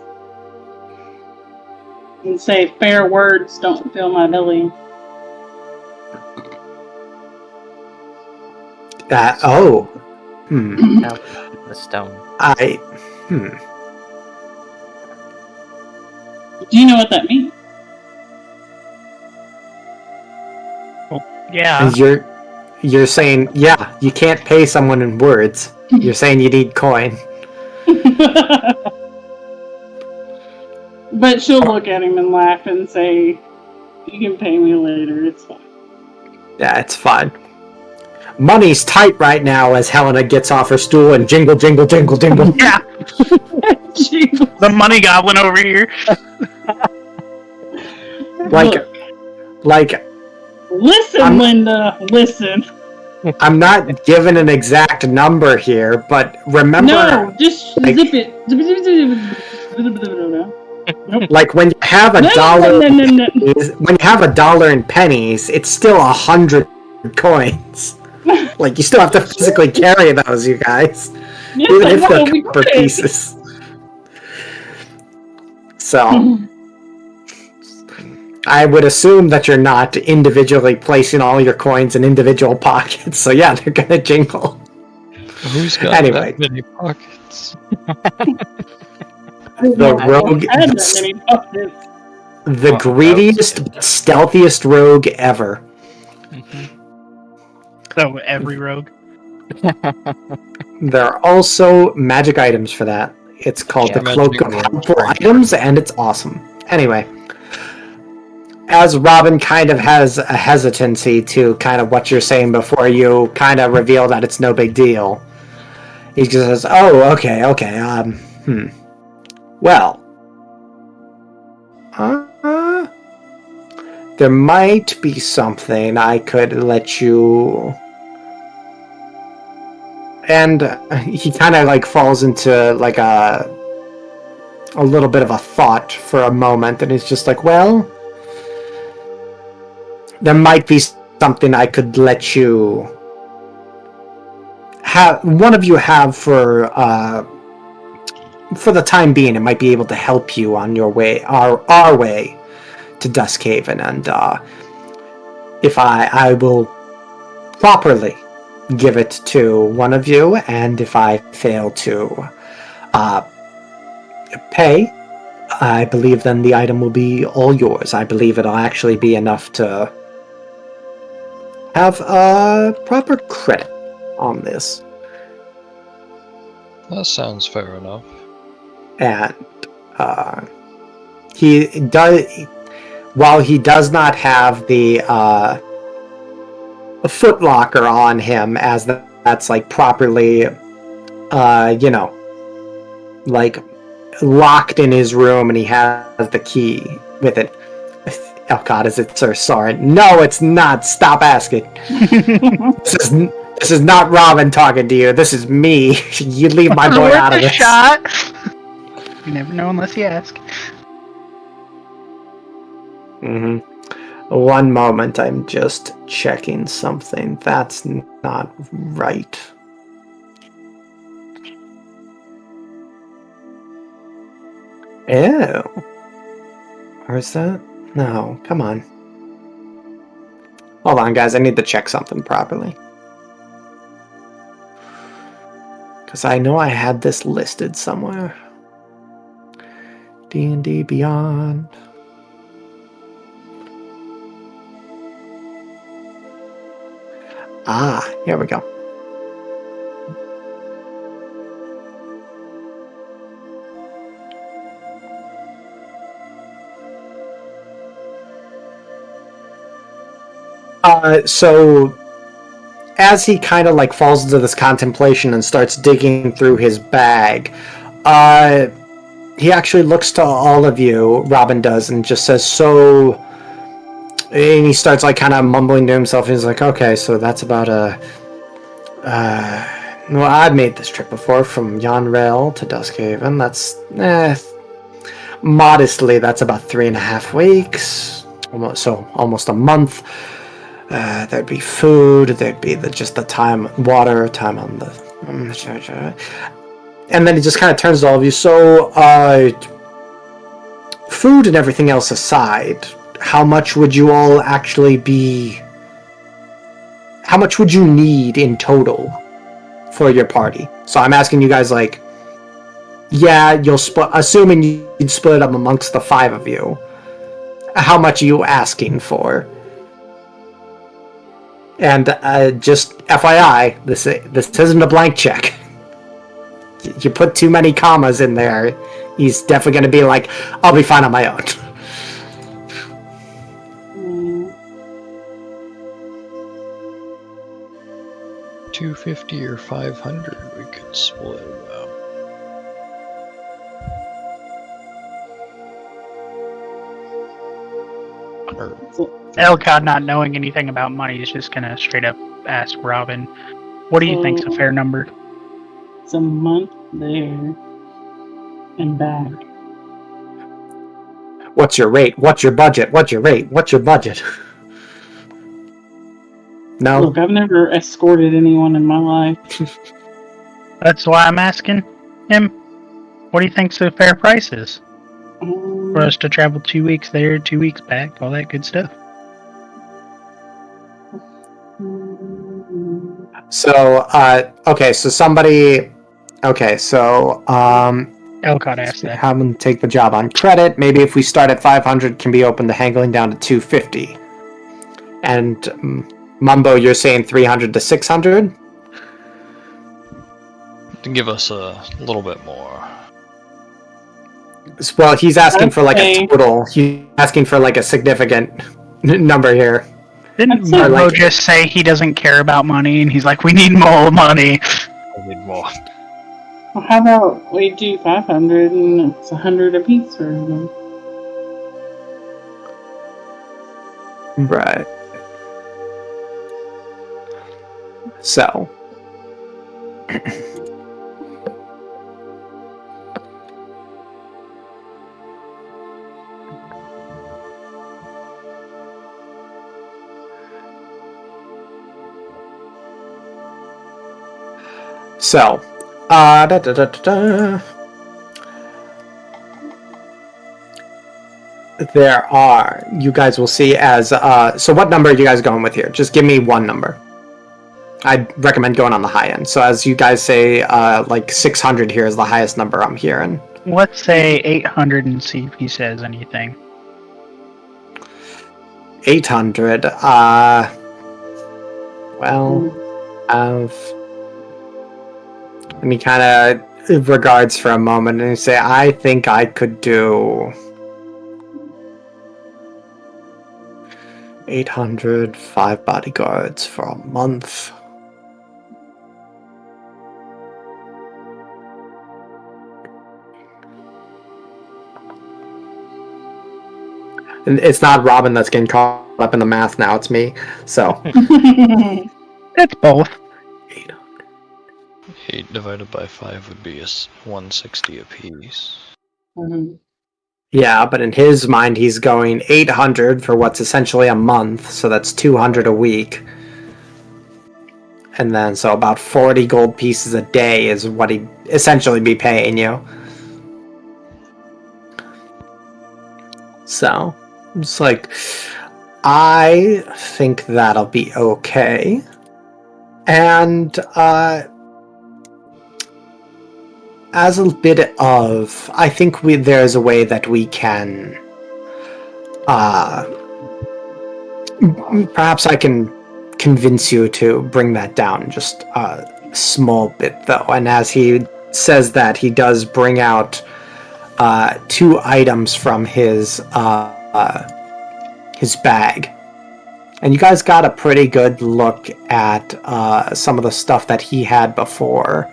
and say fair words don't fill my belly. Oh. No, the stone. Do you know what that means? Yeah. You're saying, yeah, you can't pay someone in words. You're saying you need coin. But she'll look at him and laugh and say, "You can pay me later, it's fine." Yeah, it's fine. Money's tight right now as Helena gets off her stool and jingle, jingle, jingle, jingle. Yeah. The money goblin over here. Like, Listen, Linda, listen. I'm not giving an exact number here, but remember... No, just like, zip it. Nope. Like when you have a dollar... No. When you have $1 in pennies, it's still 100 coins. Like, you still have to physically carry those, you guys. Yes, Even I if know, they're we copper did. pieces. So... I would assume that you're not individually placing all your coins in individual pockets, so yeah, they're gonna jingle. Who's got Anyway. that many pockets? The rogue, I had that many pockets. the greediest, stealthiest rogue ever. So every rogue. There are also magic items for that. It's called Yeah, the Cloak of magic Helpful Items, and it's awesome. Anyway, as Robin kind of has a hesitancy to kind of what you're saying before you kind of reveal that it's no big deal, he just says, "Oh, okay. Well, there might be something I could let you. And he kind of like falls into like a little bit of a thought for a moment, and he's just like, well, there might be something I could let you have, one of you have for the time being. It might be able to help you on your way, our way to Duskhaven, and if I will properly give it to one of you, and if I fail to pay, I believe then the item will be all yours. I believe it'll actually be enough to have proper credit on this. That sounds fair enough. And he does, while he does not have the footlocker on him, as that's like properly, like locked in his room, and he has the key with it. Oh God, is it Sir Soren? No, it's not. Stop asking. This is not Robin talking to you. This is me. You leave my boy out of this. Shot. You never know unless you ask. Mm-hmm. One moment, I'm just checking something. That's not right. Ew. Or is that? No, come on. Hold on, guys. I need to check something properly. Because I know I had this listed somewhere. D&D Beyond. Ah, here we go. So as he kind of like falls into this contemplation and starts digging through his bag, he actually looks to all of you, Robin does, and just says, so, and he starts like kind of mumbling to himself. He's like, okay, so that's about well, I've made this trip before from Yanrel to Duskhaven. That's, modestly, that's about 3.5 weeks, almost a month. There'd be food, there'd be just the time, water, time on the... And then he just kind of turns to all of you. So, food and everything else aside, how much would you all actually be... How much would you need in total for your party? So I'm asking you guys, like... Yeah, you'll split... Assuming you'd split it up amongst the 5 of you. How much are you asking for? And just FYI, this isn't a blank check. You put too many commas in there, he's definitely going to be like, I'll be fine on my own. $250 or $500, we could split it up. Elcod, not knowing anything about money, is just gonna straight up ask Robin, what do you think's a fair number? It's a month there and back. What's your rate? What's your budget? What's your rate? What's your budget? No? Look, I've never escorted anyone in my life. That's why I'm asking him, what do you think's a fair price is? For us to travel 2 weeks there, 2 weeks back, all that good stuff. So, okay, so somebody... Okay, so, Elcott asked that. have them take the job on credit. Maybe if we start at 500, can be open to haggling down to 250. And Mumbo, you're saying 300 to 600? To give us a little bit more. Well, he's asking for like Okay. a total. He's asking for like a significant number here. Didn't I'd say Mumbo like- just say he doesn't care about money, and he's like, we need more money? I need more. Well, how about we do 500 and it's 100 apiece for them? Right. So. So, there are, you guys will see as, so what number are you guys going with here? Just give me one number. I'd recommend going on the high end. So as you guys say, like 600 here is the highest number I'm hearing. Let's say 800 and see if he says anything. 800, well, let me kind of regards for a moment and say, I think I could do 800, 5 bodyguards for a month. And it's not Robin that's getting caught up in the math now, it's me. So It's both. 800. 8 divided by 5 would be 160 apiece. Mhm. Yeah, but in his mind, he's going 800 for what's essentially a month, so that's 200 a week. And then, so about 40 gold pieces a day is what he'd essentially be paying you. So, it's like, I think that'll be okay. And, as a bit of, I think there's a way that we can, perhaps I can convince you to bring that down just a small bit, though. And as he says that, he does bring out 2 items from his bag. And you guys got a pretty good look at some of the stuff that he had before.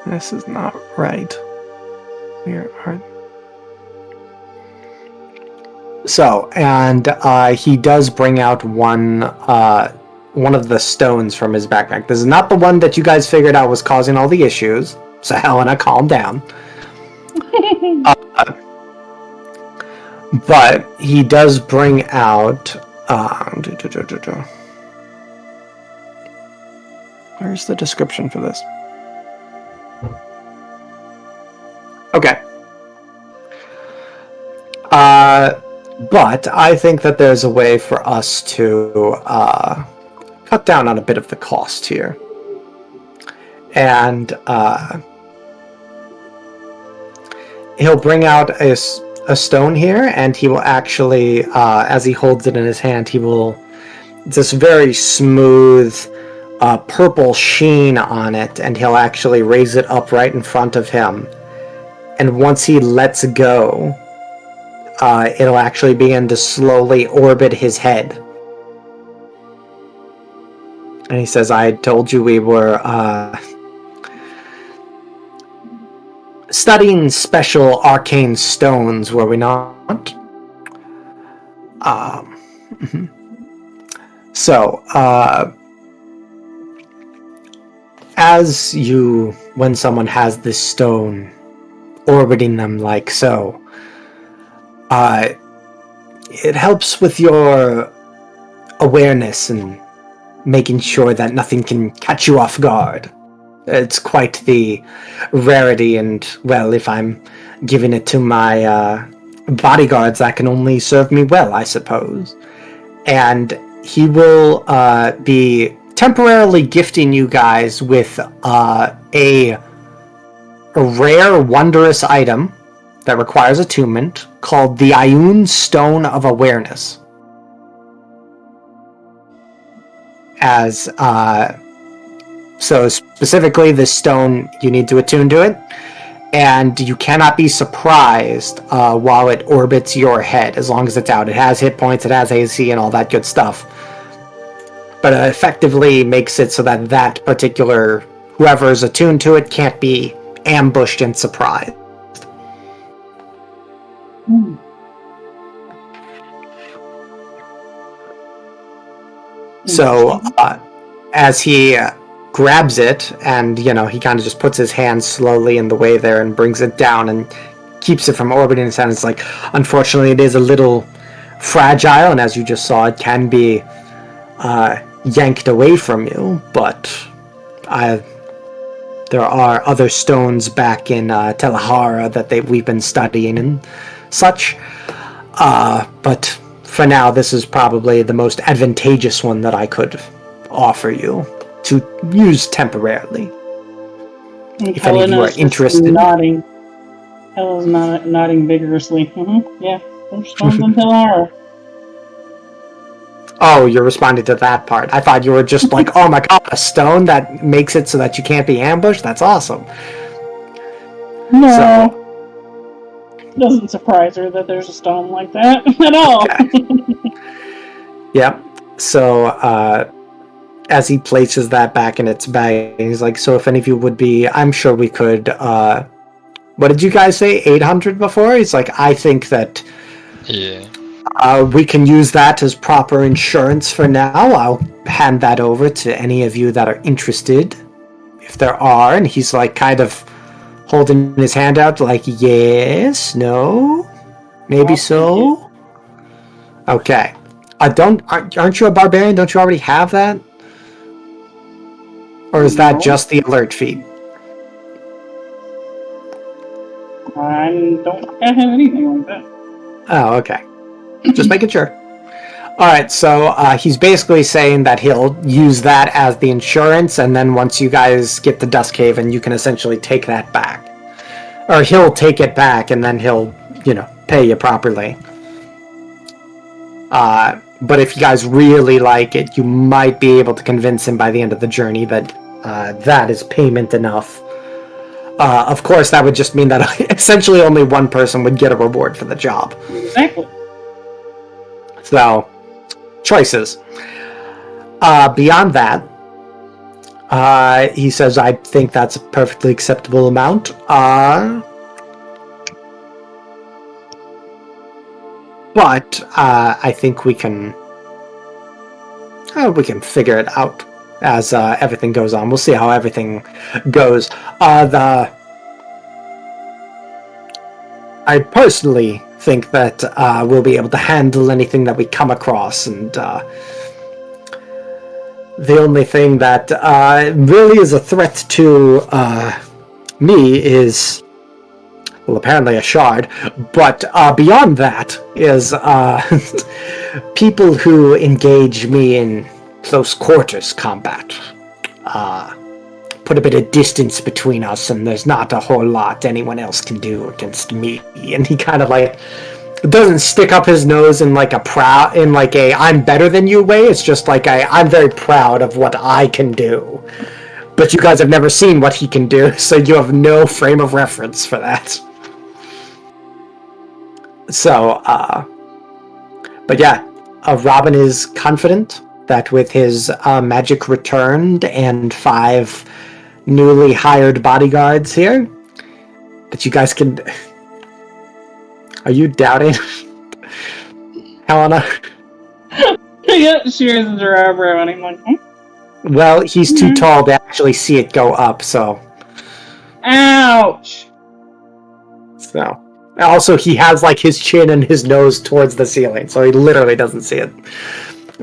This is not right. Where are... So, and he does bring out one of the stones from his backpack. This is not the one that you guys figured out was causing all the issues. So Helena, calm down. But he does bring out... where's the description for this? Okay. But I think that there's a way for us to cut down on a bit of the cost here. And he'll bring out a stone here, and he will actually, as he holds it in his hand, he will... this very smooth purple sheen on it, and he'll actually raise it up right in front of him. And once he lets go, it'll actually begin to slowly orbit his head. And he says, I told you we were studying special arcane stones, were we not? So, as you, when someone has this stone orbiting them like so, it helps with your awareness and making sure that nothing can catch you off guard. It's quite the rarity, and, well, if I'm giving it to my bodyguards, that can only serve me well, I suppose. And he will be temporarily gifting you guys with a rare, wondrous item that requires attunement called the Ioun Stone of Awareness. As so specifically, this stone, you need to attune to it, and you cannot be surprised while it orbits your head, as long as it's out. It has hit points, it has AC, and all that good stuff. But it effectively makes it so that that particular, whoever is attuned to it, can't be ambushed and surprised. Hmm. So, as he grabs it, and, he kind of just puts his hand slowly in the way there and brings it down and keeps it from orbiting his hand, it's like, unfortunately, it is a little fragile, and as you just saw, it can be yanked away from you, but there are other stones back in Telahara that we've been studying and such, but for now, this is probably the most advantageous one that I could offer you to use temporarily. And If any of you are Helena's just interested. nodding. Helena's nodding vigorously. Mm-hmm. Yeah, there's stones in Telahara. Oh, you're responding to that part. I thought you were just like, oh my god, a stone that makes it so that you can't be ambushed? That's awesome. No. So, Doesn't surprise her that there's a stone like that at all. okay. Yep. So, as he places that back in its bag, he's like, so if any of you would be, I'm sure we could, what did you guys say, 800 before? He's like, I think that Yeah. we can use that as proper insurance for now. I'll hand that over to any of you that are interested, if there are. And he's like kind of holding his hand out like, yes, no, maybe so. Okay. Aren't you a barbarian? Don't you already have that? Or is that just the alert feat? I don't have anything like that. Oh, okay. Just making sure. Alright, so he's basically saying that he'll use that as the insurance, and then once you guys get to Dusk Haven, you can essentially take that back. Or he'll take it back, and then he'll, pay you properly. But if you guys really like it, you might be able to convince him by the end of the journey that that is payment enough. Of course, that would just mean that essentially only one person would get a reward for the job. Exactly. So, choices. Beyond that, he says, I think that's a perfectly acceptable amount. But I think we can figure it out as everything goes on. We'll see how everything goes. I personally think that we'll be able to handle anything that we come across, and the only thing that really is a threat to me is, well, apparently a shard, but beyond that is people who engage me in close quarters combat. Put a bit of distance between us, and there's not a whole lot anyone else can do against me. And he kind of like doesn't stick up his nose in like a I'm better than you way. It's just like I'm very proud of what I can do, but you guys have never seen what he can do, so you have no frame of reference for that. So, but yeah, Robin is confident that with his magic returned and 5 newly hired bodyguards here, that you guys can... Are you doubting, Helena? Yeah, she raises her eyebrow and I'm like, Well, he's too tall to actually see it go up, so... Ouch! So... Also, he has like his chin and his nose towards the ceiling, so he literally doesn't see it.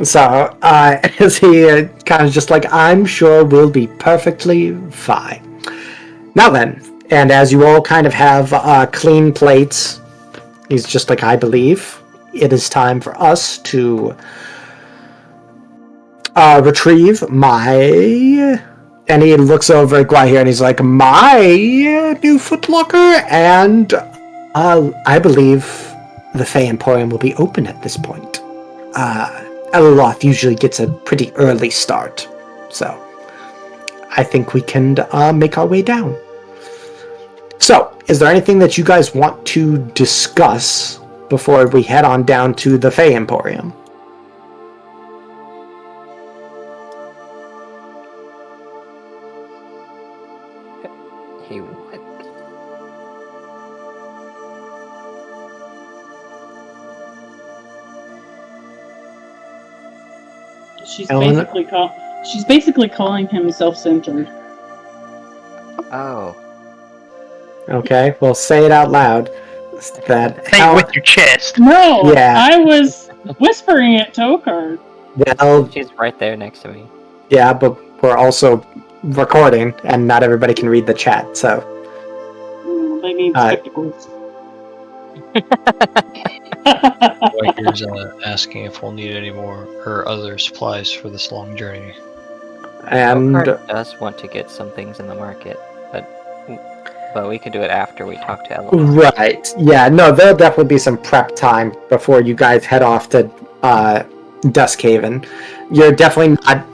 So, as he kind of just like, I'm sure we'll be perfectly fine. Now then, and as you all kind of have clean plates, he's just like, I believe it is time for us to retrieve my... And he looks over at Gwahir and he's like, my new footlocker, and I believe the Fey Emporium will be open at this point. Eloloth usually gets a pretty early start, so I think we can make our way down. So, is there anything that you guys want to discuss before we head on down to the Fey Emporium? Hey, what? She's Ellen? basically calling him self-centered. Oh, Okay, well, say it out loud. That Say it with your chest. No, Yeah. I was whispering it to Okard. Well, she's right there next to me. yeah, but we're also recording, and not everybody can read the chat, so. They need spectacles. Riker's asking if we'll need any more or other supplies for this long journey. And Okard does want to get some things in the market, but we can do it after we talk to Ellen. right, yeah, no, there'll definitely be some prep time before you guys head off to Duskhaven. You're definitely not.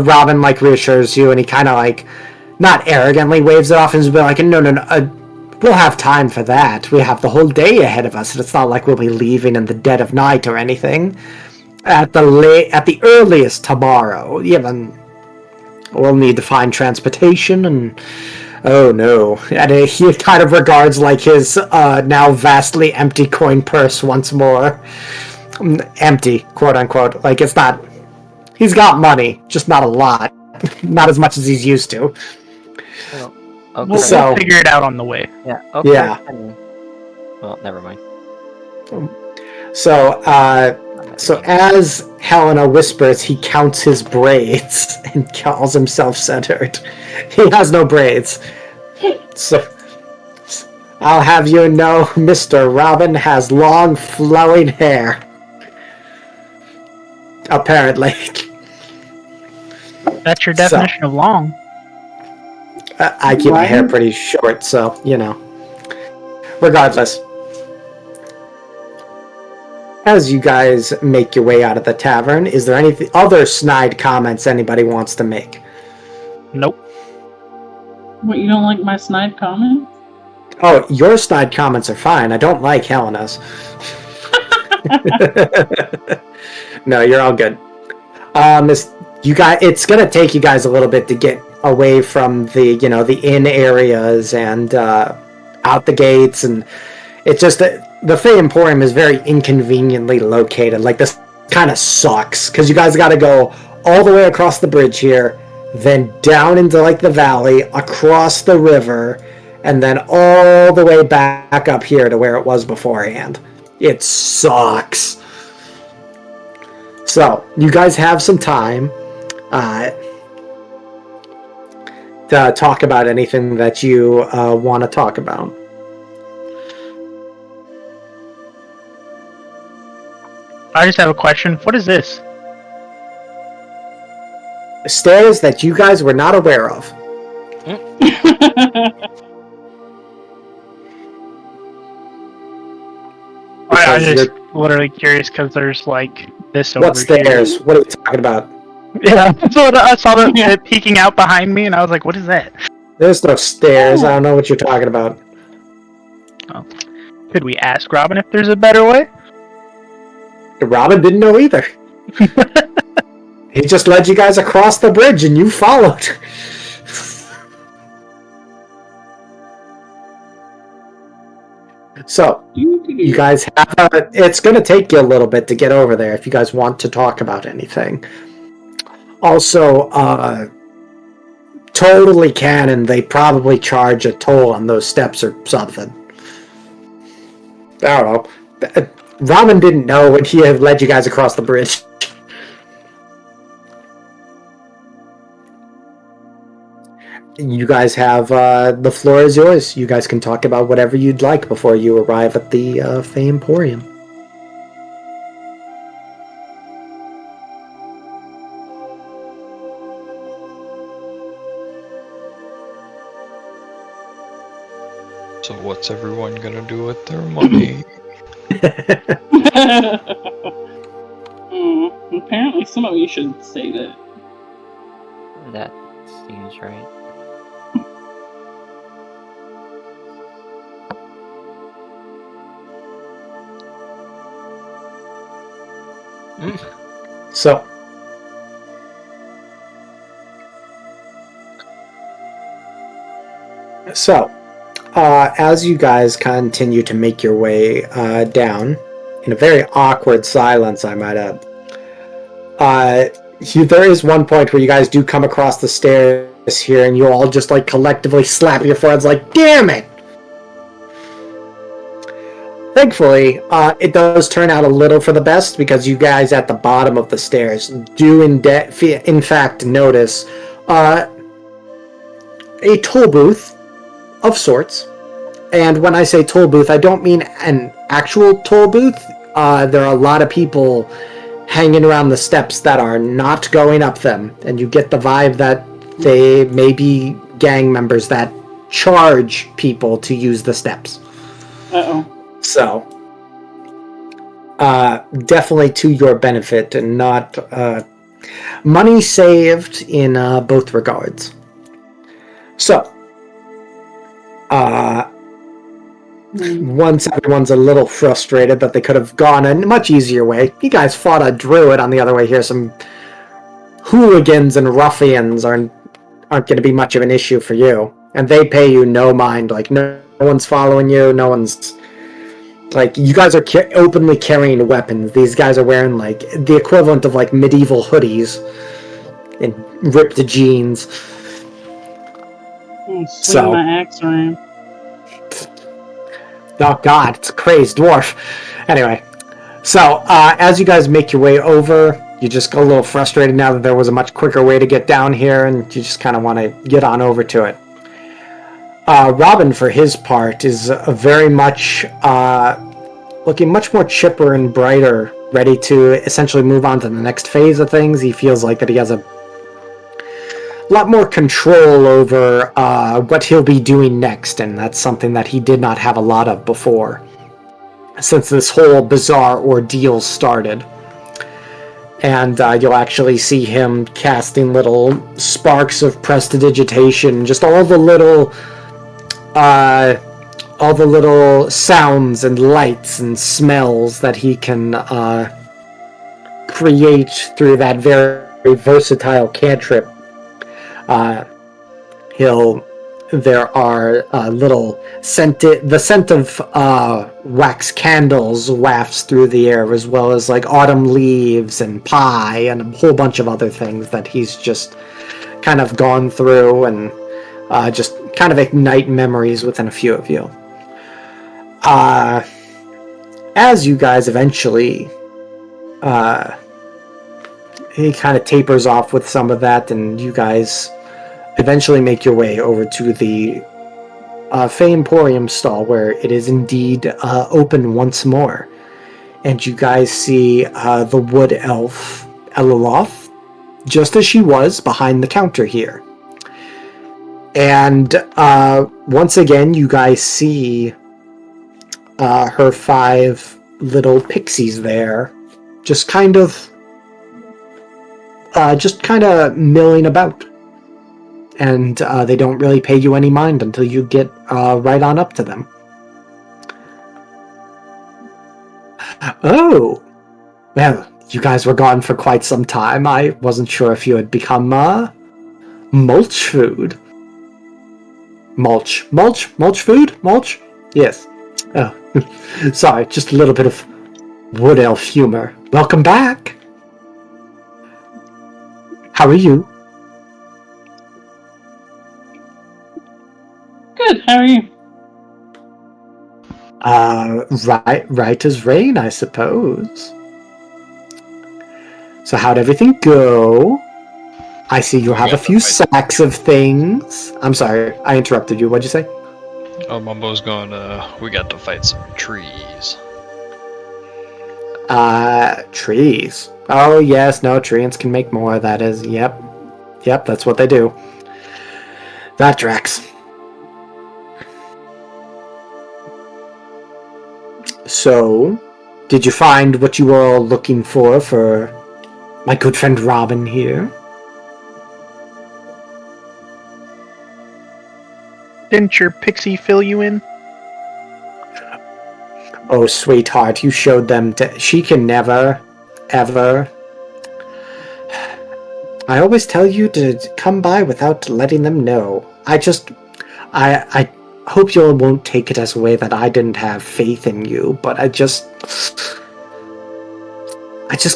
Robin reassures you, and he kind of not arrogantly waves it off and is like, no, we'll have time for that. We have the whole day ahead of us, and it's not like we'll be leaving in the dead of night or anything. At the earliest tomorrow, even we'll need to find transportation and. Oh no. And he kind of regards his now vastly empty coin purse once more. Empty, quote unquote. It's not. He's got money, just not a lot. Not as much as he's used to. Well, We'll figure it out on the way. Yeah. Yeah. Well, never mind. So as Helena whispers, he counts his braids and calls himself centered. He has no braids. So I'll have you know, Mr. Robin has long, flowing hair. Apparently. That's your definition of long. I keep my hair pretty short, so, Regardless. As you guys make your way out of the tavern, is there any other snide comments anybody wants to make? Nope. What, you don't like my snide comment? Oh, your snide comments are fine. I don't like Helena's. No, you're all good. It's gonna take you guys a little bit to get away from the inn areas and out the gates, and it's just that the Fey Emporium is very inconveniently located. This kind of sucks because you guys got to go all the way across the bridge here, then down into the valley, across the river, and then all the way back up here to where it was beforehand. It sucks. So, you guys have some time to talk about anything that you want to talk about. I just have a question. What is this? Stairs that you guys were not aware of. I'm just literally curious because there's this over what stairs? here. What are we talking about? Yeah, so I saw it peeking out behind me, and I was like, "What is that?" There's no stairs. I don't know what you're talking about. Oh. Could we ask Robin if there's a better way? Robin didn't know either. He just led you guys across the bridge, and you followed. So, you guys have it's going to take you a little bit to get over there if you guys want to talk about anything. Also, totally canon, they probably charge a toll on those steps or something. I don't know. Robin didn't know when he had led you guys across the bridge. You guys have the floor is yours. You guys can talk about whatever you'd like before you arrive at the Fey Emporium. So what's everyone gonna do with their money? Apparently some of you should say that. That seems right. So, as you guys continue to make your way down, in a very awkward silence, I might add, there is one point where you guys do come across the stairs here, and you all just like collectively slap your foreheads like, "Damn it!" Thankfully, it does turn out a little for the best because you guys at the bottom of the stairs do in fact notice a toll booth of sorts. And when I say toll booth, I don't mean an actual toll booth. There are a lot of people hanging around the steps that are not going up them, and you get the vibe that they may be gang members that charge people to use the steps. Uh-oh. So, definitely to your benefit and not money saved in both regards. So, once everyone's a little frustrated that they could have gone a much easier way, you guys fought a druid on the other way here. Some hooligans and ruffians aren't going to be much of an issue for you, and they pay you no mind. Like no one's following you. No one's like you guys are openly carrying weapons. These guys are wearing like the equivalent of like medieval hoodies and ripped jeans. I'm swinging my axe around. Oh god, it's a crazed dwarf. Anyway, so as you guys make your way over, you just get a little frustrated now that there was a much quicker way to get down here, and you just kind of want to get on over to it. Robin, for his part, is very much looking much more chipper and brighter, ready to essentially move on to the next phase of things. He feels like that he has a lot more control over what he'll be doing next, and that's something that he did not have a lot of before, since this whole bizarre ordeal started. And you'll actually see him casting little sparks of prestidigitation, just all the little sounds and lights and smells that he can create through that very versatile cantrip. There are little the scent of wax candles wafts through the air, as well as like autumn leaves and pie and a whole bunch of other things that he's just kind of gone through and just kind of ignite memories within a few of you. As you guys eventually he kind of tapers off with some of that, and you guys eventually make your way over to the Fey Emporium stall, where it is indeed open once more. And you guys see the wood elf Eliloth, just as she was behind the counter here. And once again, you guys see her 5 little pixies there, just kind of milling about. And they don't really pay you any mind until you get right on up to them. Oh, well, you guys were gone for quite some time. I wasn't sure if you had become mulch food. Mulch food? Mulch? Yes. Oh, sorry, just a little bit of wood elf humor. Welcome back. How are you? Good, how are you? Right as rain, I suppose. So how'd everything go? I see you have a few sacks of things. I'm sorry, I interrupted you. What'd you say? Oh, Mumbo's going, we got to fight some trees. Trees. Oh, yes, no, treants can make more, that is, yep, that's what they do. That tracks. So, did you find what you were all looking for my good friend Robin here? Didn't your pixie fill you in? Oh, sweetheart, you showed them she can never ever. I always tell you to come by without letting them know. I hope you won't take it as a way that I didn't have faith in you, but I just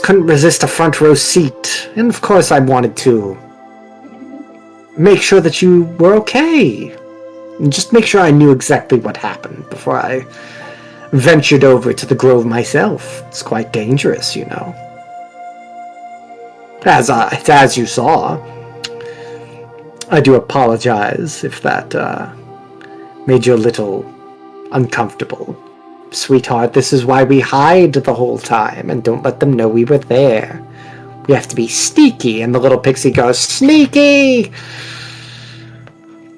couldn't resist a front row seat. And of course I wanted to make sure that you were okay. And just make sure I knew exactly what happened before I ventured over to the grove myself. It's quite dangerous, you know. As you saw. I do apologize if that made you a little uncomfortable. Sweetheart, this is why we hide the whole time and don't let them know we were there. We have to be sneaky, and the little pixie goes, Sneaky!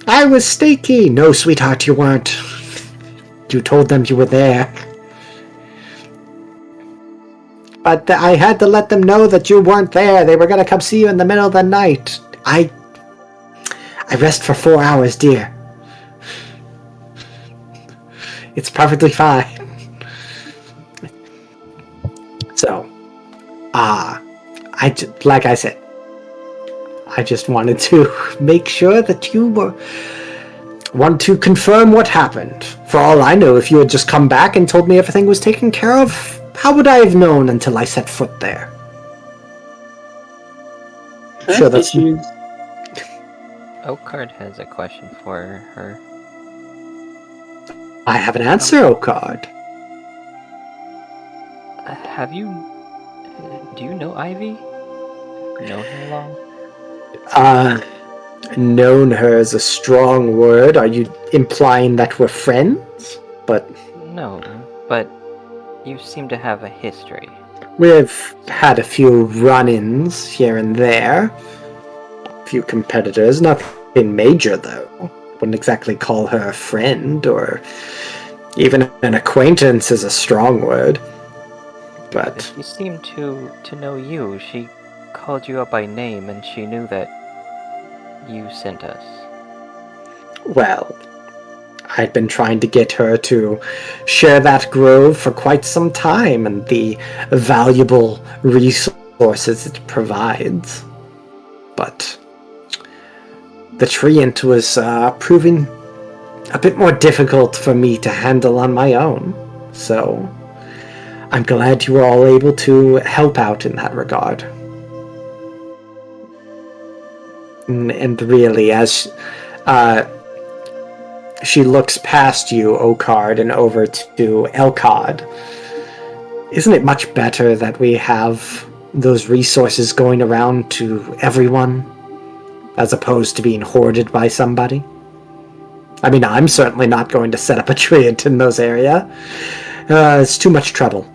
I was sneaky! No, sweetheart, you weren't. You told them you were there. But I had to let them know that you weren't there. They were going to come see you in the middle of the night. I rest for 4 hours, dear. It's perfectly fine. So, like I said, I just wanted to make sure that you want to confirm what happened. For all I know, if you had just come back and told me everything was taken care of, how would I have known until I set foot there? Sure, that's issues. Oakard has a question for her. I have an answer, Oakard. Do you know Ivy? Known her long? Known her is a strong word. Are you implying that we're friends? But No, but you seem to have a history. we've had a few run-ins here and there. A few competitors. Nothing major, though. Wouldn't exactly call her a friend, or even an acquaintance is a strong word. But She seemed to know you. She called you up by name, and she knew that you sent us. well, I'd been trying to get her to share that grove for quite some time and the valuable resources it provides. But the treant was proving a bit more difficult for me to handle on my own. So I'm glad you were all able to help out in that regard. And really, as she looks past you, Oakard, and over to Elcod, isn't it much better that we have those resources going around to everyone, as opposed to being hoarded by somebody? I mean, I'm certainly not going to set up a treant in those areas. It's too much trouble.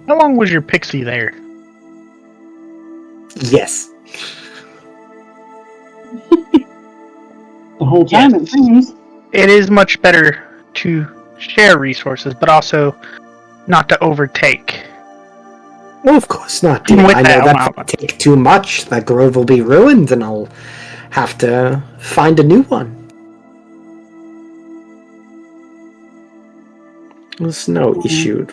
How long was your pixie there? Yes. The whole time, Yes. it seems. It is much better to share resources, but also not to overtake. Well, of course not, dear. With I know that, that if I take too much, that grove will be ruined, and I'll have to find a new one. There's no issue.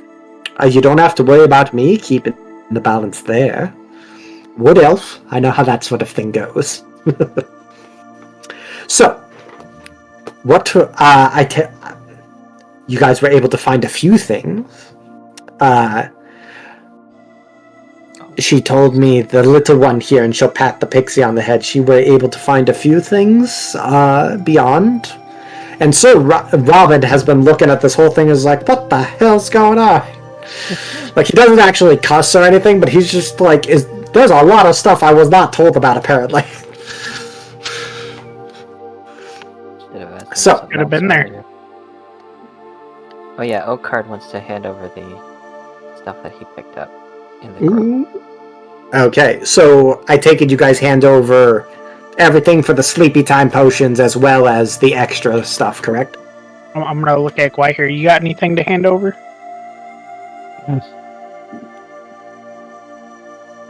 You don't have to worry about me keeping the balance there. Wood elf, I know how that sort of thing goes. So, what you guys were able to find a few things. She told me, the little one here, and she'll pat the pixie on the head, she were able to find a few things beyond. And so Robin has been looking at this whole thing and is like, what the hell's going on? Like, he doesn't actually cuss or anything, but he's just like, there's a lot of stuff I was not told about, apparently. So, Something could have been else there. earlier. Oh yeah, Oakard wants to hand over the stuff that he picked up in the grove. Okay, so I take it you guys hand over everything for the sleepy time potions as well as the extra stuff, correct? I'm gonna look at Gwai here. You got anything to hand over?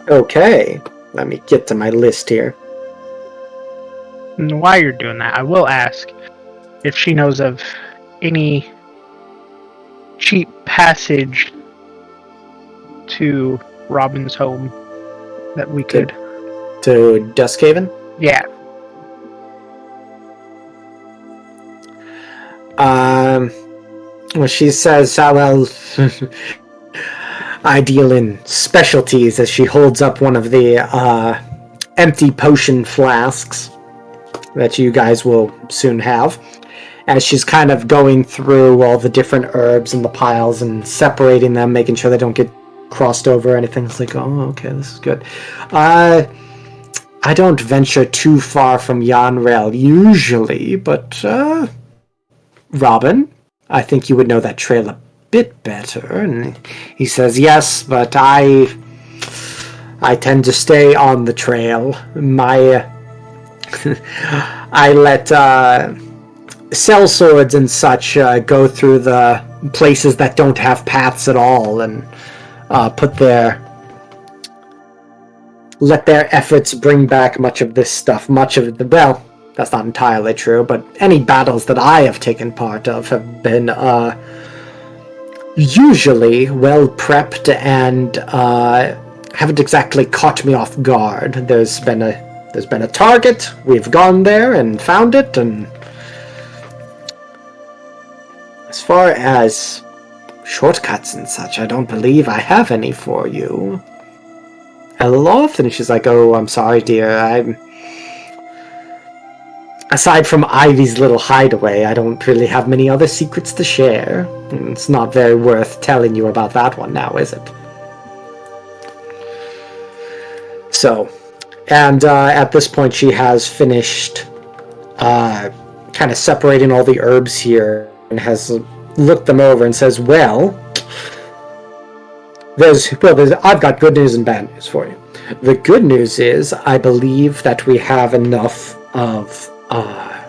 Okay, let me get to my list here. And while you're doing that, I will ask if she knows of any cheap passage to Robin's home that we could. To Duskhaven? Yeah. Well, she says, well, I deal in specialties, as she holds up one of the empty potion flasks that you guys will soon have, as she's kind of going through all the different herbs in the piles and separating them, making sure they don't get crossed over or anything. It's like, oh, okay, this is good. I don't venture too far from Yanrel usually, but Robin, I think you would know that trail a bit better. And he says, yes, but I tend to stay on the trail. I let sellswords and such go through the places that don't have paths at all, and let their efforts bring back much of this stuff. Much of the, well, that's not entirely true, but any battles that I have taken part of have been usually well prepped and haven't exactly caught me off guard. There's been a target, we've gone there and found it, and as far as shortcuts and such, I don't believe I have any for you. Eloth? And she's like, oh, I'm sorry, dear. Aside from Ivy's little hideaway, I don't really have many other secrets to share. It's not very worth telling you about that one now, is it? So, and at this point she has finished kind of separating all the herbs here and has looked them over and says, well, I've got good news and bad news for you. The good news is I believe that we have enough of our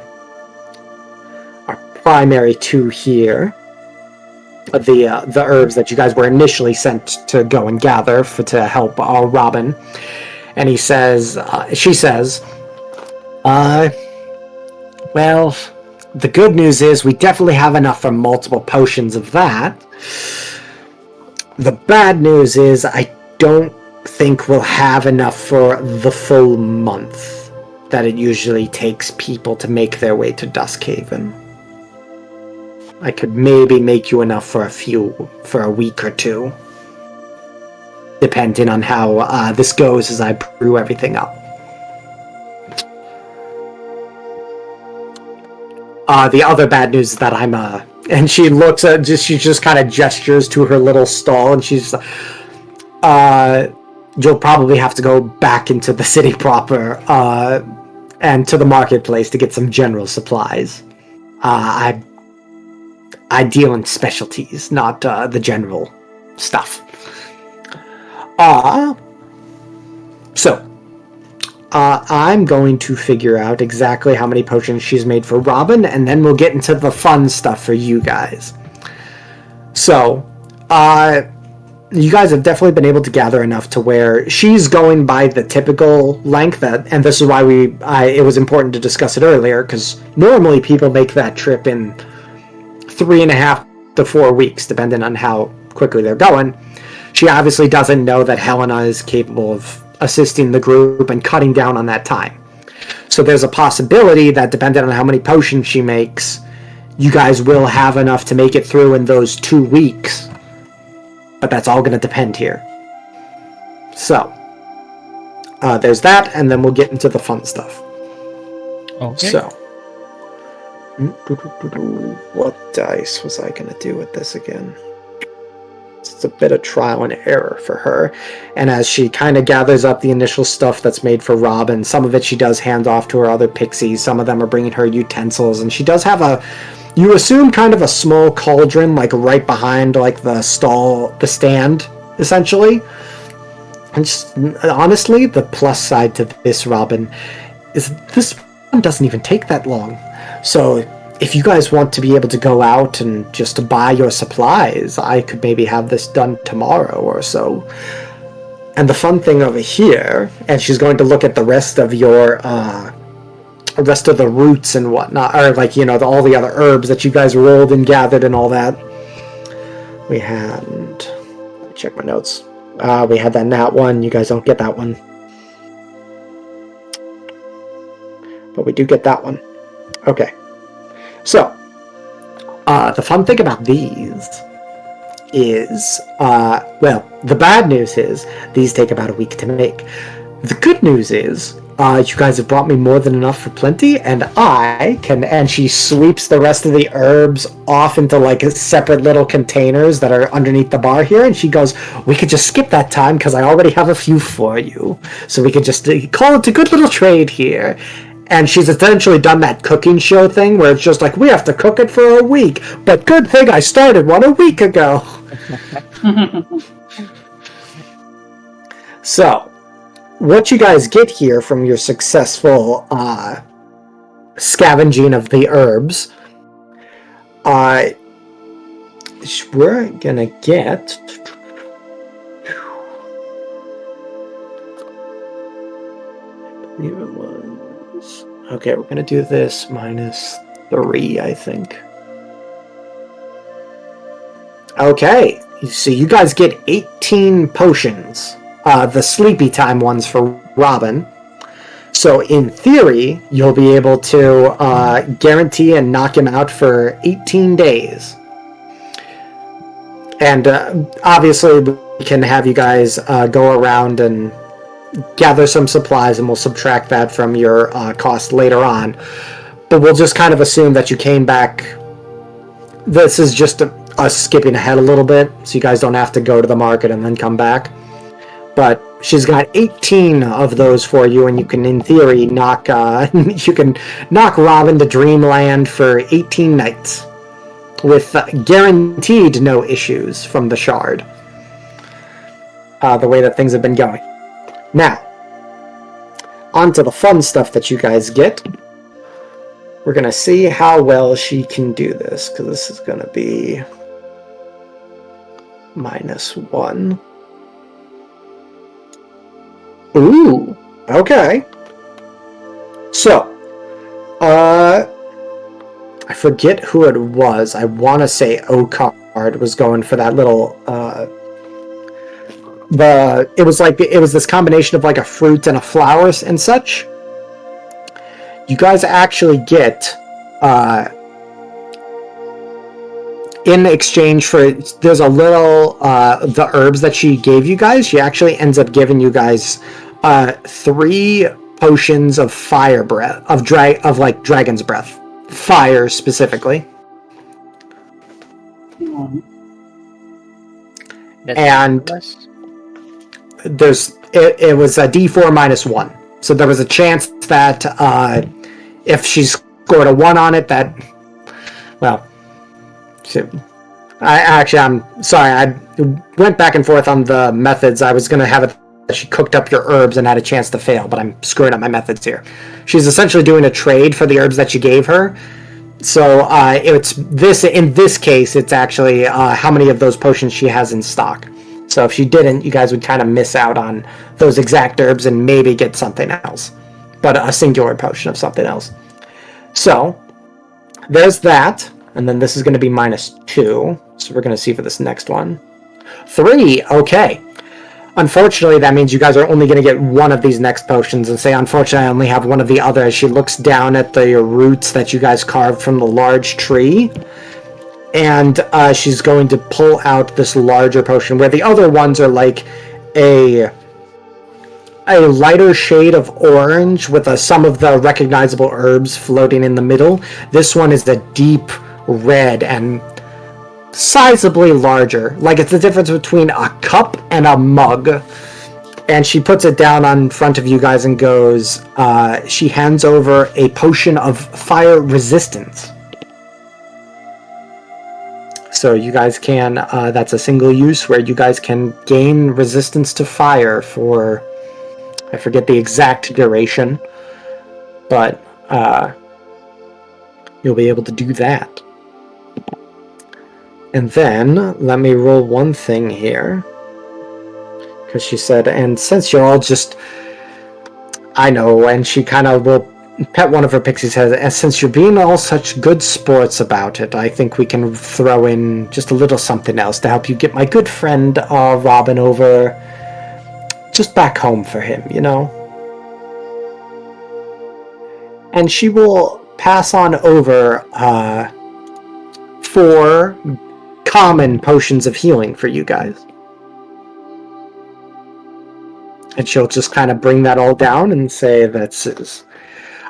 primary two here, the herbs that you guys were initially sent to go and gather to help Robin. And she says, well, the good news is we definitely have enough for multiple potions of that. The bad news is I don't think we'll have enough for the full month that it usually takes people to make their way to Duskhaven. I could maybe make you enough for a week or two, depending on how this goes as I brew everything up. The other bad news is that I'm and she looks at she just kind of gestures to her little stall, and she's you'll probably have to go back into the city proper and to the marketplace to get some general supplies. I deal in specialties, not the general stuff. So I'm going to figure out exactly how many potions she's made for Robin, and then we'll get into the fun stuff for you guys. So, you guys have definitely been able to gather enough to where she's going by the typical length, and this is why it was important to discuss it earlier, because normally people make that trip in 3.5 to 4 weeks, depending on how quickly they're going. She obviously doesn't know that Helena is capable of assisting the group and cutting down on that time. So there's a possibility that depending on how many potions she makes, you guys will have enough to make it through in those 2 weeks. But that's all going to depend here. So, there's that, and then we'll get into the fun stuff. Okay. So, what dice was I going to do with this again? It's a bit of trial and error for her. And as she kind of gathers up the initial stuff that's made for Robin, some of it she does hand off to her other pixies. Some of them are bringing her utensils. And she does have you assume kind of a small cauldron, like right behind like the stand, essentially. And just, honestly, the plus side to this, Robin, is this one doesn't even take that long. So if you guys want to be able to go out and just to buy your supplies, I could maybe have this done tomorrow or so. And the fun thing over here, and she's going to look at the rest of your, rest of the roots and whatnot, or like, all the other herbs that you guys rolled and gathered and all that. Let me check my notes. We had that nat 1. You guys don't get that one. But we do get that one. Okay. So, the fun thing about these is, well, the bad news is these take about a week to make. The good news is, you guys have brought me more than enough for plenty, and I can, and she sweeps the rest of the herbs off into like separate little containers that are underneath the bar here, and she goes, we could just skip that time because I already have a few for you. So we could just call it a good little trade here. And she's essentially done that cooking show thing where it's just like, we have to cook it for a week, but good thing I started one a week ago. So, what you guys get here from your successful scavenging of the herbs, we're gonna get... Even was... Okay, we're gonna do this minus 3, I think. Okay, so you guys get 18 potions. The sleepy time ones for Robin. So in theory, you'll be able to guarantee and knock him out for 18 days. And obviously, we can have you guys go around and gather some supplies, and we'll subtract that from your cost later on. But we'll just kind of assume that you came back. This is just us skipping ahead a little bit, so you guys don't have to go to the market and then come back. But she's got 18 of those for you, and you can, in theory, knock Robin to Dreamland for 18 nights with guaranteed no issues from the shard. The way that things have been going. Now, on to the fun stuff that you guys get. We're going to see how well she can do this, because this is going to be -1. Ooh, okay. So, I forget who it was. I want to say Ocard was going for that little, it was this combination of like a fruit and a flower and such. You guys actually get, in exchange for, there's a little, the herbs that she gave you guys, she actually ends up giving you guys 3 potions of fire breath, of like dragon's breath, fire specifically. And it was a D4 -1, so there was a chance that if she scored a 1 on it, that, well, I'm sorry, I went back and forth on the methods. I was going to have it that she cooked up your herbs and had a chance to fail, but I'm screwing up my methods here. She's essentially doing a trade for the herbs that you gave her. So it's this. In this case, it's actually how many of those potions she has in stock. So if she didn't, you guys would kind of miss out on those exact herbs and maybe get something else, but a singular potion of something else. So there's that. And then this is going to be -2. So we're going to see for this next one. 3, okay. Unfortunately, that means you guys are only going to get one of these next potions. And say, unfortunately, I only have one of the others. She looks down at the roots that you guys carved from the large tree. And she's going to pull out this larger potion, where the other ones are like a lighter shade of orange with some of the recognizable herbs floating in the middle. This one is a deep red and sizably larger. Like, it's the difference between a cup and a mug. And she puts it down on front of you guys and goes, she hands over a potion of fire resistance. So you guys can, that's a single use where you guys can gain resistance to fire for, I forget the exact duration, but you'll be able to do that. And then, let me roll one thing here. Because she said, and since you're all just, I know, and she kind of will pet one of her pixies heads. And since you're being all such good sports about it, I think we can throw in just a little something else to help you get my good friend Robin over just back home for him, you know? And she will pass on over 4 common potions of healing for you guys. And she'll just kind of bring that all down and say,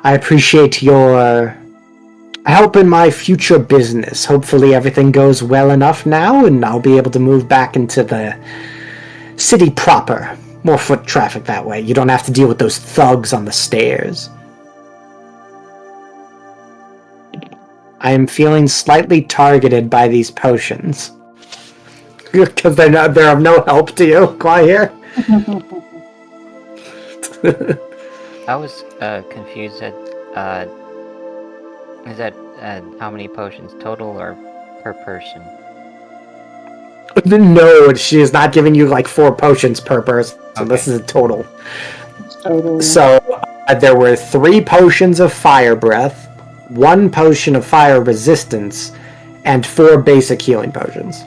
I appreciate your help in my future business. Hopefully everything goes well enough now, and I'll be able to move back into the city proper. More foot traffic that way. You don't have to deal with those thugs on the stairs. I am feeling slightly targeted by these potions. Because they're of no help to you, Quiet here. I was confused at is that how many potions total or per person? No, she is not giving you like 4 potions per person. So Okay. this is a total. Totally. So there were 3 potions of fire breath, 1 potion of fire resistance, and 4 basic healing potions.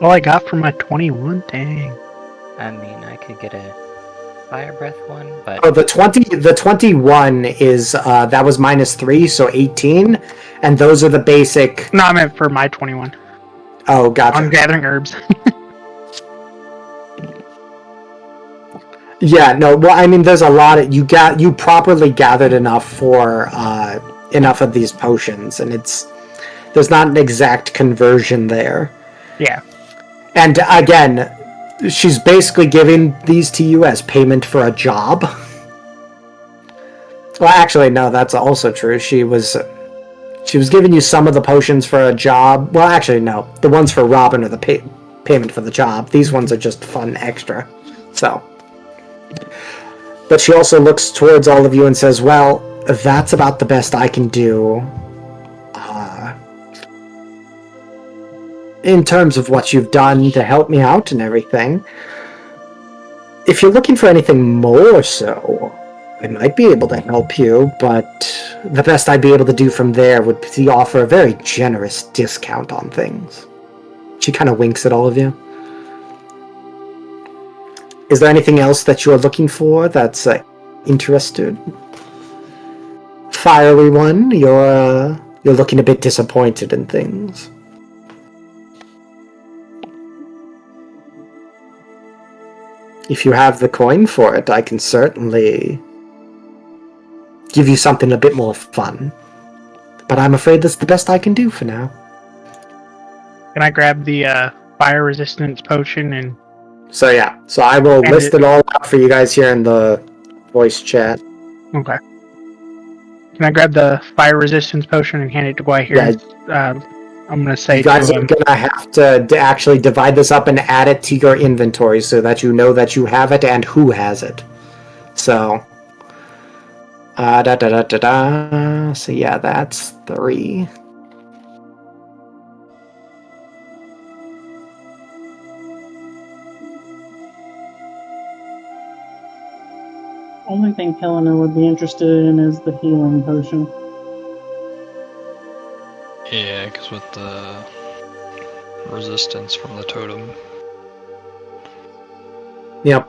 All I got for my 21? Dang. I mean, I could get a fire breath one, but Oh, the 21 is that was -3, so 18, and those are the basic. No, I meant for my 21. Oh, gotcha. I'm gathering herbs. Yeah, no. Well, I mean, there's a lot of you properly gathered enough for enough of these potions, and there's not an exact conversion there. Yeah. And again, she's basically giving these to you as payment for a job. Well, actually, no, that's also true. She was giving you some of the potions for a job. Well, actually, no. The ones for Robin are the payment for the job. These ones are just fun extra. So. But she also looks towards all of you and says, well, that's about the best I can do. In terms of what you've done to help me out and everything. If you're looking for anything more so, I might be able to help you, but the best I'd be able to do from there would be to offer a very generous discount on things. She kind of winks at all of you. Is there anything else that you're looking for that's interested? Fiery one, you're looking a bit disappointed in things. If you have the coin for it, I can certainly give you something a bit more fun. But I'm afraid that's the best I can do for now. Can I grab the fire resistance potion and... So yeah, so I will list it all out for you guys here in the voice chat. Okay. Can I grab the fire resistance potion and hand it to Guy here? Yeah. I'm going to say you guys to are him... going to have to actually divide this up and add it to your inventory so that you know that you have it and who has it. So... So yeah, that's 3. Only thing Helena would be interested in is the healing potion. Yeah, because with the resistance from the totem. Yep.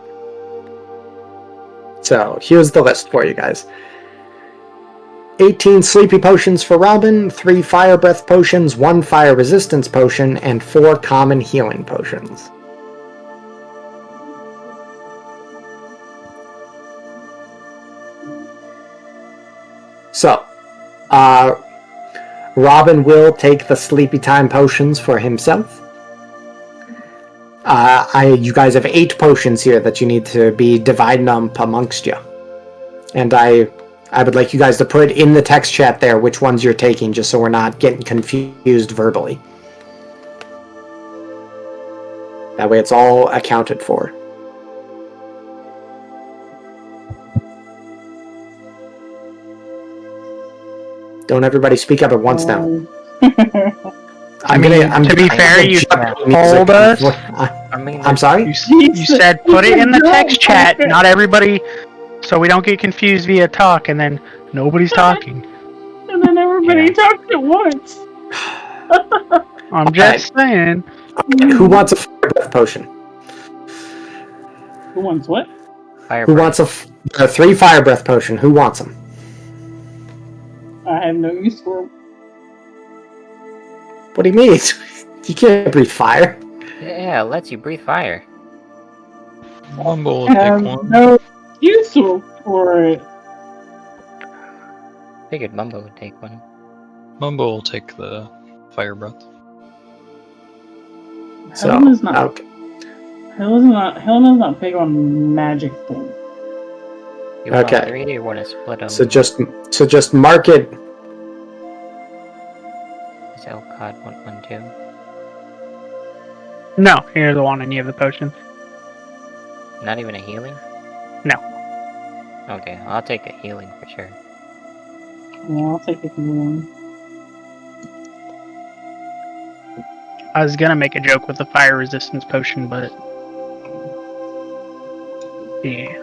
So, here's the list for you guys. 18 sleepy potions for Robin, 3 fire breath potions, 1 fire resistance potion, and 4 common healing potions. So, Robin will take the sleepy time potions for himself. You guys have 8 potions here that you need to be dividing up amongst you. And I would like you guys to put in the text chat there which ones you're taking, just so we're not getting confused verbally. That way it's all accounted for. Don't everybody speak up at once now. To be fair, you told us. I mean, I'm sorry? You said put it in the text chat, not everybody, so we don't get confused via talk, and then nobody's talking. And then everybody Yeah. talked at once. I'm just saying. Who wants a fire breath potion? Who wants what? Fire Who breath. wants a 3 fire breath potion? Who wants them? I have no use for them. What do you mean? You can't breathe fire. Yeah, it lets you breathe fire. Mumble will I take have one. no use for it. Figured Mumbo would take one. Mumble will take the fire breath. So, Helena's not. okay. Helena's not big on magic things. You want all Okay. 3 or you want to split them? So just mark it. Does Elcod want one too? No, he doesn't want any of the potions. Not even a healing? No. Okay, I'll take a healing for sure. Yeah, I'll take it from one. I was gonna make a joke with the fire resistance potion, but yeah.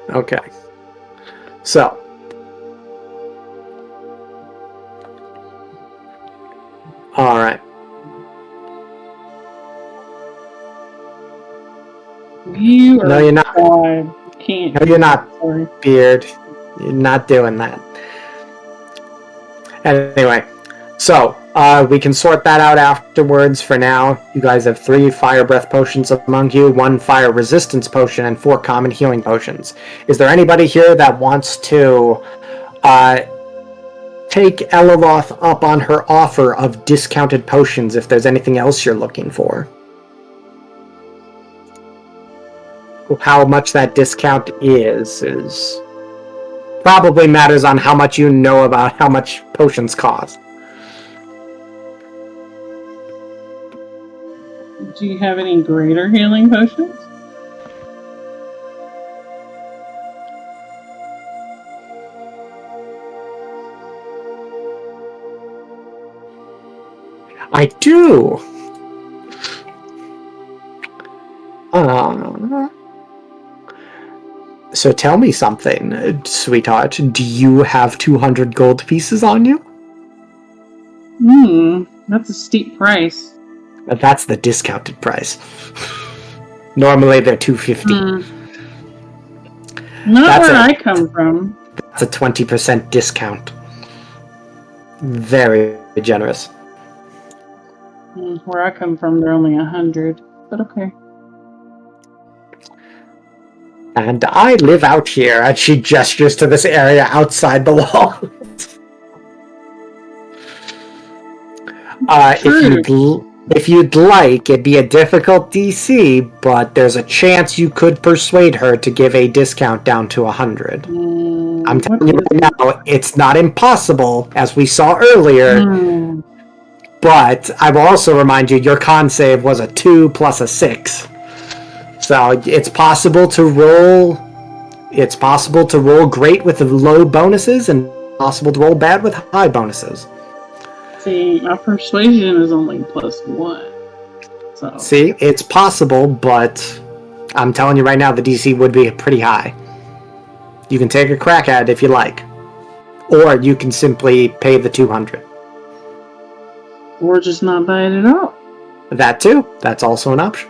Okay. So. All right. You are No, you're not. God. Can't. No, you're not. Sorry. Beard. You're not doing that. Anyway, so we can sort that out afterwards. For now, you guys have 3 fire breath potions among you, 1 fire resistance potion, and 4 common healing potions. Is there anybody here that wants to take Elaloth up on her offer of discounted potions if there's anything else you're looking for? How much that discount is probably matters on how much you know about how much potions cost. Do you have any greater healing potions? I do. So tell me something, sweetheart. Do you have 200 gold pieces on you? That's a steep price. That's the discounted price. Normally they're 250. Not That's where it. I come from. That's a 20% discount. Very generous. Where I come from, they're only 100. But okay. And I live out here, and she gestures to this area outside the wall. If you'd like, it'd be a difficult DC, but there's a chance you could persuade her to give a discount down to 100. I'm telling you right now, it's not impossible, as we saw earlier, but I will also remind you, your con save was a 2 plus a 6. So it's possible to roll great with the low bonuses and possible to roll bad with high bonuses. See, my persuasion is only +1. So. See, it's possible, but I'm telling you right now, the DC would be pretty high. You can take a crack at it if you like. Or you can simply pay the 200. Or just not buy it at all. That too. That's also an option.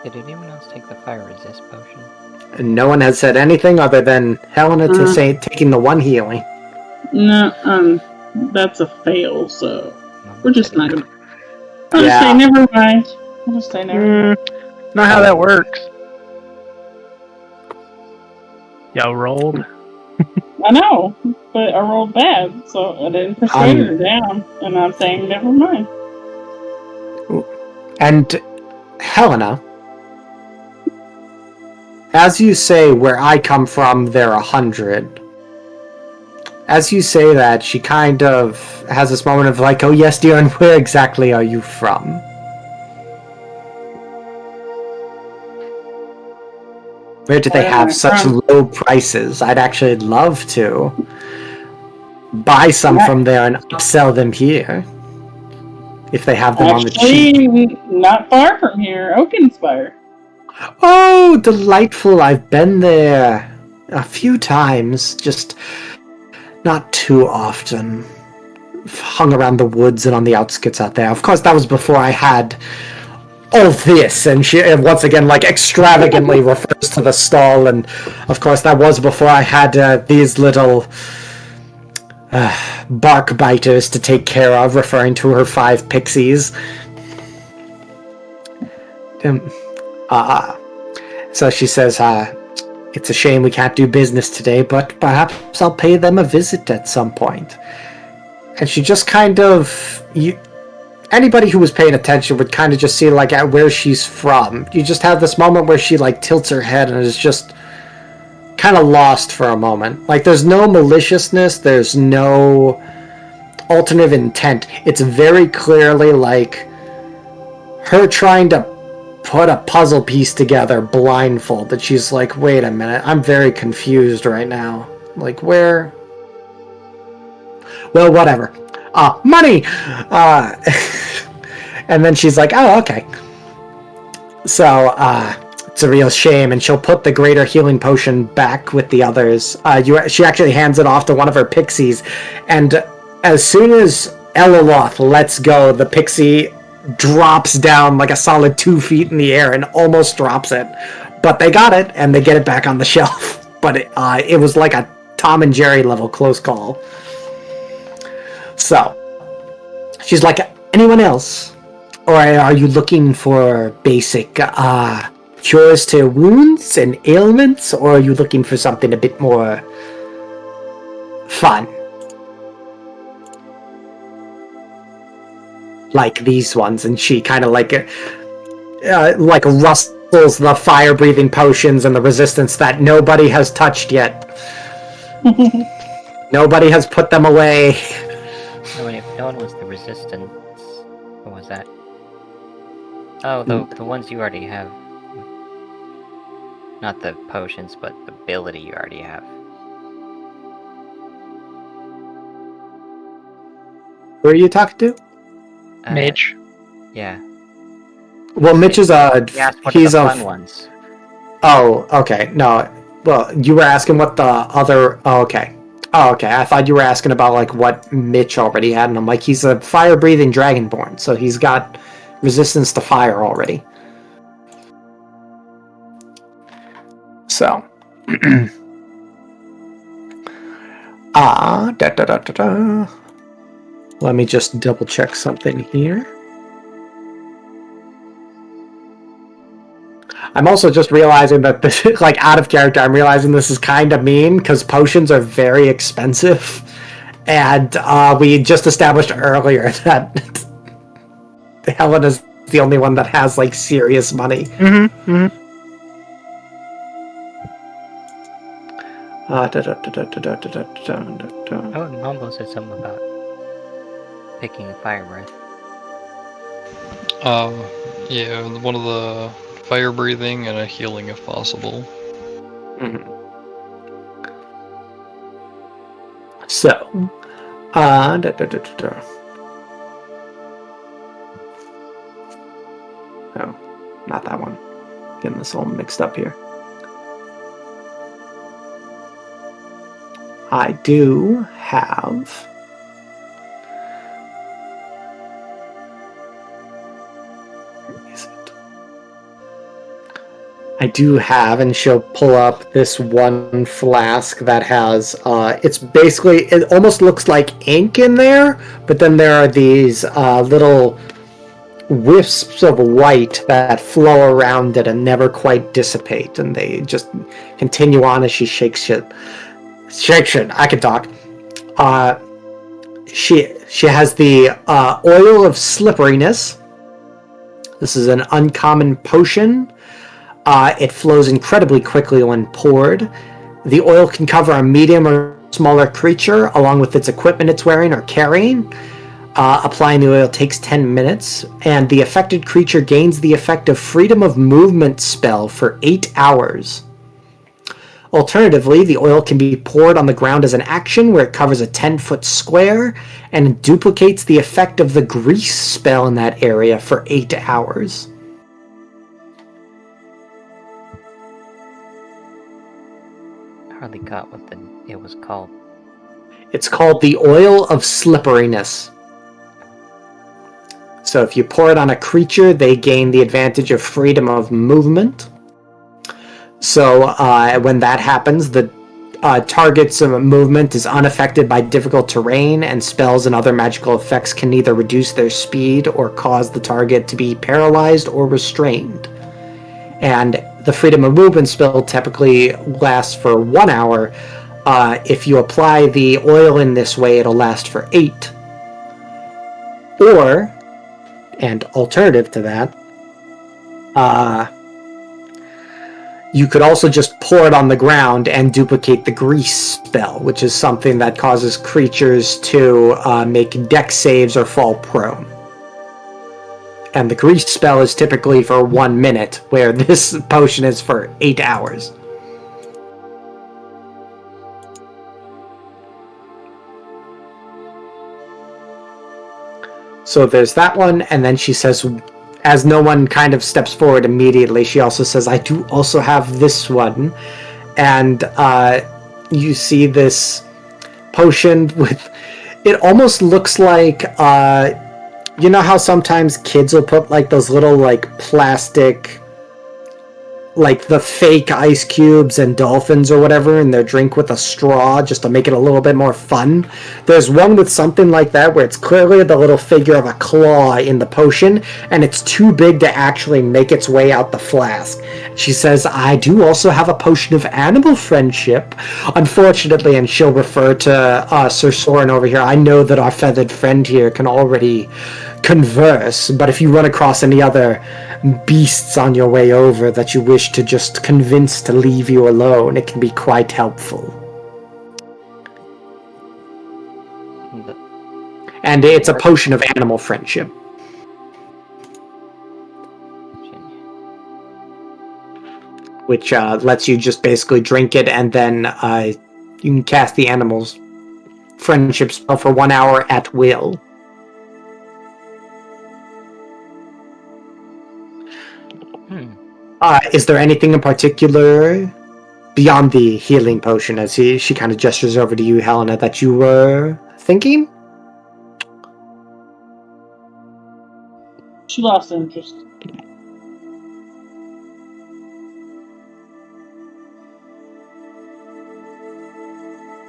Did anyone else take the fire resist potion? And no one has said anything other than Helena to say taking the 1 healing. No, that's a fail, so we're just not gonna. I'll Yeah. just say never mind. I'll just say never mind. Not how that works. Y'all rolled. I know, but I rolled bad, so I didn't persuade her down, and I'm saying never mind. And Helena, as you say, where I come from, they're 100. As you say that, she kind of has this moment of like, oh yes, dear, and where exactly are you from? Where do they have such low prices? I'd actually love to buy some from there and upsell them here. If they have them on the Actually, cheap. not far from here, Oakenspire. Oh, delightful. I've been there a few times, just not too often. Hung around the woods and on the outskirts out there. Of course, that was before I had all this, and she once again like extravagantly refers to the stall, and of course that was before I had these little bark biters to take care of, referring to her 5 pixies. So she says, it's a shame we can't do business today, but perhaps I'll pay them a visit at some point. And she just kind of... anybody who was paying attention would kind of just see like at where she's from. You just have this moment where she like tilts her head and is just kind of lost for a moment. Like there's no maliciousness, there's no alternative intent. It's very clearly like her trying to put a puzzle piece together blindfolded. She's like, wait a minute, I'm very confused right now. Like where? Well, whatever. Money! And then she's like, oh, okay. So, it's a real shame, and she'll put the greater healing potion back with the others. She actually hands it off to one of her pixies, and as soon as Eloloth lets go, the pixie drops down like a solid 2 feet in the air and almost drops it. But they got it, and they get it back on the shelf. But it was like a Tom and Jerry level close call. So, she's like, anyone else? Or are you looking for basic cures to wounds and ailments? Or are you looking for something a bit more fun? Like these ones. And she kind of like rustles the fire-breathing potions and the resistance that nobody has touched yet. Nobody has put them away. No one was the resistance. What was that? Oh, the ones you already have. Not the potions, but the ability you already have. Who are you talking to? Mitch. Yeah. Well, Mitch is He's the fun ones. Oh, okay. No. Well, you were asking what the other... Oh, okay. Oh, okay. I thought you were asking about like what Mitch already had, and I'm like, he's a fire-breathing dragonborn, so he's got resistance to fire already. So, let me just double check something here. I'm also just realizing that this is like out of character. I'm realizing this is kind of mean because potions are very expensive, and we just established earlier that Helena's the only one that has like serious money. Mm-hmm. Mm-hmm. Oh, and Mambo said something about picking fire breath. Yeah, one of the fire breathing and a healing if possible. Mm-hmm. So, oh, not that one. Getting this all mixed up here. I do have... Where is it? I do have, and she'll pull up this one flask that has, it's basically, it almost looks like ink in there, but then there are these little wisps of white that flow around it and never quite dissipate, and they just continue on as she shakes it. Shakes it. I can talk. She has the oil of slipperiness. This is an uncommon potion. It flows incredibly quickly when poured. The oil can cover a medium or smaller creature along with its equipment it's wearing or carrying. Applying the oil takes 10 minutes, and the affected creature gains the effect of freedom of movement spell for 8 hours. Alternatively, the oil can be poured on the ground as an action where it covers a 10-foot square and duplicates the effect of the grease spell in that area for 8 hours. I hardly got what it was called. It's called the Oil of Slipperiness. So if you pour it on a creature, they gain the advantage of freedom of movement. So when that happens, the target's movement is unaffected by difficult terrain, and spells and other magical effects can neither reduce their speed or cause the target to be paralyzed or restrained. And the freedom of movement spell typically lasts for 1 hour. If you apply the oil in this way, it'll last for 8. Or, and alternative to that, you could also just pour it on the ground and duplicate the grease spell, which is something that causes creatures to make dex saves or fall prone. And the grease spell is typically for 1 minute, where this potion is for 8 hours. So there's that one, and then she says, as no one kind of steps forward immediately, she also says, I do also have this one. And you see this potion with, it almost looks like, you know how sometimes kids will put like those little like plastic, like the fake ice cubes and dolphins or whatever in their drink with a straw just to make it a little bit more fun. There's one with something like that where it's clearly the little figure of a claw in the potion, and it's too big to actually make its way out the flask. She says, I do also have a potion of animal friendship. Unfortunately, and she'll refer to Sir Soren over here, I know that our feathered friend here can already converse, but if you run across any other beasts on your way over that you wish to just convince to leave you alone, it can be quite helpful. And it's a potion of animal friendship. Which lets you just basically drink it, and then you can cast the animal's friendship spell for 1 hour at will. Is there anything in particular beyond the healing potion, as she kind of gestures over to you, Helena, that you were thinking? She lost interest.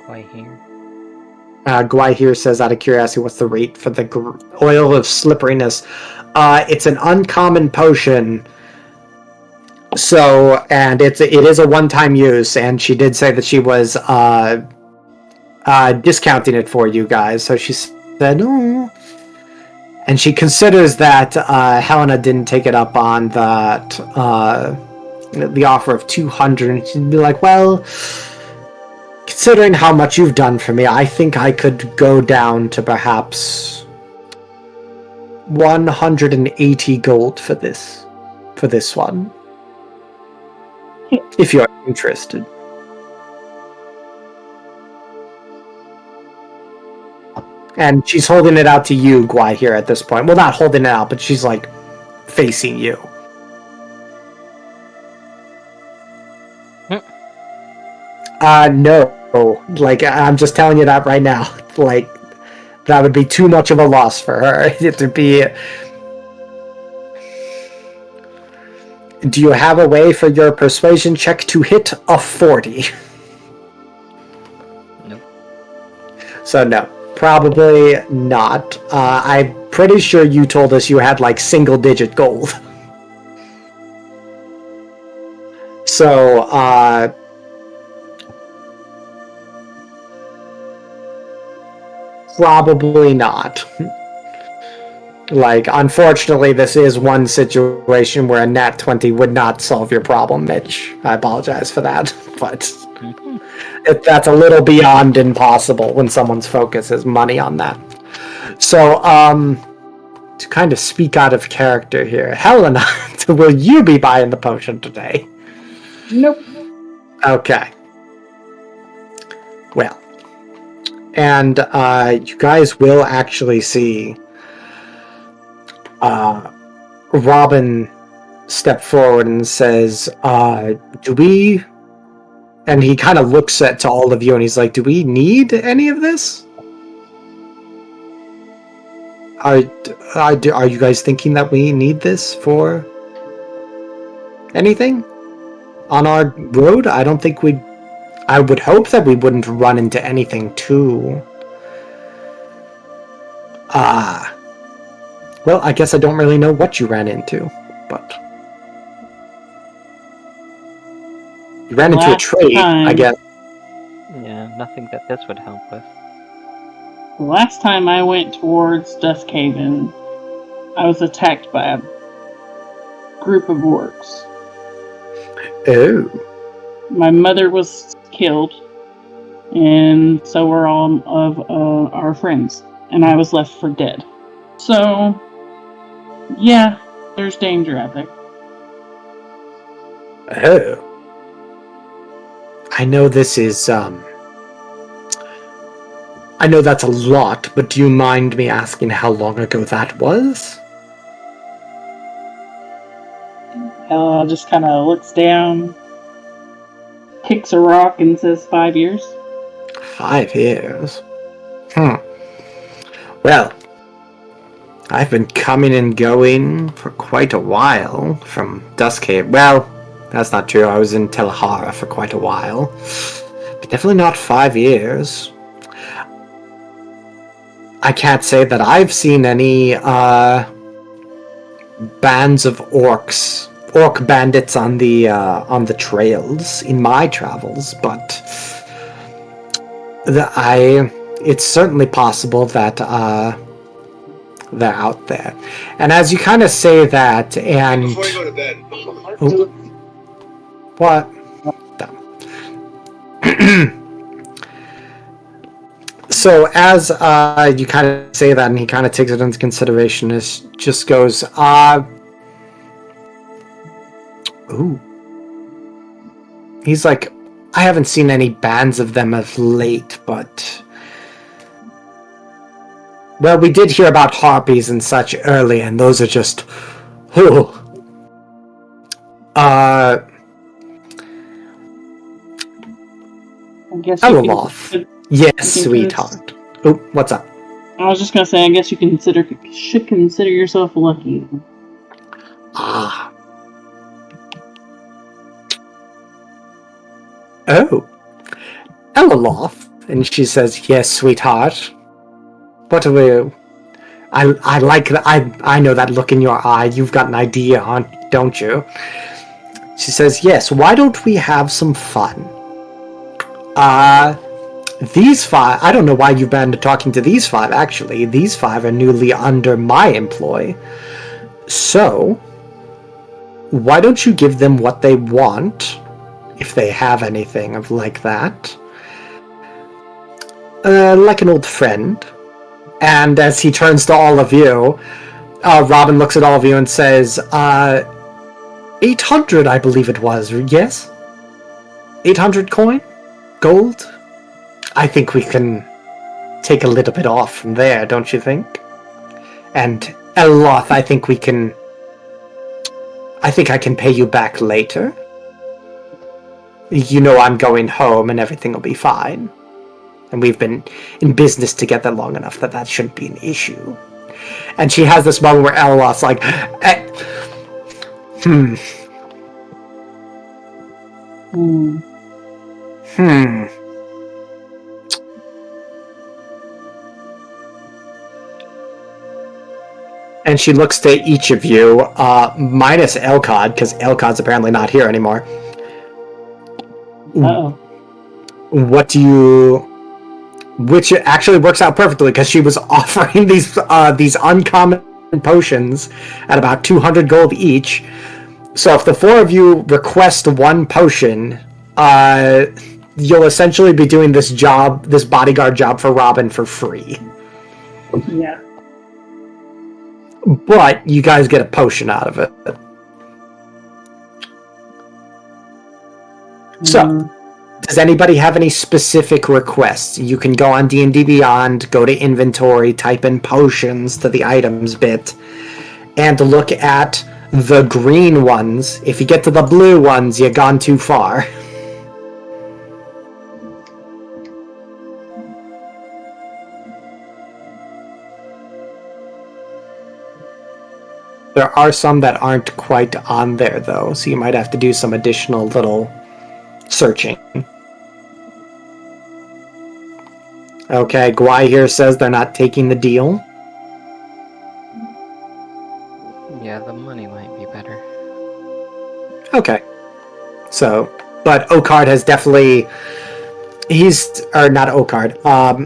Why here? Gwai says, out of curiosity, what's the rate for the oil of slipperiness? It's an uncommon potion. So, and it is a one-time use, and she did say that she was discounting it for you guys. So she said, oh. And she considers that Helena didn't take it up on that the offer of 200, and she'd be like, well, considering how much you've done for me, I think I could go down to perhaps 180 gold for this one. If you're interested. And she's holding it out to you, Gwai, here at this point. Well, not holding it out, but she's like facing you. No. Like, I'm just telling you that right now. Like, that would be too much of a loss for her. It would be... Do you have a way for your persuasion check to hit a 40? Nope. So no, probably not. I'm pretty sure you told us you had like single-digit gold. So, probably not. Like, unfortunately, this is one situation where a nat 20 would not solve your problem, Mitch. I apologize for that, but that's a little beyond impossible when someone's focus is money on that. So, to kind of speak out of character here, Helena, will you be buying the potion today? Nope. Okay. Well, and you guys will actually see Robin step forward and says, do we... And he kind of looks to all of you and he's like, do we need any of this? Are you guys thinking that we need this for anything on our road? I don't think we'd... I would hope that we wouldn't run into anything too... well, I guess I don't really know what you ran into, but... You ran into a trade, I guess. Yeah, nothing that this would help with. The last time I went towards Duskhaven, I was attacked by a group of orcs. Oh. My mother was killed, and so were all of our friends, and I was left for dead. So, yeah, there's danger out there. Oh. I know this is, I know that's a lot, but do you mind me asking how long ago that was? Ella just kind of looks down, kicks a rock, and says 5 years. 5 years? Well, I've been coming and going for quite a while from Duskhaven. Well, that's not true. I was in Telehara for quite a while. But definitely not 5 years. I can't say that I've seen any bands of orc bandits on the trails in my travels, but it's certainly possible that they're out there. And as you kind of say that, and before you go to bed, what? So as you kind of say that, and he kind of takes it into consideration, is just goes, ooh. He's like, I haven't seen any bands of them of late, but... Well, we did hear about harpies and such early, and those are just... Ooh. I guess Eloloth. Yes, you sweetheart. Oh, what's up? I was just gonna say, I guess you should consider yourself lucky. Ah. Oh. Eloloth. And she says, yes, sweetheart. What are we... I like that. I know that look in your eye. You've got an idea, don't you? She says, yes, why don't we have some fun? These 5... I don't know why you've been talking to these 5, actually. These 5 are newly under my employ. So, why don't you give them what they want, if they have anything of like that? Like an old friend. And as he turns to all of you, Robin looks at all of you and says, 800, I believe it was, yes? 800 coin? Gold? I think we can take a little bit off from there, don't you think? And Eloth, I think I can pay you back later. You know I'm going home and everything will be fine. And we've been in business together long enough that shouldn't be an issue. And she has this moment where Eloth's like, And she looks to each of you, minus Elcod, because Elcod's apparently not here anymore. Uh-oh. What do you... Which actually works out perfectly, because she was offering these uncommon potions at about 200 gold each. So if the 4 of you request 1 potion, you'll essentially be doing this bodyguard job for Robin for free. Yeah. But you guys get a potion out of it. So, Does anybody have any specific requests? You can go on D&D Beyond, go to inventory, type in potions to the items bit, and look at the green ones. If you get to the blue ones, you've gone too far. There are some that aren't quite on there, though, so you might have to do some additional little searching. Okay, Gwai here says they're not taking the deal. Yeah, the money might be better. Okay. So, but Okard has definitely... not Okard.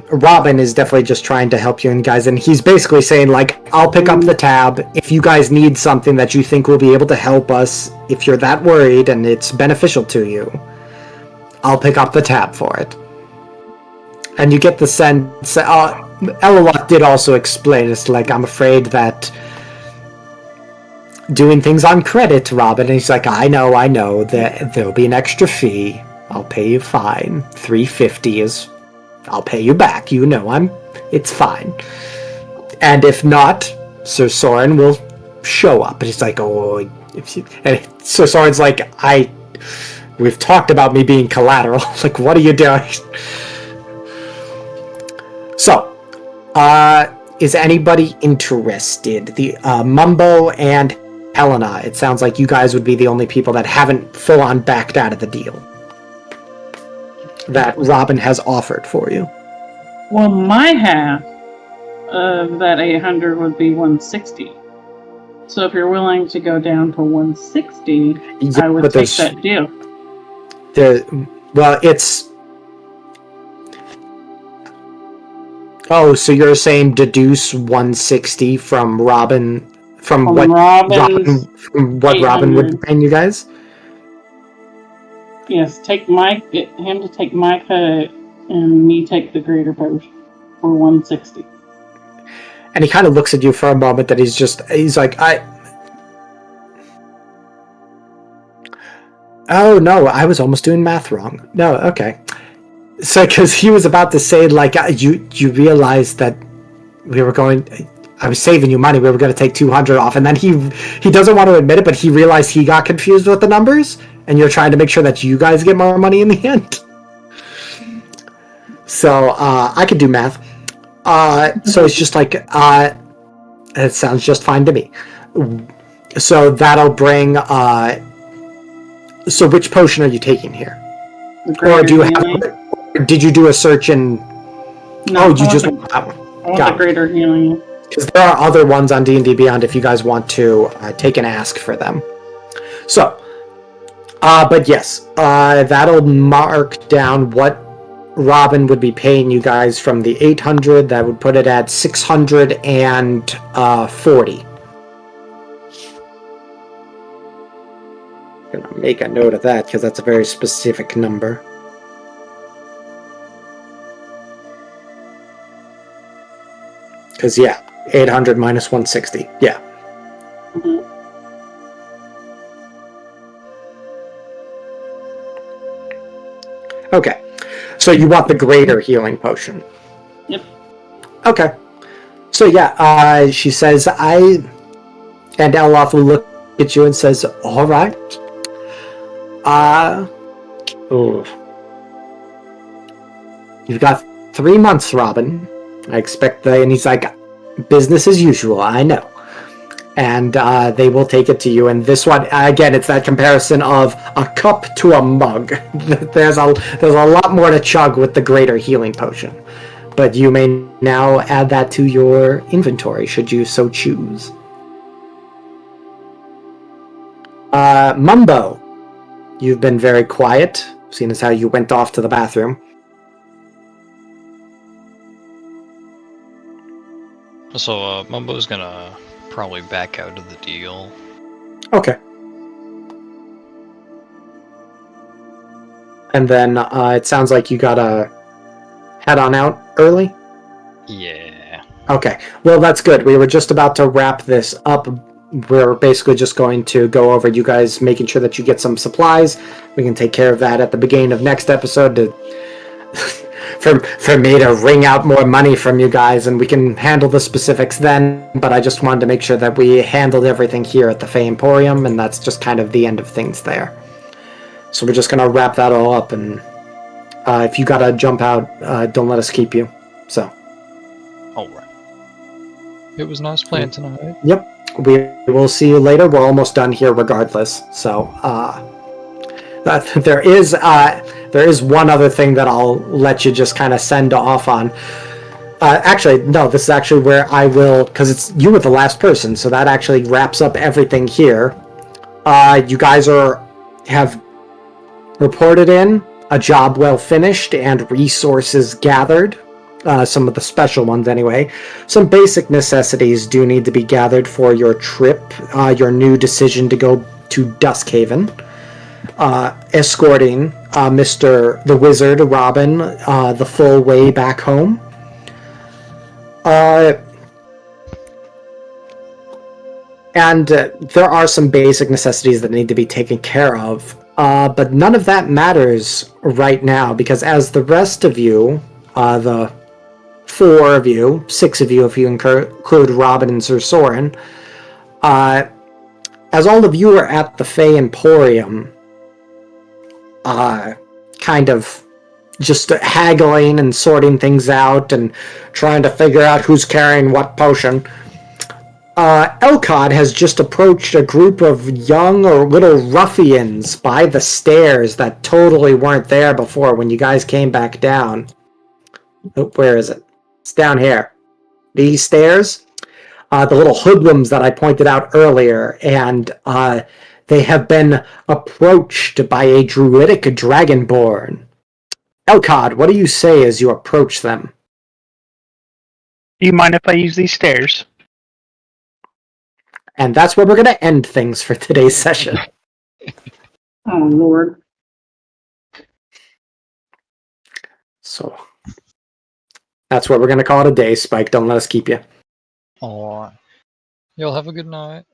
Robin is definitely just trying to help you and guys, and he's basically saying, like, I'll pick up the tab if you guys need something that you think will be able to help us. If you're that worried and it's beneficial to you, I'll pick up the tab for it. And you get the sense... Elawat did also explain, it's like, I'm afraid that doing things on credit, Robin, and he's like, I know, there'll be an extra fee. I'll pay you fine. $350 is... I'll pay you back. It's fine. And if not, Sir Soren will show up. And he's like, and Sir Soren's like, we've talked about me being collateral. Like, what are you doing? So, is anybody interested? The Mumbo and Helena, it sounds like you guys would be the only people that haven't full-on backed out of the deal that Robin has offered for you. Well, my half of that 800 would be 160. So if you're willing to go down to 160, I would take that deal. It's... Oh, so you're saying deduce 160 from Robin... From what Robin would be paying you guys? Yes, get him to take my cut, and me take the greater potion for 160. And he kind of looks at you for a moment, that he's like, oh no, I was almost doing math wrong. No, okay. So, because he was about to say, like, you realized that I was saving you money, we were going to take 200 off, and then he doesn't want to admit it, but he realized he got confused with the numbers, and you're trying to make sure that you guys get more money in the end. So, I could do math. So it's just like, it sounds just fine to me. So that'll bring, so which potion are you taking here? Or do you did you do a search in... No, you just want that one. I want the greater healing. Because there are other ones on D&D Beyond if you guys want to take an ask for them. So, but yes, that'll mark down what Robin would be paying you guys from the 800. That would put it at 640. I'm gonna make a note of that because that's a very specific number. Because, yeah, 800 minus 160. Yeah. Mm-hmm. Okay. So you want the greater healing potion? Yep. Okay. So, yeah, she says, and Eloth will look at you and says, all right. You've got 3 months, Robin. I expect and he's like, business as usual, I know. And they will take it to you. And this one, again, it's that comparison of a cup to a mug. There's a lot more to chug with the greater healing potion. But you may now add that to your inventory, should you so choose. Mumbo, you've been very quiet, seeing as how you went off to the bathroom. So, Mumbo's gonna probably back out of the deal. Okay. And then, it sounds like you gotta head on out early? Yeah. Okay. Well, that's good. We were just about to wrap this up, we're basically just going to go over you guys making sure that you get some supplies. We can take care of that at the beginning of next episode to for me to wring out more money from you guys, and we can handle the specifics then. But I just wanted to make sure that we handled everything here at the Fey Emporium, and that's just kind of the end of things there. So we're just gonna wrap that all up, and if you gotta jump out, don't let us keep you. So. All right. It was nice playing tonight. Yep. We will see you later. We're almost done here regardless. So there is one other thing that I'll let you just kind of send off on. Actually, no, this is actually where I will, because it's you were the last person, so that actually wraps up everything here. You guys have reported in a job well finished and resources gathered. Some of the special ones anyway. Some basic necessities do need to be gathered for your trip, your new decision to go to Duskhaven. Escorting Mr. the Wizard, Robin, the full way back home. And there are some basic necessities that need to be taken care of. But none of that matters right now, because as the rest of you, the 4 of you, 6 of you if you include Robin and Sir Soren, as all of you are at the Fey Emporium, kind of just haggling and sorting things out and trying to figure out who's carrying what potion, Elcod has just approached a group of young or little ruffians by the stairs that totally weren't there before when you guys came back down. Oh, where is it? It's down here. These stairs, the little hoodlums that I pointed out earlier, and they have been approached by a druidic dragonborn. Elcod, what do you say as you approach them? Do you mind if I use these stairs? And that's where we're going to end things for today's session. Oh, Lord. So that's what we're going to call it a day, Spike. Don't let us keep you. All right. Y'all have a good night.